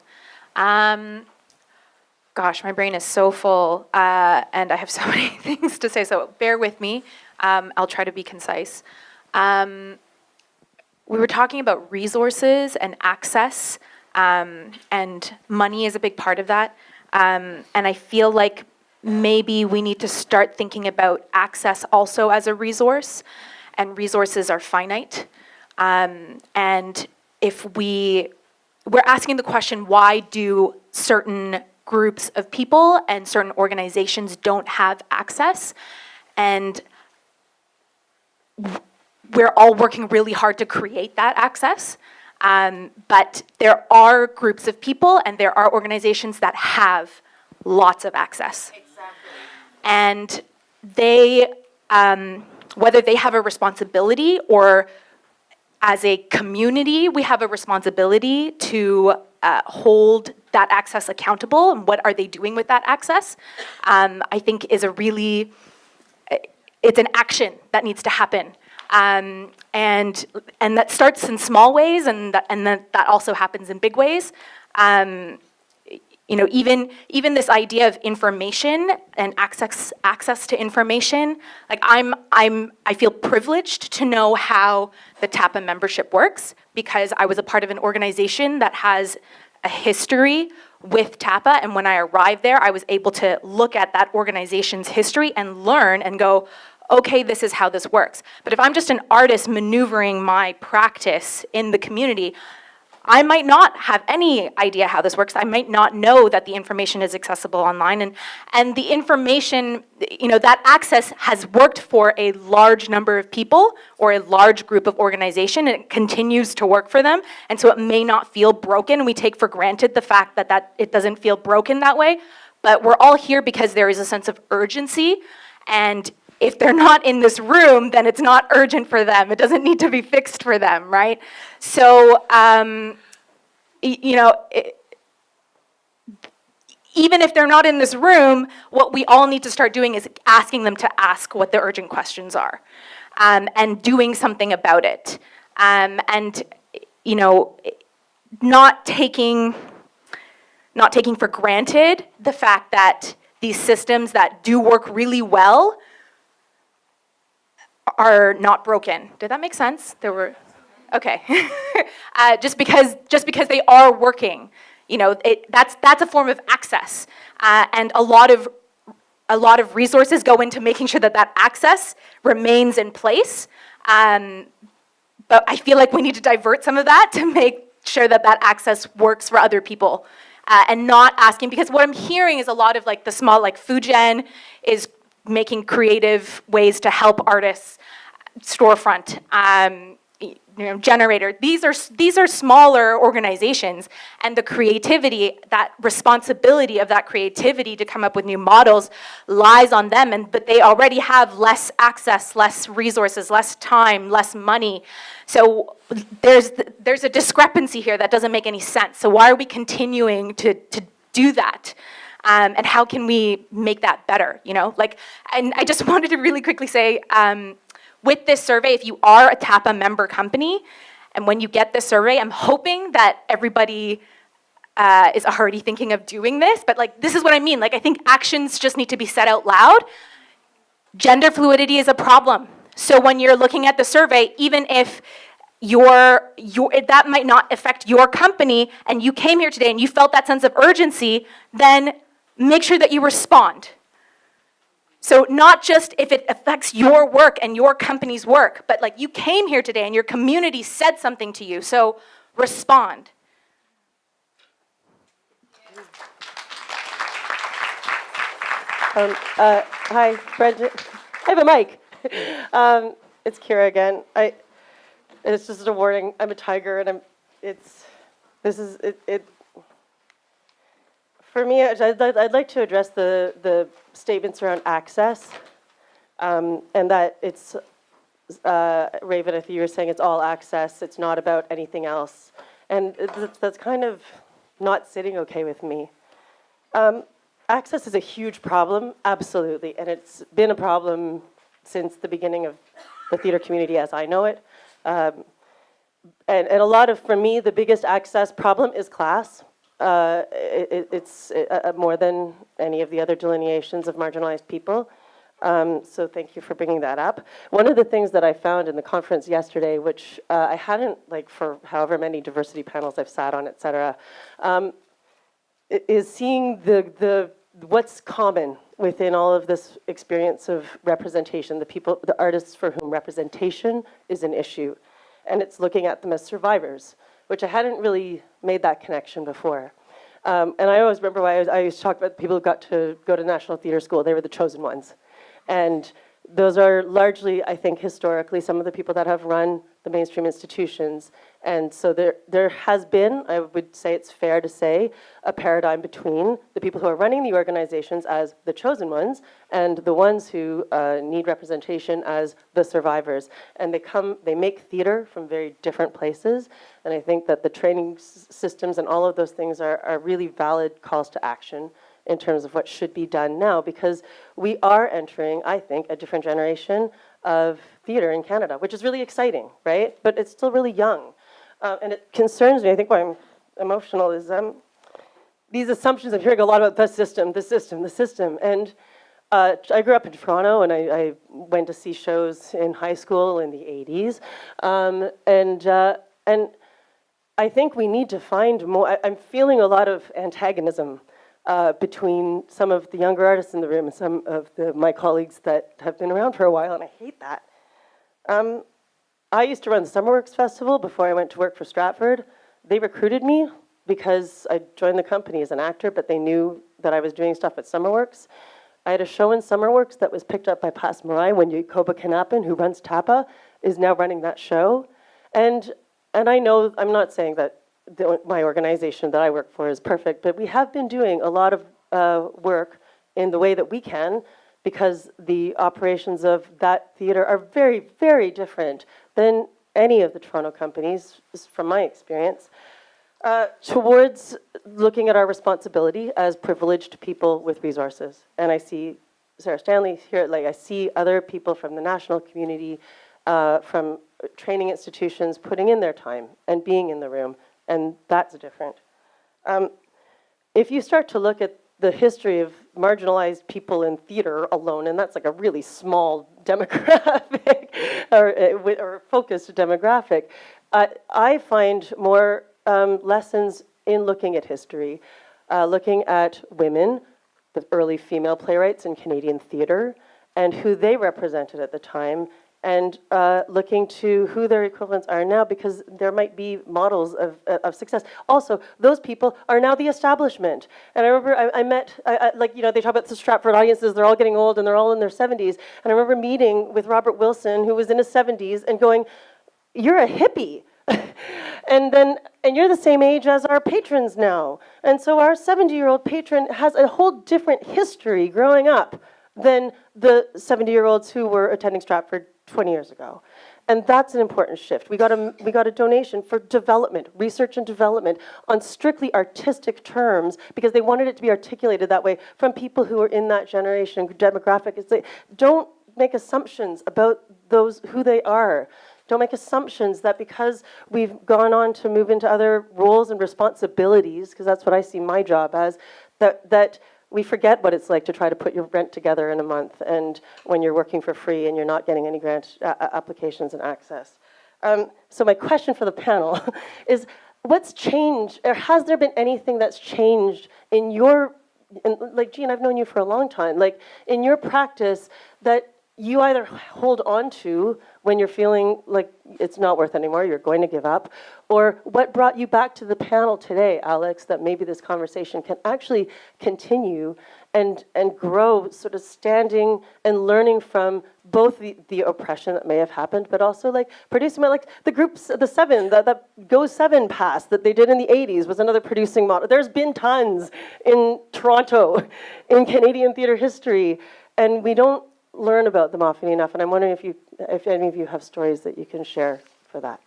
Gosh, my brain is so full, and I have so many things to say, so bear with me. I'll try to be concise. We were talking about resources and access, and money is a big part of that. And I feel like maybe we need to start thinking about access also as a resource, and resources are finite. And if we're asking the question, why do certain groups of people and certain organizations don't have access? And we're all working really hard to create that access. But there are groups of people and there are organizations that have lots of access. Exactly. And they, whether they have a responsibility or as a community, we have a responsibility to hold that access accountable, and what are they doing with that access, I think is a really, it's an action that needs to happen. And that starts in small ways, and that also happens in big ways. You know, even this idea of information and access to information, like I feel privileged to know how the TAPA membership works, because I was a part of an organization that has a history with TAPA, and when I arrived there, I was able to look at that organization's history and learn and go, okay, this is how this works. But if I'm just an artist maneuvering my practice in the community, I might not have any idea how this works. I might not know that the information is accessible online. And the information, you know, that access has worked for a large number of people or a large group of organization, and it continues to work for them. And so it may not feel broken. We take for granted the fact that it doesn't feel broken that way. But we're all here because there is a sense of urgency. And if they're not in this room, then it's not urgent for them. It doesn't need to be fixed for them, right? So, you know, even if they're not in this room, what we all need to start doing is asking them to ask what the urgent questions are, and doing something about it. And, you know, not taking for granted the fact that these systems that do work really well are not broken. Did that make sense? There were, okay. Just because they are working, you know, that's a form of access, and a lot of resources go into making sure that access remains in place. But I feel like we need to divert some of that to make sure that access works for other people, and not asking, because what I'm hearing is a lot of like the small, like Fugen is making creative ways to help artists, storefront, you know, generator. These are smaller organizations, and the creativity, that responsibility of that creativity to come up with new models lies on them. But they already have less access, less resources, less time, less money. So there's a discrepancy here that doesn't make any sense. So why are we continuing to do that? And how can we make that better, you know? Like, and I just wanted to really quickly say, with this survey, if you are a TAPA member company, and when you get this survey, I'm hoping that everybody is already thinking of doing this, but like, this is what I mean. Like, I think actions just need to be said out loud. Gender fluidity is a problem. So when you're looking at the survey, even if that might not affect your company, and you came here today and you felt that sense of urgency, then make sure that you respond. So not just if it affects your work and your company's work, but like you came here today and your community said something to you, so respond. Hi, Brendan. I have a mic. It's Kira again. It's just a warning. I'm a tiger, and for me, I'd like to address the statements around access, and that it's Raven, I think you were saying it's all access, it's not about anything else. And that's kind of not sitting okay with me. Access is a huge problem, absolutely, and it's been a problem since the beginning of the theater community as I know it. And a lot of, for me, the biggest access problem is class. It's more than any of the other delineations of marginalized people. So thank you for bringing that up. One of the things that I found in the conference yesterday, which I hadn't, like for however many diversity panels I've sat on, et cetera, is seeing what's common within all of this experience of representation, the artists for whom representation is an issue. And it's looking at them as survivors, which I hadn't really made that connection before. And I always remember why I used to talk about people who got to go to National Theatre School. They were the chosen ones. And those are largely, I think, historically, some of the people that have run the mainstream institutions. And so there has been, I would say it's fair to say, a paradigm between the people who are running the organizations as the chosen ones and the ones who need representation as the survivors. And they make theater from very different places. And I think that the training systems and all of those things are really valid calls to action in terms of what should be done now, because we are entering, I think, a different generation of theater in Canada, which is really exciting, right? But it's still really young. And it concerns me. I think why I'm emotional is these assumptions. I'm hearing a lot about the system, the system, the system. And I grew up in Toronto, and I went to see shows in high school in the 80s. And I think we need to find more. I'm feeling a lot of antagonism between some of the younger artists in the room and some of my colleagues that have been around for a while, and I hate that. I used to run the Summerworks Festival before I went to work for Stratford. They recruited me because I joined the company as an actor, but they knew that I was doing stuff at Summerworks. I had a show in Summerworks that was picked up by Pas Marai when Jacoba Knappen, who runs TAPA, is now running that show. And I know, I'm not saying that my organization that I work for is perfect, but we have been doing a lot of work in the way that we can, because the operations of that theater are very, very different than any of the Toronto companies, from my experience, towards looking at our responsibility as privileged people with resources. And I see Sarah Stanley here, like I see other people from the national community, from training institutions putting in their time and being in the room, and that's different. If you start to look at the history of marginalized people in theater alone, and that's like a really small demographic or focused demographic, I find more lessons in looking at history, looking at women, the early female playwrights in Canadian theater, and who they represented at the time, and looking to who their equivalents are now, because there might be models of success. Also, those people are now the establishment. And I remember I met, like, you know, they talk about the Stratford audiences, they're all getting old and they're all in their 70s. And I remember meeting with Robert Wilson, who was in his 70s, and going, "You're a hippie." And you're the same age as our patrons now. And so our 70-year-old patron has a whole different history growing up than the 70-year-olds who were attending Stratford 20 years ago. And that's an important shift. We got a donation for development, research and development on strictly artistic terms, because they wanted it to be articulated that way from people who are in that generation demographic. It's like, don't make assumptions about those, who they are. Don't make assumptions that because we've gone on to move into other roles and responsibilities, because that's what I see my job as, that we forget what it's like to try to put your rent together in a month, and when you're working for free and you're not getting any grant applications and access. So my question for the panel is, what's changed, or has there been anything that's changed in your, like Jean, I've known you for a long time, like in your practice that you either hold on to when you're feeling like it's not worth anymore, you're going to give up, or what brought you back to the panel today, Alex, that maybe this conversation can actually continue and grow, sort of standing and learning from both the oppression that may have happened, but also like producing, like the groups, the Seven, that Go Seven pass that they did in the 80s was another producing model. There's been tons in Toronto, in Canadian theater history, and we don't learn about them often enough, and I'm wondering if you if any of you have stories that you can share for that.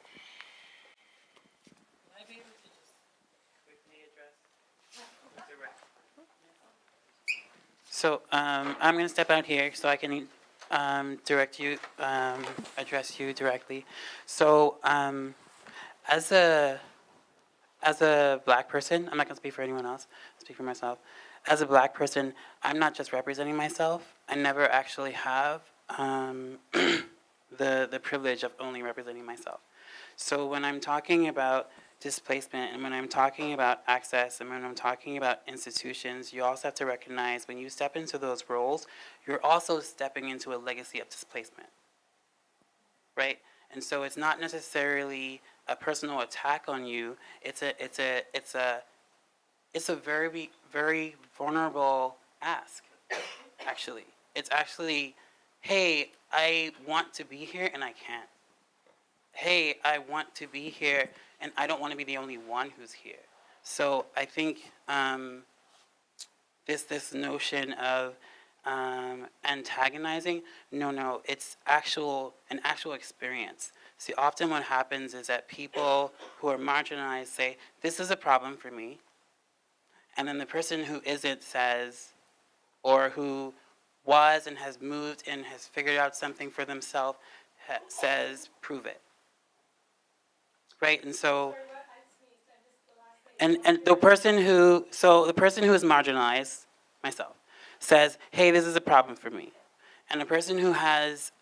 So I'm going to step out here so I can direct you, address you directly. So as a black person, I'm not going to speak for anyone else, I'll speak for myself. As a black person, I'm not just representing myself. I never actually have the privilege of only representing myself. So when I'm talking about displacement and when I'm talking about access and when I'm talking about institutions, you also have to recognize when you step into those roles, you're also stepping into a legacy of displacement, right? And so it's not necessarily a personal attack on you. It's a very, very vulnerable ask, actually. It's actually, hey, I want to be here and I can't. Hey, I want to be here and I don't want to be the only one who's here. So I think this notion of antagonizing, no, it's an actual experience. See, often what happens is that people who are marginalized say, this is a problem for me. And then the person who isn't says, or who was and has moved and has figured out something for themselves says, prove it. Right? And so, and the person who is marginalized, myself, says, hey, this is a problem for me. And the person who has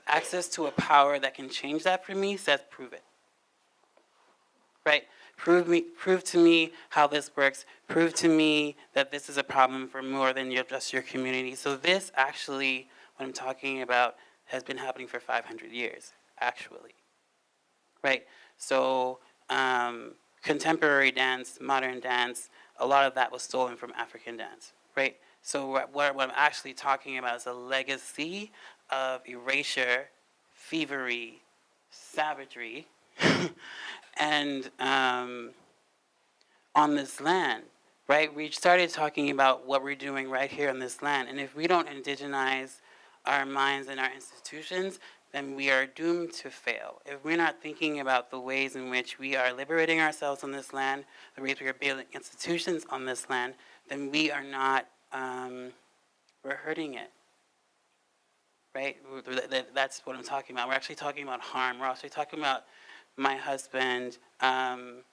access to a power that can change that for me says, prove it. Right? Prove to me how this works. Prove to me that this is a problem for more than just your community. So this actually, what I'm talking about, has been happening for 500 years, actually. Right? So contemporary dance, modern dance, a lot of that was stolen from African dance. Right? So what I'm actually talking about is a legacy of erasure, thievery, savagery, and on this land, right? We started talking about what we're doing right here on this land, and if we don't indigenize our minds and our institutions, then we are doomed to fail. If we're not thinking about the ways in which we are liberating ourselves on this land, the ways we are building institutions on this land, then we are not, we're hurting it. Right? That's what I'm talking about. We're actually talking about harm. We're actually talking about my husband in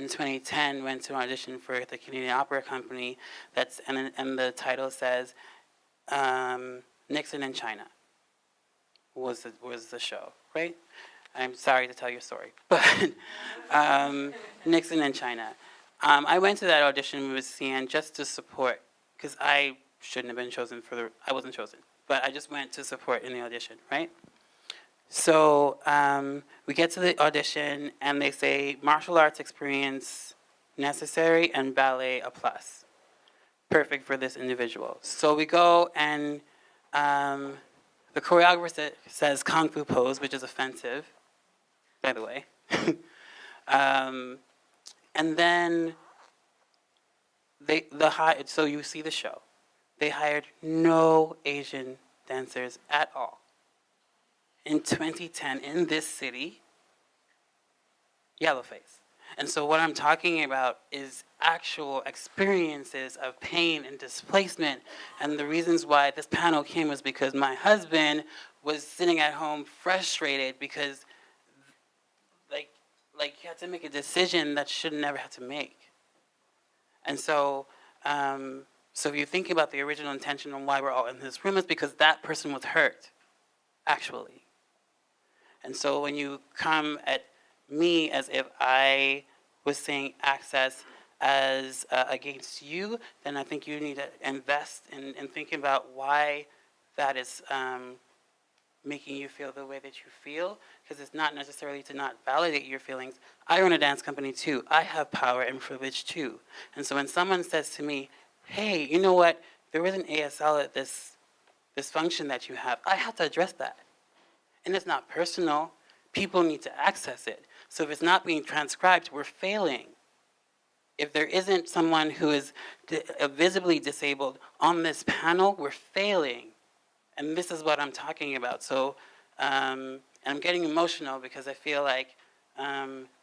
2010 went to audition for the Canadian Opera Company. And the title says Nixon in China was the show, right? I'm sorry to tell your story, but Nixon in China. I went to that audition with Cian just to support, because I shouldn't have been chosen I wasn't chosen, but I just went to support in the audition, right? So we get to the audition and they say martial arts experience necessary and ballet a plus. Perfect for this individual. So we go and the choreographer says kung fu pose, which is offensive, by the way. And then so you see the show. They hired no Asian dancers at all. In 2010, in this city, yellowface. And so what I'm talking about is actual experiences of pain and displacement. And the reasons why this panel came was because my husband was sitting at home frustrated because like he had to make a decision that should never have to make. And so so if you think about the original intention on why we're all in this room, it's because that person was hurt, actually. And so when you come at me as if I was saying access as against you, then I think you need to invest in thinking about why that is making you feel the way that you feel, because it's not necessarily to not validate your feelings. I run a dance company too. I have power and privilege too. And so when someone says to me, hey, you know what, there was an ASL at this function that you have, I have to address that. And it's not personal. People need to access it. So if it's not being transcribed, we're failing. If there isn't someone who is visibly disabled on this panel, we're failing. And this is what I'm talking about. So, and I'm getting emotional because I feel like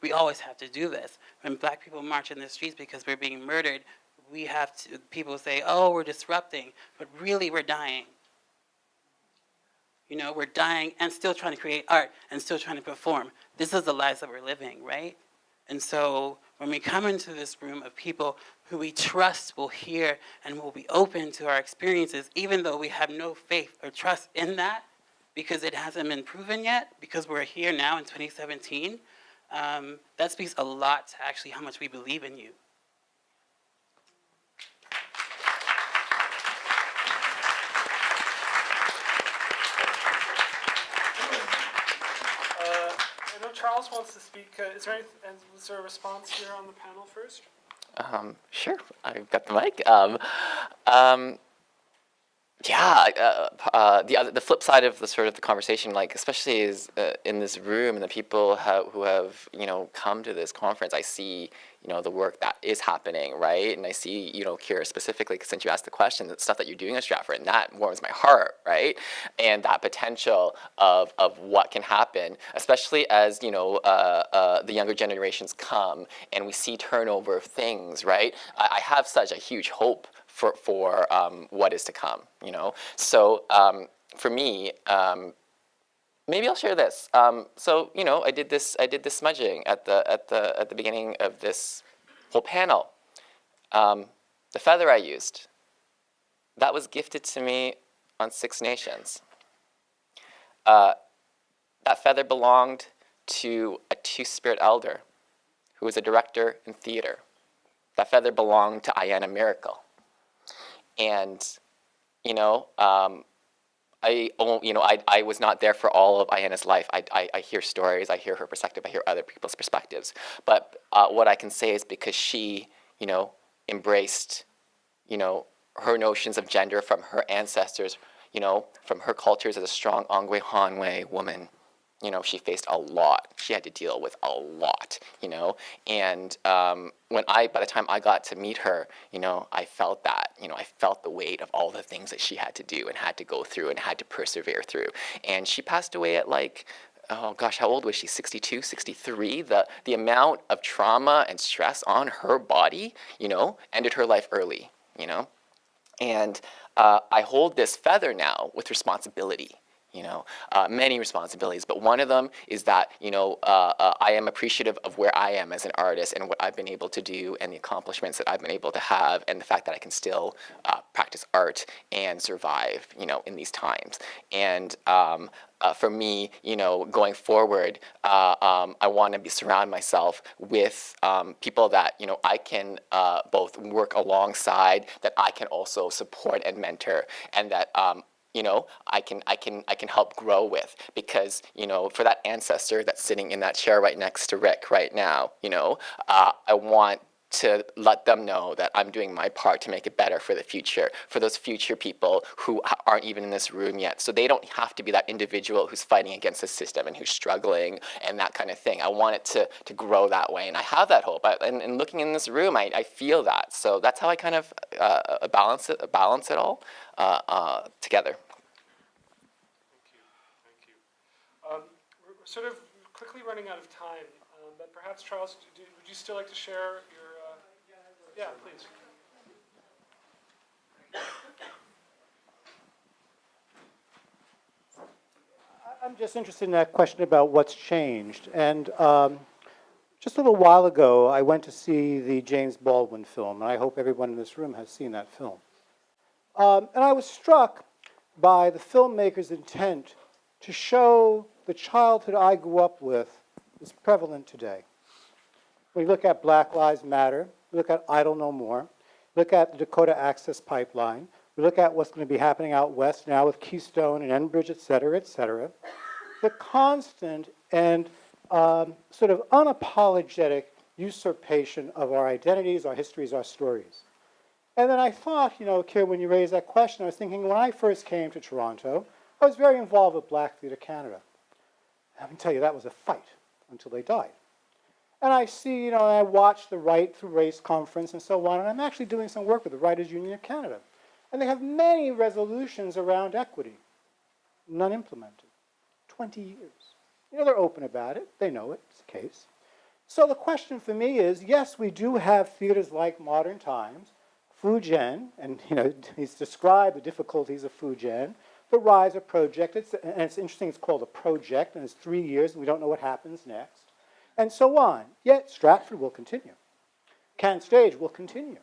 we always have to do this. When black people march in the streets because we're being murdered, we have to, people say, oh, we're disrupting, but really we're dying. You know, we're dying and still trying to create art and still trying to perform. This is the lives that we're living, right? And so when we come into this room of people who we trust will hear and will be open to our experiences, even though we have no faith or trust in that, because it hasn't been proven yet, because we're here now in 2017, that speaks a lot to actually how much we believe in you. I know Charles wants to speak. Is there a response here on the panel first? Sure, I've got the mic. The flip side of the sort of the conversation, like especially is in this room and the people who have come to this conference, I see the work that is happening, right? And I see Kira specifically, since you asked the question, the stuff that you're doing at Stratford, and that warms my heart, right? And that potential of what can happen, especially as the younger generations come and we see turnover of things, right? I have such a huge hope for what is to come, So for me, maybe I'll share this. So I did this smudging at the beginning of this whole panel. The feather I used, that was gifted to me on Six Nations. That feather belonged to a Two-Spirit elder who was a director in theater. That feather belonged to Ayanna Miracle. And, I was not there for all of Ayanna's life. I hear stories, I hear her perspective, I hear other people's perspectives. But what I can say is because she, embraced, her notions of gender from her ancestors, from her cultures as a strong Angwe Hanwe woman, she faced a lot. She had to deal with a lot, And by the time I got to meet her, I felt that, I felt the weight of all the things that she had to do and had to go through and had to persevere through. And she passed away at oh gosh, how old was she? 62, 63? The amount of trauma and stress on her body, ended her life early, And I hold this feather now with responsibility. Many responsibilities, but one of them is that, I am appreciative of where I am as an artist and what I've been able to do and the accomplishments that I've been able to have and the fact that I can still practice art and survive, in these times. And for me, going forward, I want to surround myself with people that, I can both work alongside, that I can also support and mentor, and that I can help grow with, because for that ancestor that's sitting in that chair right next to Rick right now, I want to let them know that I'm doing my part to make it better for the future, for those future people who aren't even in this room yet. So they don't have to be that individual who's fighting against the system and who's struggling and that kind of thing. I want it to grow that way, and I have that hope. And looking in this room, I feel that. So that's how I kind of balance it all together. Thank you. We're sort of quickly running out of time, but perhaps Charles, would you still like to share your? Yeah, please. I'm just interested in that question about what's changed. And just a little while ago, I went to see the James Baldwin film, and I hope everyone in this room has seen that film. And I was struck by the filmmaker's intent to show the childhood I grew up with is prevalent today. We look at Black Lives Matter, we look at Idle No More, look at the Dakota Access Pipeline, we look at what's going to be happening out west now with Keystone and Enbridge, et cetera, et cetera. The constant and sort of unapologetic usurpation of our identities, our histories, our stories. And then I thought, Kira, when you raised that question, I was thinking when I first came to Toronto, I was very involved with Black Theatre Canada. I can tell you that was a fight until they died. And I see, I watch the Right Through Race conference and so on, and I'm actually doing some work with the Writers' Union of Canada. And they have many resolutions around equity. none implemented. 20 years. They're open about it. They know it. It's the case. So the question for me is, yes, we do have theaters like Modern Times, Fujian, and he's described the difficulties of Fujian, the Riser project, and it's interesting, it's called a project, and it's 3 years, and we don't know what happens next, and so on. Yet Stratford will continue. Kent Stage will continue.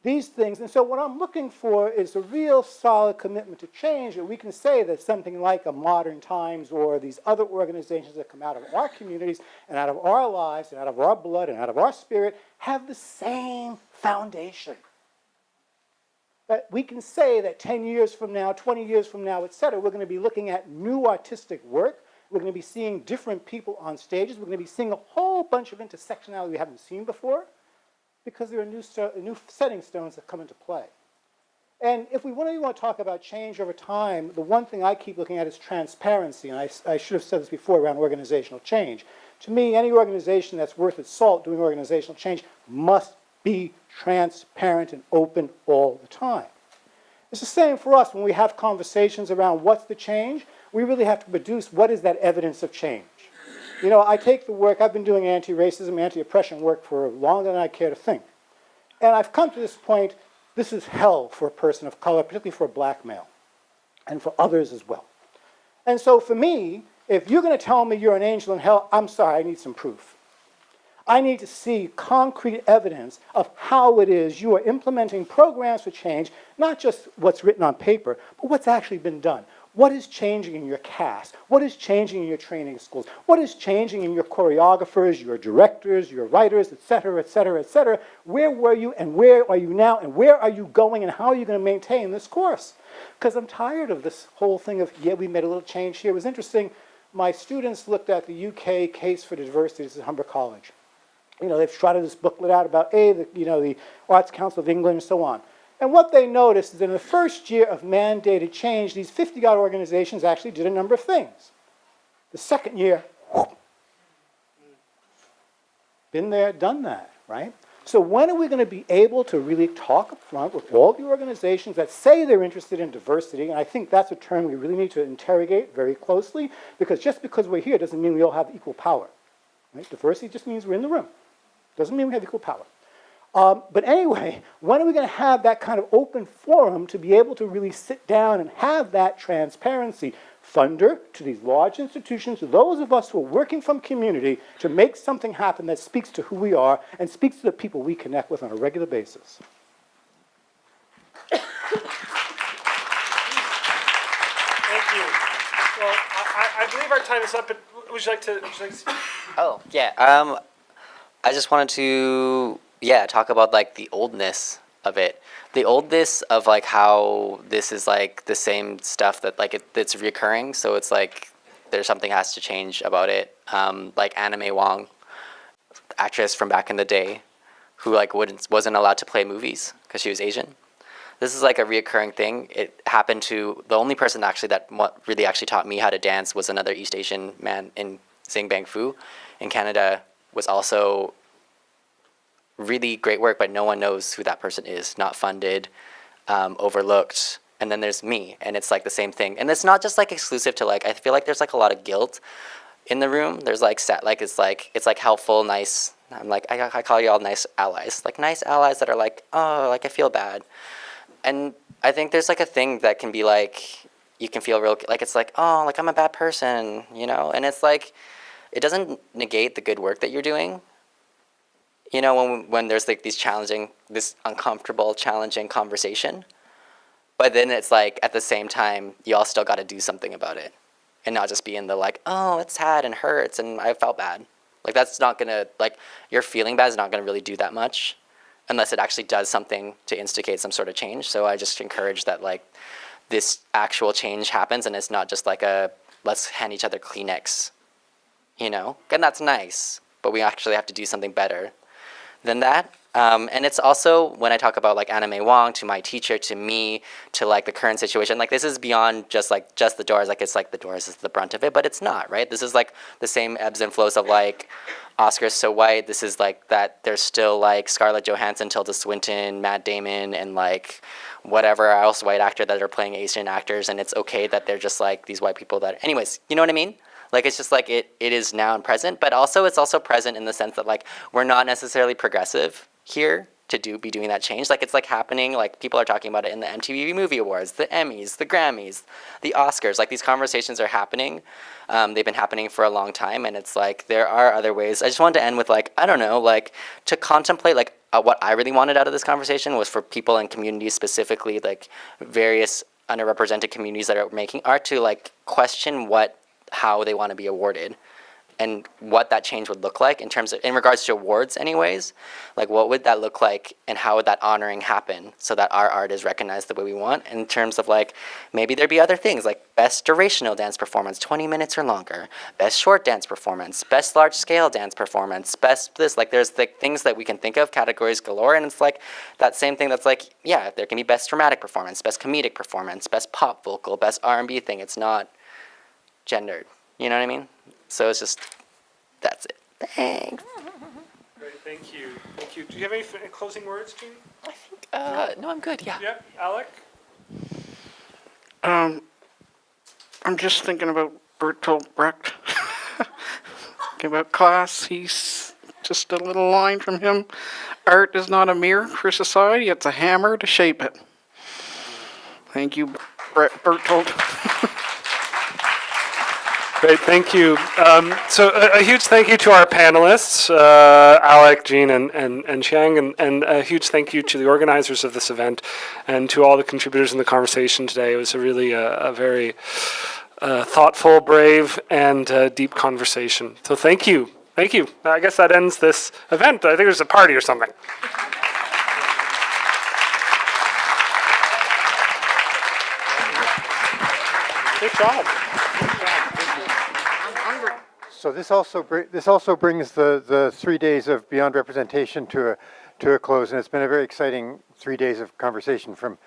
These things, and so what I'm looking for is a real solid commitment to change, that we can say that something like a Modern Times or these other organizations that come out of our communities and out of our lives and out of our blood and out of our spirit have the same foundation. That we can say that 10 years from now, 20 years from now, et cetera, we're going to be looking at new artistic work. We're going to be seeing different people on stages. We're going to be seeing a whole bunch of intersectionality we haven't seen before, because there are new setting stones that come into play. And if we really want to talk about change over time, the one thing I keep looking at is transparency, and I should have said this before around organizational change. To me, any organization that's worth its salt doing organizational change must be transparent and open all the time. It's the same for us when we have conversations around what's the change. We really have to produce what is that evidence of change. I take the work, I've been doing anti-racism, anti-oppression work for longer than I care to think. And I've come to this point, this is hell for a person of color, particularly for a black male, and for others as well. And so for me, if you're going to tell me you're an angel in hell, I'm sorry, I need some proof. I need to see concrete evidence of how it is you are implementing programs for change, not just what's written on paper, but what's actually been done. What is changing in your cast? What is changing in your training schools? What is changing in your choreographers, your directors, your writers, et cetera, et cetera, et cetera? Where were you and where are you now and where are you going and how are you going to maintain this course? Because I'm tired of this whole thing of, yeah, we made a little change here. It was interesting. My students looked at the UK Case for Diversity. This is Humber College. They've trotted this booklet out about, the Arts Council of England and so on. And what they noticed is that in the first year of mandated change, these 50-odd organizations actually did a number of things. The second year, whoop, been there, done that, right? So when are we going to be able to really talk up front with all the organizations that say they're interested in diversity? And I think that's a term we really need to interrogate very closely, because just because we're here doesn't mean we all have equal power. Right? Diversity just means we're in the room. Doesn't mean we have equal power. But anyway, when are we going to have that kind of open forum to be able to really sit down and have that transparency? Funder to these large institutions, to those of us who are working from community to make something happen that speaks to who we are and speaks to the people we connect with on a regular basis. Thank you. Well, I believe our time is up, but would you like to speak? Oh, yeah. I just wanted to talk about like the oldness of it. The oldness of like how this is like the same stuff that like it's recurring. So it's like there's something has to change about it. Like Anna May Wong, actress from back in the day, who like wasn't allowed to play movies because she was Asian. This is like a reoccurring thing. It happened to the only person actually that really actually taught me how to dance was another East Asian man in Sing Bang Fu in Canada. Was also really great work, but no one knows who that person is, not funded, overlooked. And then there's me, and it's like the same thing. And it's not just like exclusive to like, I feel like there's like a lot of guilt in the room. There's like it's like helpful, nice. I'm like, I call you all nice allies, like nice allies that are like, oh, like I feel bad. And I think there's like a thing that can be like, you can feel real, like it's like, oh, like I'm a bad person, and it's like, it doesn't negate the good work that you're doing. When there's like this uncomfortable, challenging conversation. But then it's like, at the same time, you all still got to do something about it. And not just be in the like, oh, it's sad and hurts and I felt bad. Like that's not going to, like your feeling bad is not going to really do that much unless it actually does something to instigate some sort of change. So I just encourage that like this actual change happens and it's not just like let's hand each other Kleenex. And that's nice, but we actually have to do something better than that. And it's also, when I talk about like Anna May Wong, to my teacher, to me, to like the current situation, like this is beyond just the Doors. Like it's like the Doors is the brunt of it, but it's not, right? This is like the same ebbs and flows of like Oscar's So White. This is like that there's still like Scarlett Johansson, Tilda Swinton, Matt Damon, and like whatever else white actor that are playing Asian actors, and it's okay that they're just like these white people that, anyways, you know what I mean? Like it's just like it is now and present, but also it's also present in the sense that like we're not necessarily progressive here to be doing that change. Like it's like happening, like people are talking about it in the MTV Movie Awards, the Emmys, the Grammys, the Oscars. Like these conversations are happening. They've been happening for a long time, and it's like there are other ways. I just wanted to end with like, I don't know, like to contemplate like what I really wanted out of this conversation was for people in communities, specifically like various underrepresented communities that are making art, to like question how they want to be awarded and what that change would look like in regards to awards anyways. Like what would that look like and how would that honoring happen so that our art is recognized the way we want, in terms of like maybe there'd be other things like best durational dance performance, 20 minutes or longer, best short dance performance, best large scale dance performance, best this, like there's like things that we can think of, categories galore, and it's like that same thing that's like, yeah, there can be best dramatic performance, best comedic performance, best pop vocal, best R&B thing. It's not gendered, you know what I mean? So it's just, that's it. Thanks. Great, thank you. Thank you. Do you have any closing words, Jean? I think, no, I'm good, yeah. Yeah, Alec? I'm just thinking about Bertolt Brecht. Thinking about class, he's just a little line from him. Art is not a mirror for society, it's a hammer to shape it. Thank you, Bertolt. Great, thank you. So a huge thank you to our panelists, Alec, Jean, and Chiang, and a huge thank you to the organizers of this event and to all the contributors in the conversation today. It was a really a very thoughtful, brave, and deep conversation. So thank you. Thank you. I guess that ends this event. I think there's a party or something. Good job. So this also brings the 3 days of Beyond Representation to a close, and it's been a very exciting 3 days of conversation, from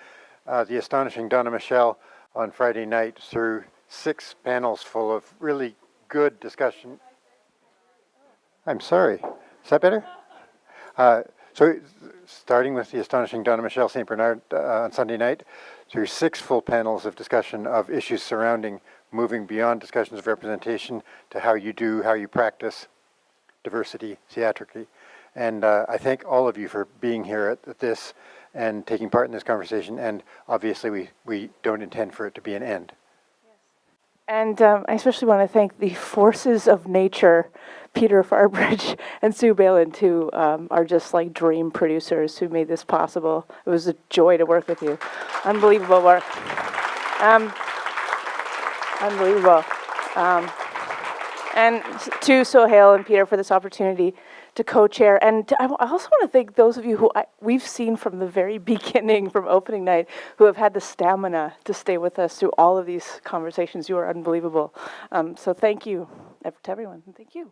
the astonishing Donna Michelle on Friday night through 6 panels full of really good discussion. I'm sorry, is that better? So starting with the astonishing Donna Michelle St. Bernard on Sunday night, through 6 full panels of discussion of issues surrounding moving beyond discussions of representation to how you practice diversity theatrically. And I thank all of you for being here at this and taking part in this conversation. And obviously we don't intend for it to be an end. And I especially want to thank the forces of nature, Peter Farbridge and Sue Balin, who are just like dream producers who made this possible. It was a joy to work with you. Unbelievable work. Unbelievable. And to Sohail and Peter for this opportunity to co-chair. And I also want to thank those of you who we've seen from the very beginning, from opening night, who have had the stamina to stay with us through all of these conversations. You are unbelievable. So thank you to everyone. Thank you.